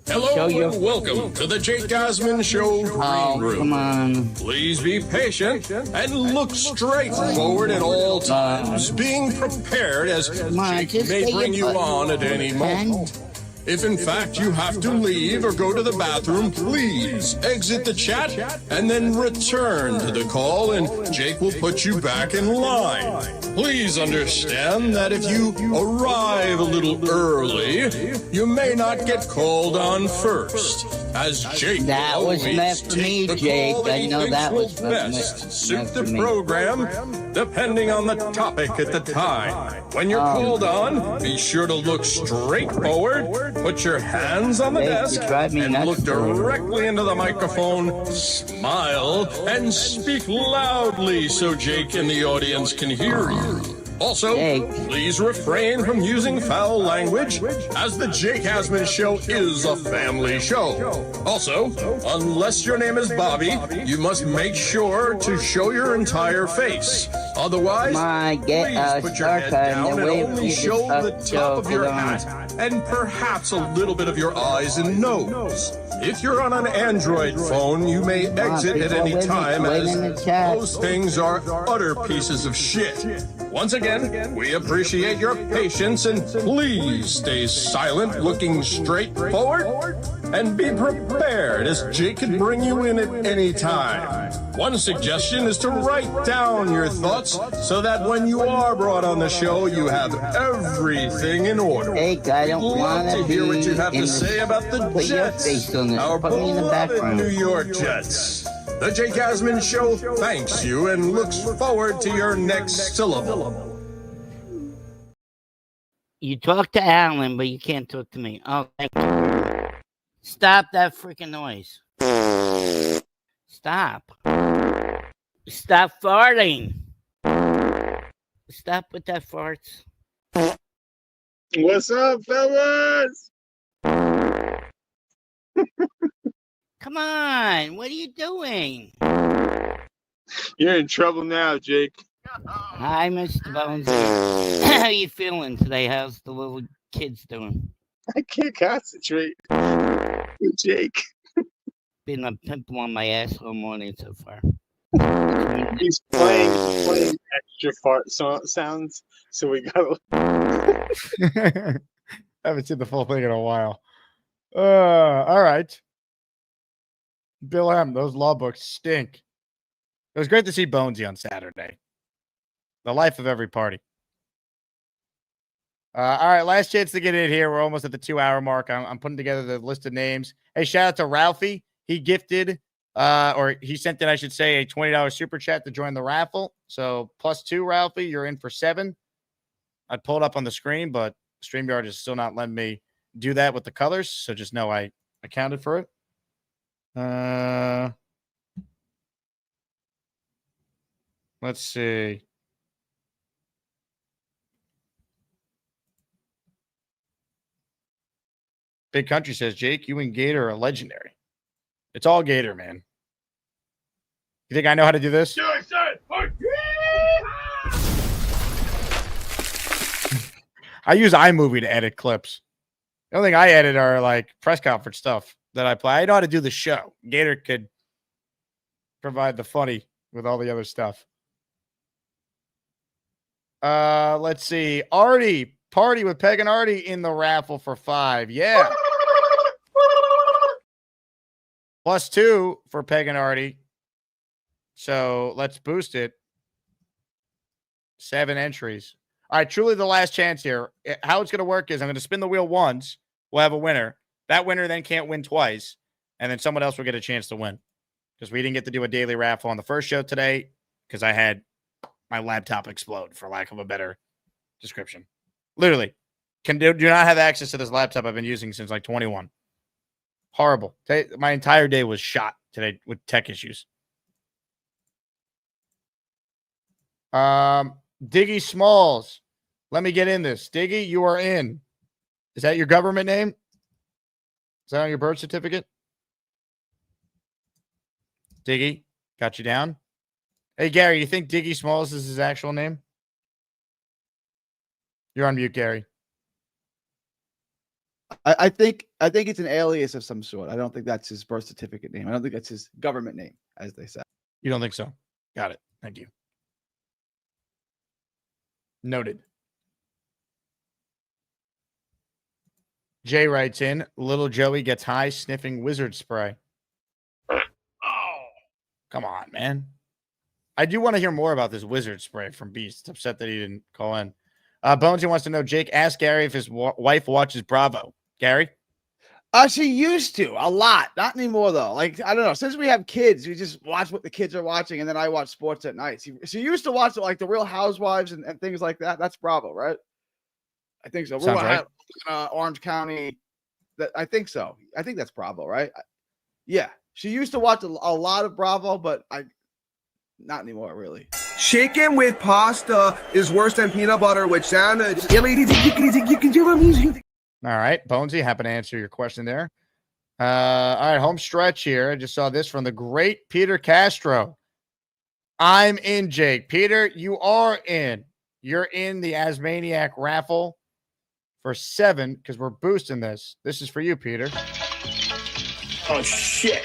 Hello and welcome to the Jake Asman Show Green Room. Come on. Please be patient and look straight forward at all times, being prepared as Jake may bring you on at any moment. If in fact you have to leave or go to the bathroom, please exit the chat and then return to the call and Jake will put you back in line. Please understand that if you arrive a little early, you may not get called on first, as Jake That will was always meant for me, take the Jake. call that I he know thinks that will was best suit meant the for me. program, depending on the topic at the time. When you're called on, be sure to look straight forward, put your hands on the Jake, desk, you drive me and nuts, look bro. directly into the microphone, smile, and speak loudly so Jake and the audience can hear you. Also, please refrain from using foul language, as the Jake Asman Show is a family show. Also, unless your name is Bobby, you must make sure to show your entire face. Otherwise, please put your head down and only show the top of your hat and perhaps a little bit of your eyes and nose. If you're on an Android phone, you may exit at any time, as those things are utter pieces of shit. Once again, we appreciate your patience and please stay silent, looking straight forward, and be prepared, as Jake can bring you in at any time. One suggestion is to write down your thoughts so that when you are brought on the show, you have everything in order. Jake, I don't We'd love want to to hear what you have in to the- say about the Put your Jets, face on it. our Put me in the beloved background. New York Jets. The Jake Asman Show thanks you and looks forward to your next syllable. You talk to Alan, but you can't talk to me. Oh, thank you. Stop that freaking noise. Stop. Stop farting. Stop with that farts. What's up, fellas? Come on. What are you doing? You're in trouble now, Jake. Hi, Mr. Bones. How you feeling today? How's the little kids doing? I can't concentrate. Jake. Been a pimple on my ass all morning so far. He's playing extra fart sounds, so we got. Haven't seen the full thing in a while. All right. Bill M, those law books stink. It was great to see Bonesy on Saturday. The life of every party. All right, last chance to get in here. We're almost at the 2-hour mark. I'm putting together the list of names. Hey, shout out to Ralphie. He gifted, or he sent in, I should say, a $20 super chat to join the raffle. So +2, Ralphie, you're in for 7. I pulled up on the screen, but StreamYard is still not letting me do that with the colors. So just know I accounted for it. Let's see. Big Country says, Jake, you and Gator are legendary. It's all Gator, man. You think I know how to do this? I use iMovie to edit clips. The only thing I edit are like press conference stuff that I play. I know how to do the show. Gator could provide the funny with all the other stuff. Let's see. Artie, party with Peg and Artie in the raffle for 5. Yeah. +2 for Peg and Artie. So let's boost it. 7 entries. All right, truly the last chance here. How it's going to work is I'm going to spin the wheel once. We'll have a winner. That winner then can't win twice. And then someone else will get a chance to win. Because we didn't get to do a daily raffle on the first show today because I had my laptop explode, for lack of a better description. Literally. Do not have access to this laptop I've been using since like 21. Horrible. My entire day was shot today with tech issues. Diggy Smalls. Let me get in this. Diggy, you are in. Is that your government name? Is that on your birth certificate? Diggy, got you down. Hey, Gary, you think Diggy Smalls is his actual name? You're on mute, Gary. I think it's an alias of some sort. I don't think that's his birth certificate name. I don't think that's his government name, as they say. You don't think so? Got it. Thank you. Noted. Jay writes in, little Joey gets high sniffing wizard spray. Oh, come on, man. I do want to hear more about this wizard spray from Beast. It's upset that he didn't call in. Bonesy wants to know, Jake, ask Gary if his wife watches Bravo. Gary? She used to a lot, not anymore though. Like, I don't know. Since we have kids, we just watch what the kids are watching, and then I watch sports at night. She used to watch like the Real Housewives and things like that. That's Bravo, right? I think so. Sounds right. Orange County. I think so. I think that's Bravo, right? Yeah. She used to watch a lot of Bravo, but not anymore, really. Chicken with pasta is worse than peanut butter with sandwich. All right, Bonesy, happy to answer your question there. All right, home stretch here. I just saw this from the great Peter Castro. I'm in, Jake. Peter, you are in. You're in the Asmaniac raffle for 7 because we're boosting this. This is for you, Peter. Oh, shit.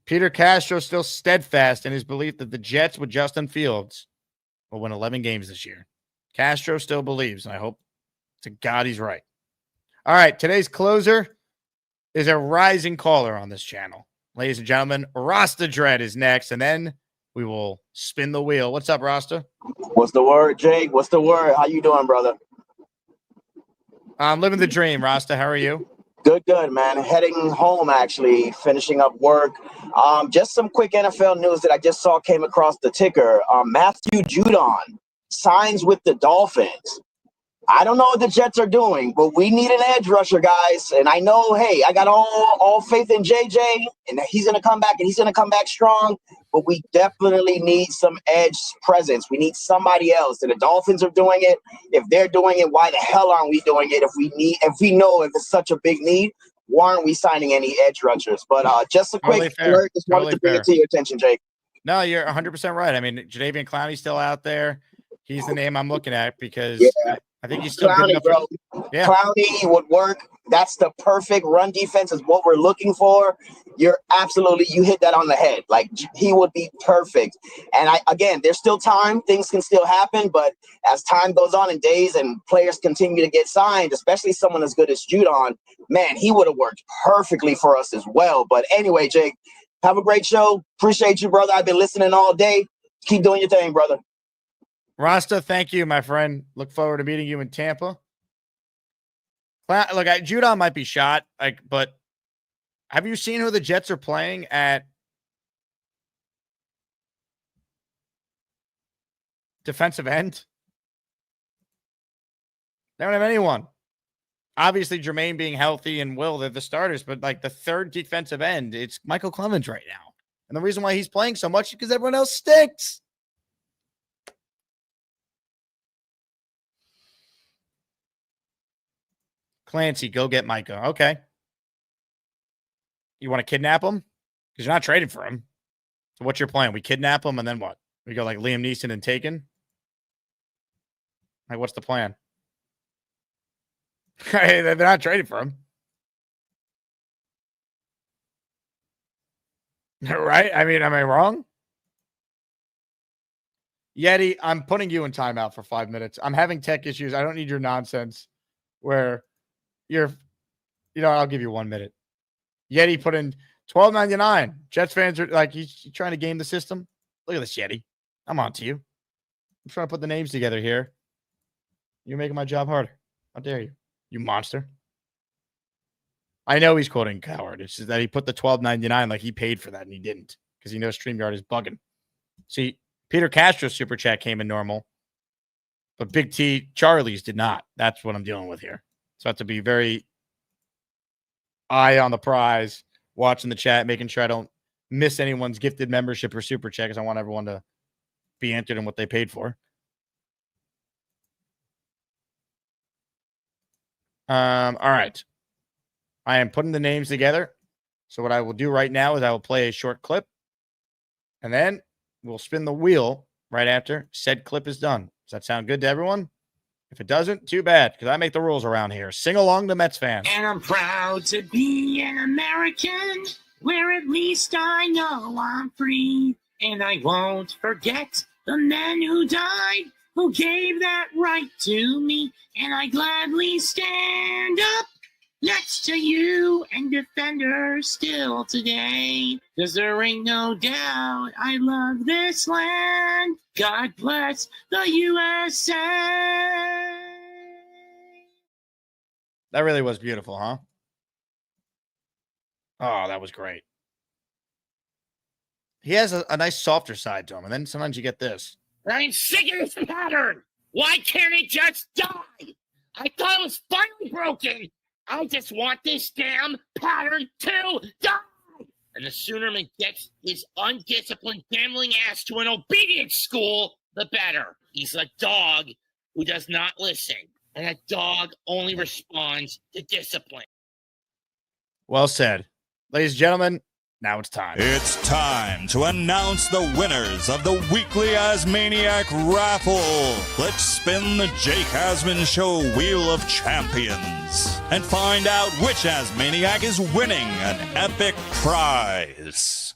Peter Castro still steadfast in his belief that the Jets with Justin Fields will win 11 games this year. Castro still believes, and I hope to God he's right. All right, today's closer is a rising caller on this channel. Ladies and gentlemen, Rasta Dread is next, and then we will spin the wheel. What's up, Rasta? What's the word, Jake? What's the word? How you doing, brother? I'm living the dream, Rasta. How are you? Good, man. Heading home, actually, finishing up work. Just some quick NFL news that I just saw came across the ticker. Matthew Judon signs with the Dolphins. I don't know what the Jets are doing, but we need an edge rusher, guys. And I know, hey, I got all faith in JJ, and he's going to come back, and he's going to come back strong. But we definitely need some edge presence. We need somebody else. And the Dolphins are doing it. If they're doing it, why the hell aren't we doing it? If we know if it's such a big need, why aren't we signing any edge rushers? But just a quick alert. Just wanted to bring it to your attention, Jake. No, you're 100% right. I mean, Jadeveon Clowney's still out there. He's the name I'm looking at because I think he's still good Clowney, enough. bro. Yeah. Clowney would work. That's the perfect run defense is what we're looking for. You hit that on the head. Like, he would be perfect. And again, there's still time. Things can still happen. But as time goes on and days and players continue to get signed, especially someone as good as Judon, man, he would have worked perfectly for us as well. But anyway, Jake, have a great show. Appreciate you, brother. I've been listening all day. Keep doing your thing, brother. Rasta, thank you, my friend. Look forward to meeting you in Tampa. Look, Judon might be shot, but have you seen who the Jets are playing at defensive end? They don't have anyone. Obviously, Jermaine being healthy and Will, they're the starters, but like the third defensive end, it's Michael Clemens right now. And the reason why he's playing so much is because everyone else stinks. Clancy, go get Micah. Okay. You want to kidnap him? Because you're not trading for him. So what's your plan? We kidnap him and then what? We go like Liam Neeson and Taken? Like, what's the plan? Hey, they're not trading for him. Right? I mean, am I wrong? Yeti, I'm putting you in timeout for 5 minutes. I'm having tech issues. I don't need your nonsense where I'll give you 1 minute. Yeti put in $12.99. Jets fans are like, he's trying to game the system. Look at this, Yeti. I'm on to you. I'm trying to put the names together here. You're making my job harder. How dare you, you monster. I know he's quoting Coward. It's just that he put the $12.99 like he paid for that, and he didn't because he knows StreamYard is bugging. See, Peter Castro's super chat came in normal, but Big T Charlie's did not. That's what I'm dealing with here. So I have to be very eye on the prize, watching the chat, making sure I don't miss anyone's gifted membership or super chat because I want everyone to be entered in what they paid for. All right. I am putting the names together. So what I will do right now is I will play a short clip, and then we'll spin the wheel right after said clip is done. Does that sound good to everyone? If it doesn't, too bad, because I make the rules around here. Sing along to Mets fans. And I'm proud to be an American, where at least I know I'm free. And I won't forget the men who died, who gave that right to me. And I gladly stand up next to you and defend her still today. 'Cause there ain't no doubt I love this land. God bless the USA. That really was beautiful, huh? Oh, that was great. He has a nice softer side to him, and then sometimes you get this. I'm sick of this pattern. Why can't it just die? I thought it was finally broken. I just want this damn pattern to die. And the sooner he gets his undisciplined gambling ass to an obedience school, the better. He's a dog who does not listen. And a dog only responds to discipline. Well said. Ladies and gentlemen, now it's time. It's time to announce the winners of the weekly Asmaniac raffle. Let's spin the Jake Asman Show Wheel of Champions and find out which Asmaniac is winning an epic prize.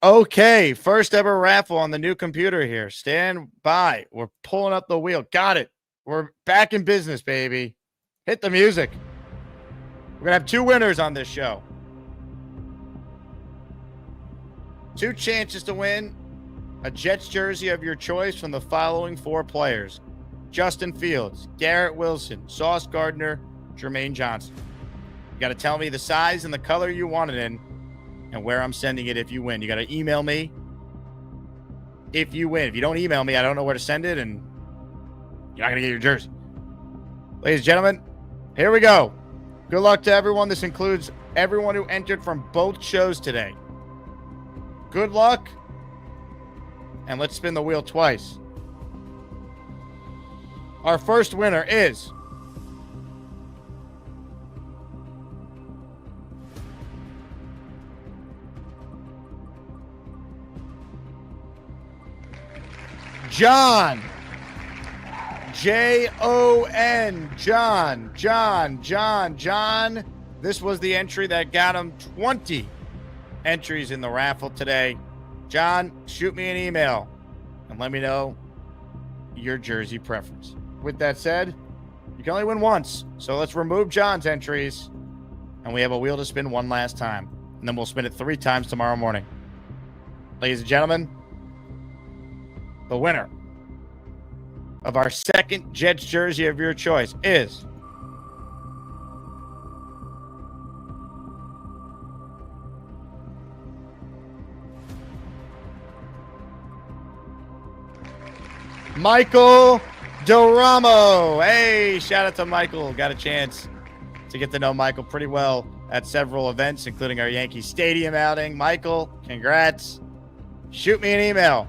Okay, first ever raffle on the new computer here. Stand by. We're pulling up the wheel. Got it. We're back in business, baby. Hit the music. We're going to have two winners on this show. Two chances to win a Jets jersey of your choice from the following four players: Justin Fields, Garrett Wilson, Sauce Gardner, Jermaine Johnson. You got to tell me the size and the color you want it in and where I'm sending it if you win. You got to email me if you win. If you don't email me, I don't know where to send it, and you're not going to get your jersey. Ladies and gentlemen, here we go. Good luck to everyone. This includes everyone who entered from both shows today. Good luck, and let's spin the wheel twice. Our first winner is John. Jon. John. This was the entry that got him 20 entries in the raffle today. John, shoot me an email and let me know your jersey preference. With that said, you can only win once. So let's remove John's entries and we have a wheel to spin one last time. And then we'll spin it 3 times tomorrow morning. Ladies and gentlemen, the winner of our second Jets jersey of your choice is Michael Doramo. Hey, shout out to Michael. Got a chance to get to know Michael pretty well at several events, including our Yankee Stadium outing. Michael, congrats. Shoot me an email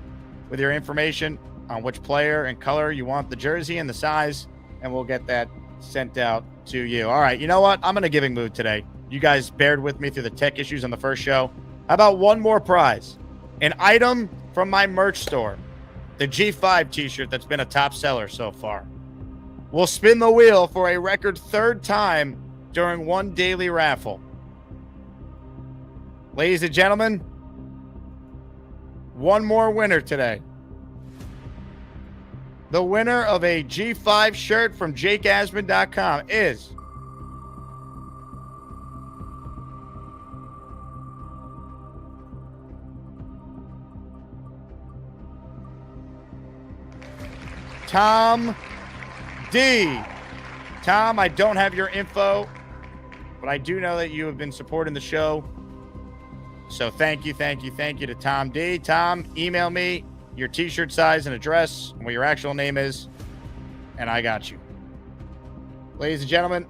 with your information on which player and color you want the jersey and the size, and we'll get that sent out to you. All right, you know what? I'm in a giving mood today. You guys bared with me through the tech issues on the first show. How about one more prize? An item from my merch store, the G5 t-shirt that's been a top seller so far. We'll spin the wheel for a record 3rd time during one daily raffle. Ladies and gentlemen, one more winner today. The winner of a G5 shirt from jakeasman.com is Tom D. Tom, I don't have your info, but I do know that you have been supporting the show. So thank you to Tom D. Tom, email me your t-shirt size and address and what your actual name is, and I got you. Ladies and gentlemen,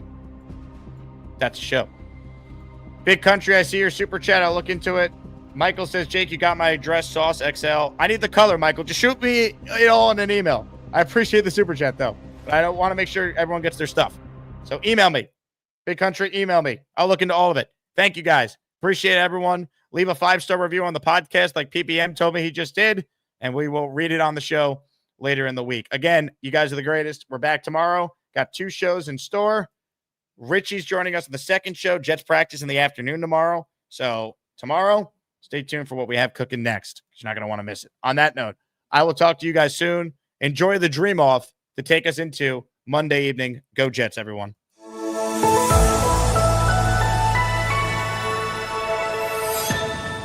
that's the show. Big Country, I see your super chat. I'll look into it. Michael says, Jake, you got my address, sauce XL. I need the color, Michael. Just shoot me it all in an email. I appreciate the super chat, though. But I don't want to make sure everyone gets their stuff. So email me. Big Country, email me. I'll look into all of it. Thank you, guys. Appreciate everyone. Leave a 5-star review on the podcast like PPM told me he just did, and we will read it on the show later in the week. Again, you guys are the greatest. We're back tomorrow. Got 2 shows in store. Richie's joining us in the second show. Jets practice in the afternoon tomorrow. So tomorrow, stay tuned for what we have cooking next. You're not going to want to miss it. On that note, I will talk to you guys soon. Enjoy the dream off to take us into Monday evening. Go Jets, everyone.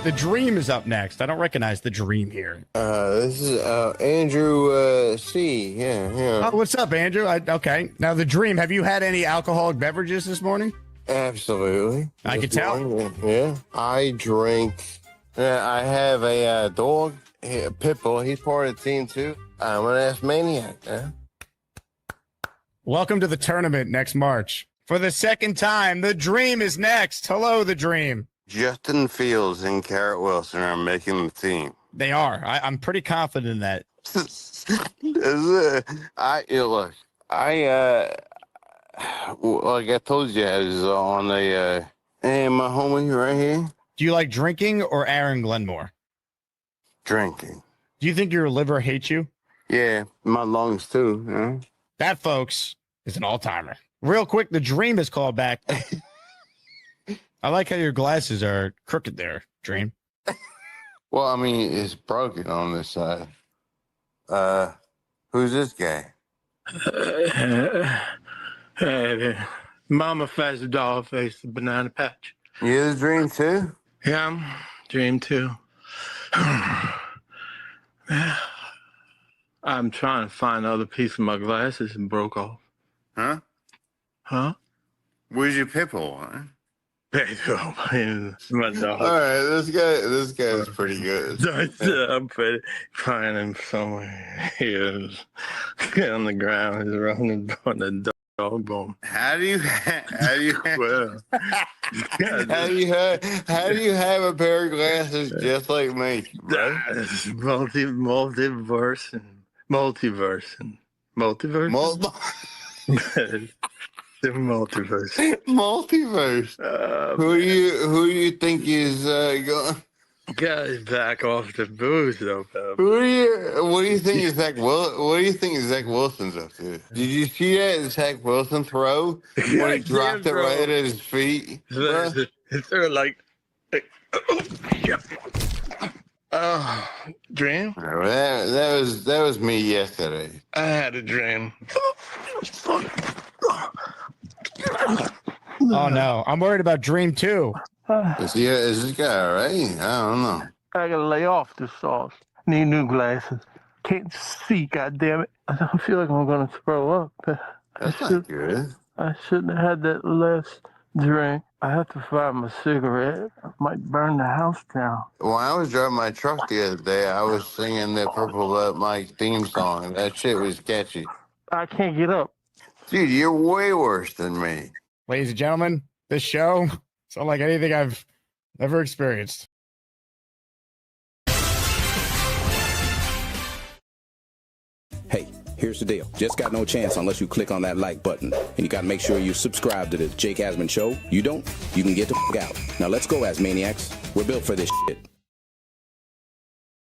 The Dream is up next. I don't recognize the Dream here. This is Andrew C. Yeah. Oh, what's up, Andrew? Okay. Now, the Dream, have you had any alcoholic beverages this morning? Absolutely. I can tell. Yeah. I drink. I have a dog, a pit bull. He's part of the team, too. I'm an ass maniac. Welcome to the tournament next March. For the second time, the Dream is next. Hello, the Dream. Justin Fields and Garrett Wilson are making the team. They are. I'm pretty confident in that. Like I told you, I was on a, hey, my homie right here. Do you like drinking or Aaron Glenmore? Drinking. Do you think your liver hates you? Yeah, my lungs too. Yeah. That, folks, is an all-timer. Real quick, the Dream is called back. I like how your glasses are crooked there, Dream. Well, I mean, it's broken on this side. Who's this guy? Mama Face the Dog Face the Banana Patch. You the Dream too? Yeah, Dream too. I'm trying to find the other piece of my glasses and broke off. Huh? Huh? Where's your pit bull? Huh? My dog. All right, this guy is pretty good. I'm pretty find him somewhere. He is on the ground. He's running on the dog bone. How do you have a pair of glasses just like me, bro? Multiverse. The multiverse. Multiverse. Who do you think is going? Gotta back off the booze, though, pal. What do you think Zach Wilson's up to? Did you see that Zach Wilson throw when he dropped it right at his feet? It's sort of like, dream. That was me yesterday. I had a dream. Oh no, I'm worried about Dream 2. Is this guy all right? I don't know. I gotta lay off this sauce. Need new glasses. Can't see, goddammit. I feel like I'm gonna throw up. That's not good. I shouldn't have had that last drink. I have to find my cigarette. I might burn the house down. When I was driving my truck the other day, I was singing the Purple Let Mike theme song, and that shit was catchy. I can't get up. Dude, you're way worse than me. Ladies and gentlemen, this show is unlike anything I've ever experienced. Hey, here's the deal. Just got no chance unless you click on that like button. And you got to make sure you subscribe to the Jake Asman Show. You don't, you can get the f*** out. Now let's go, Asmaniacs. We're built for this shit.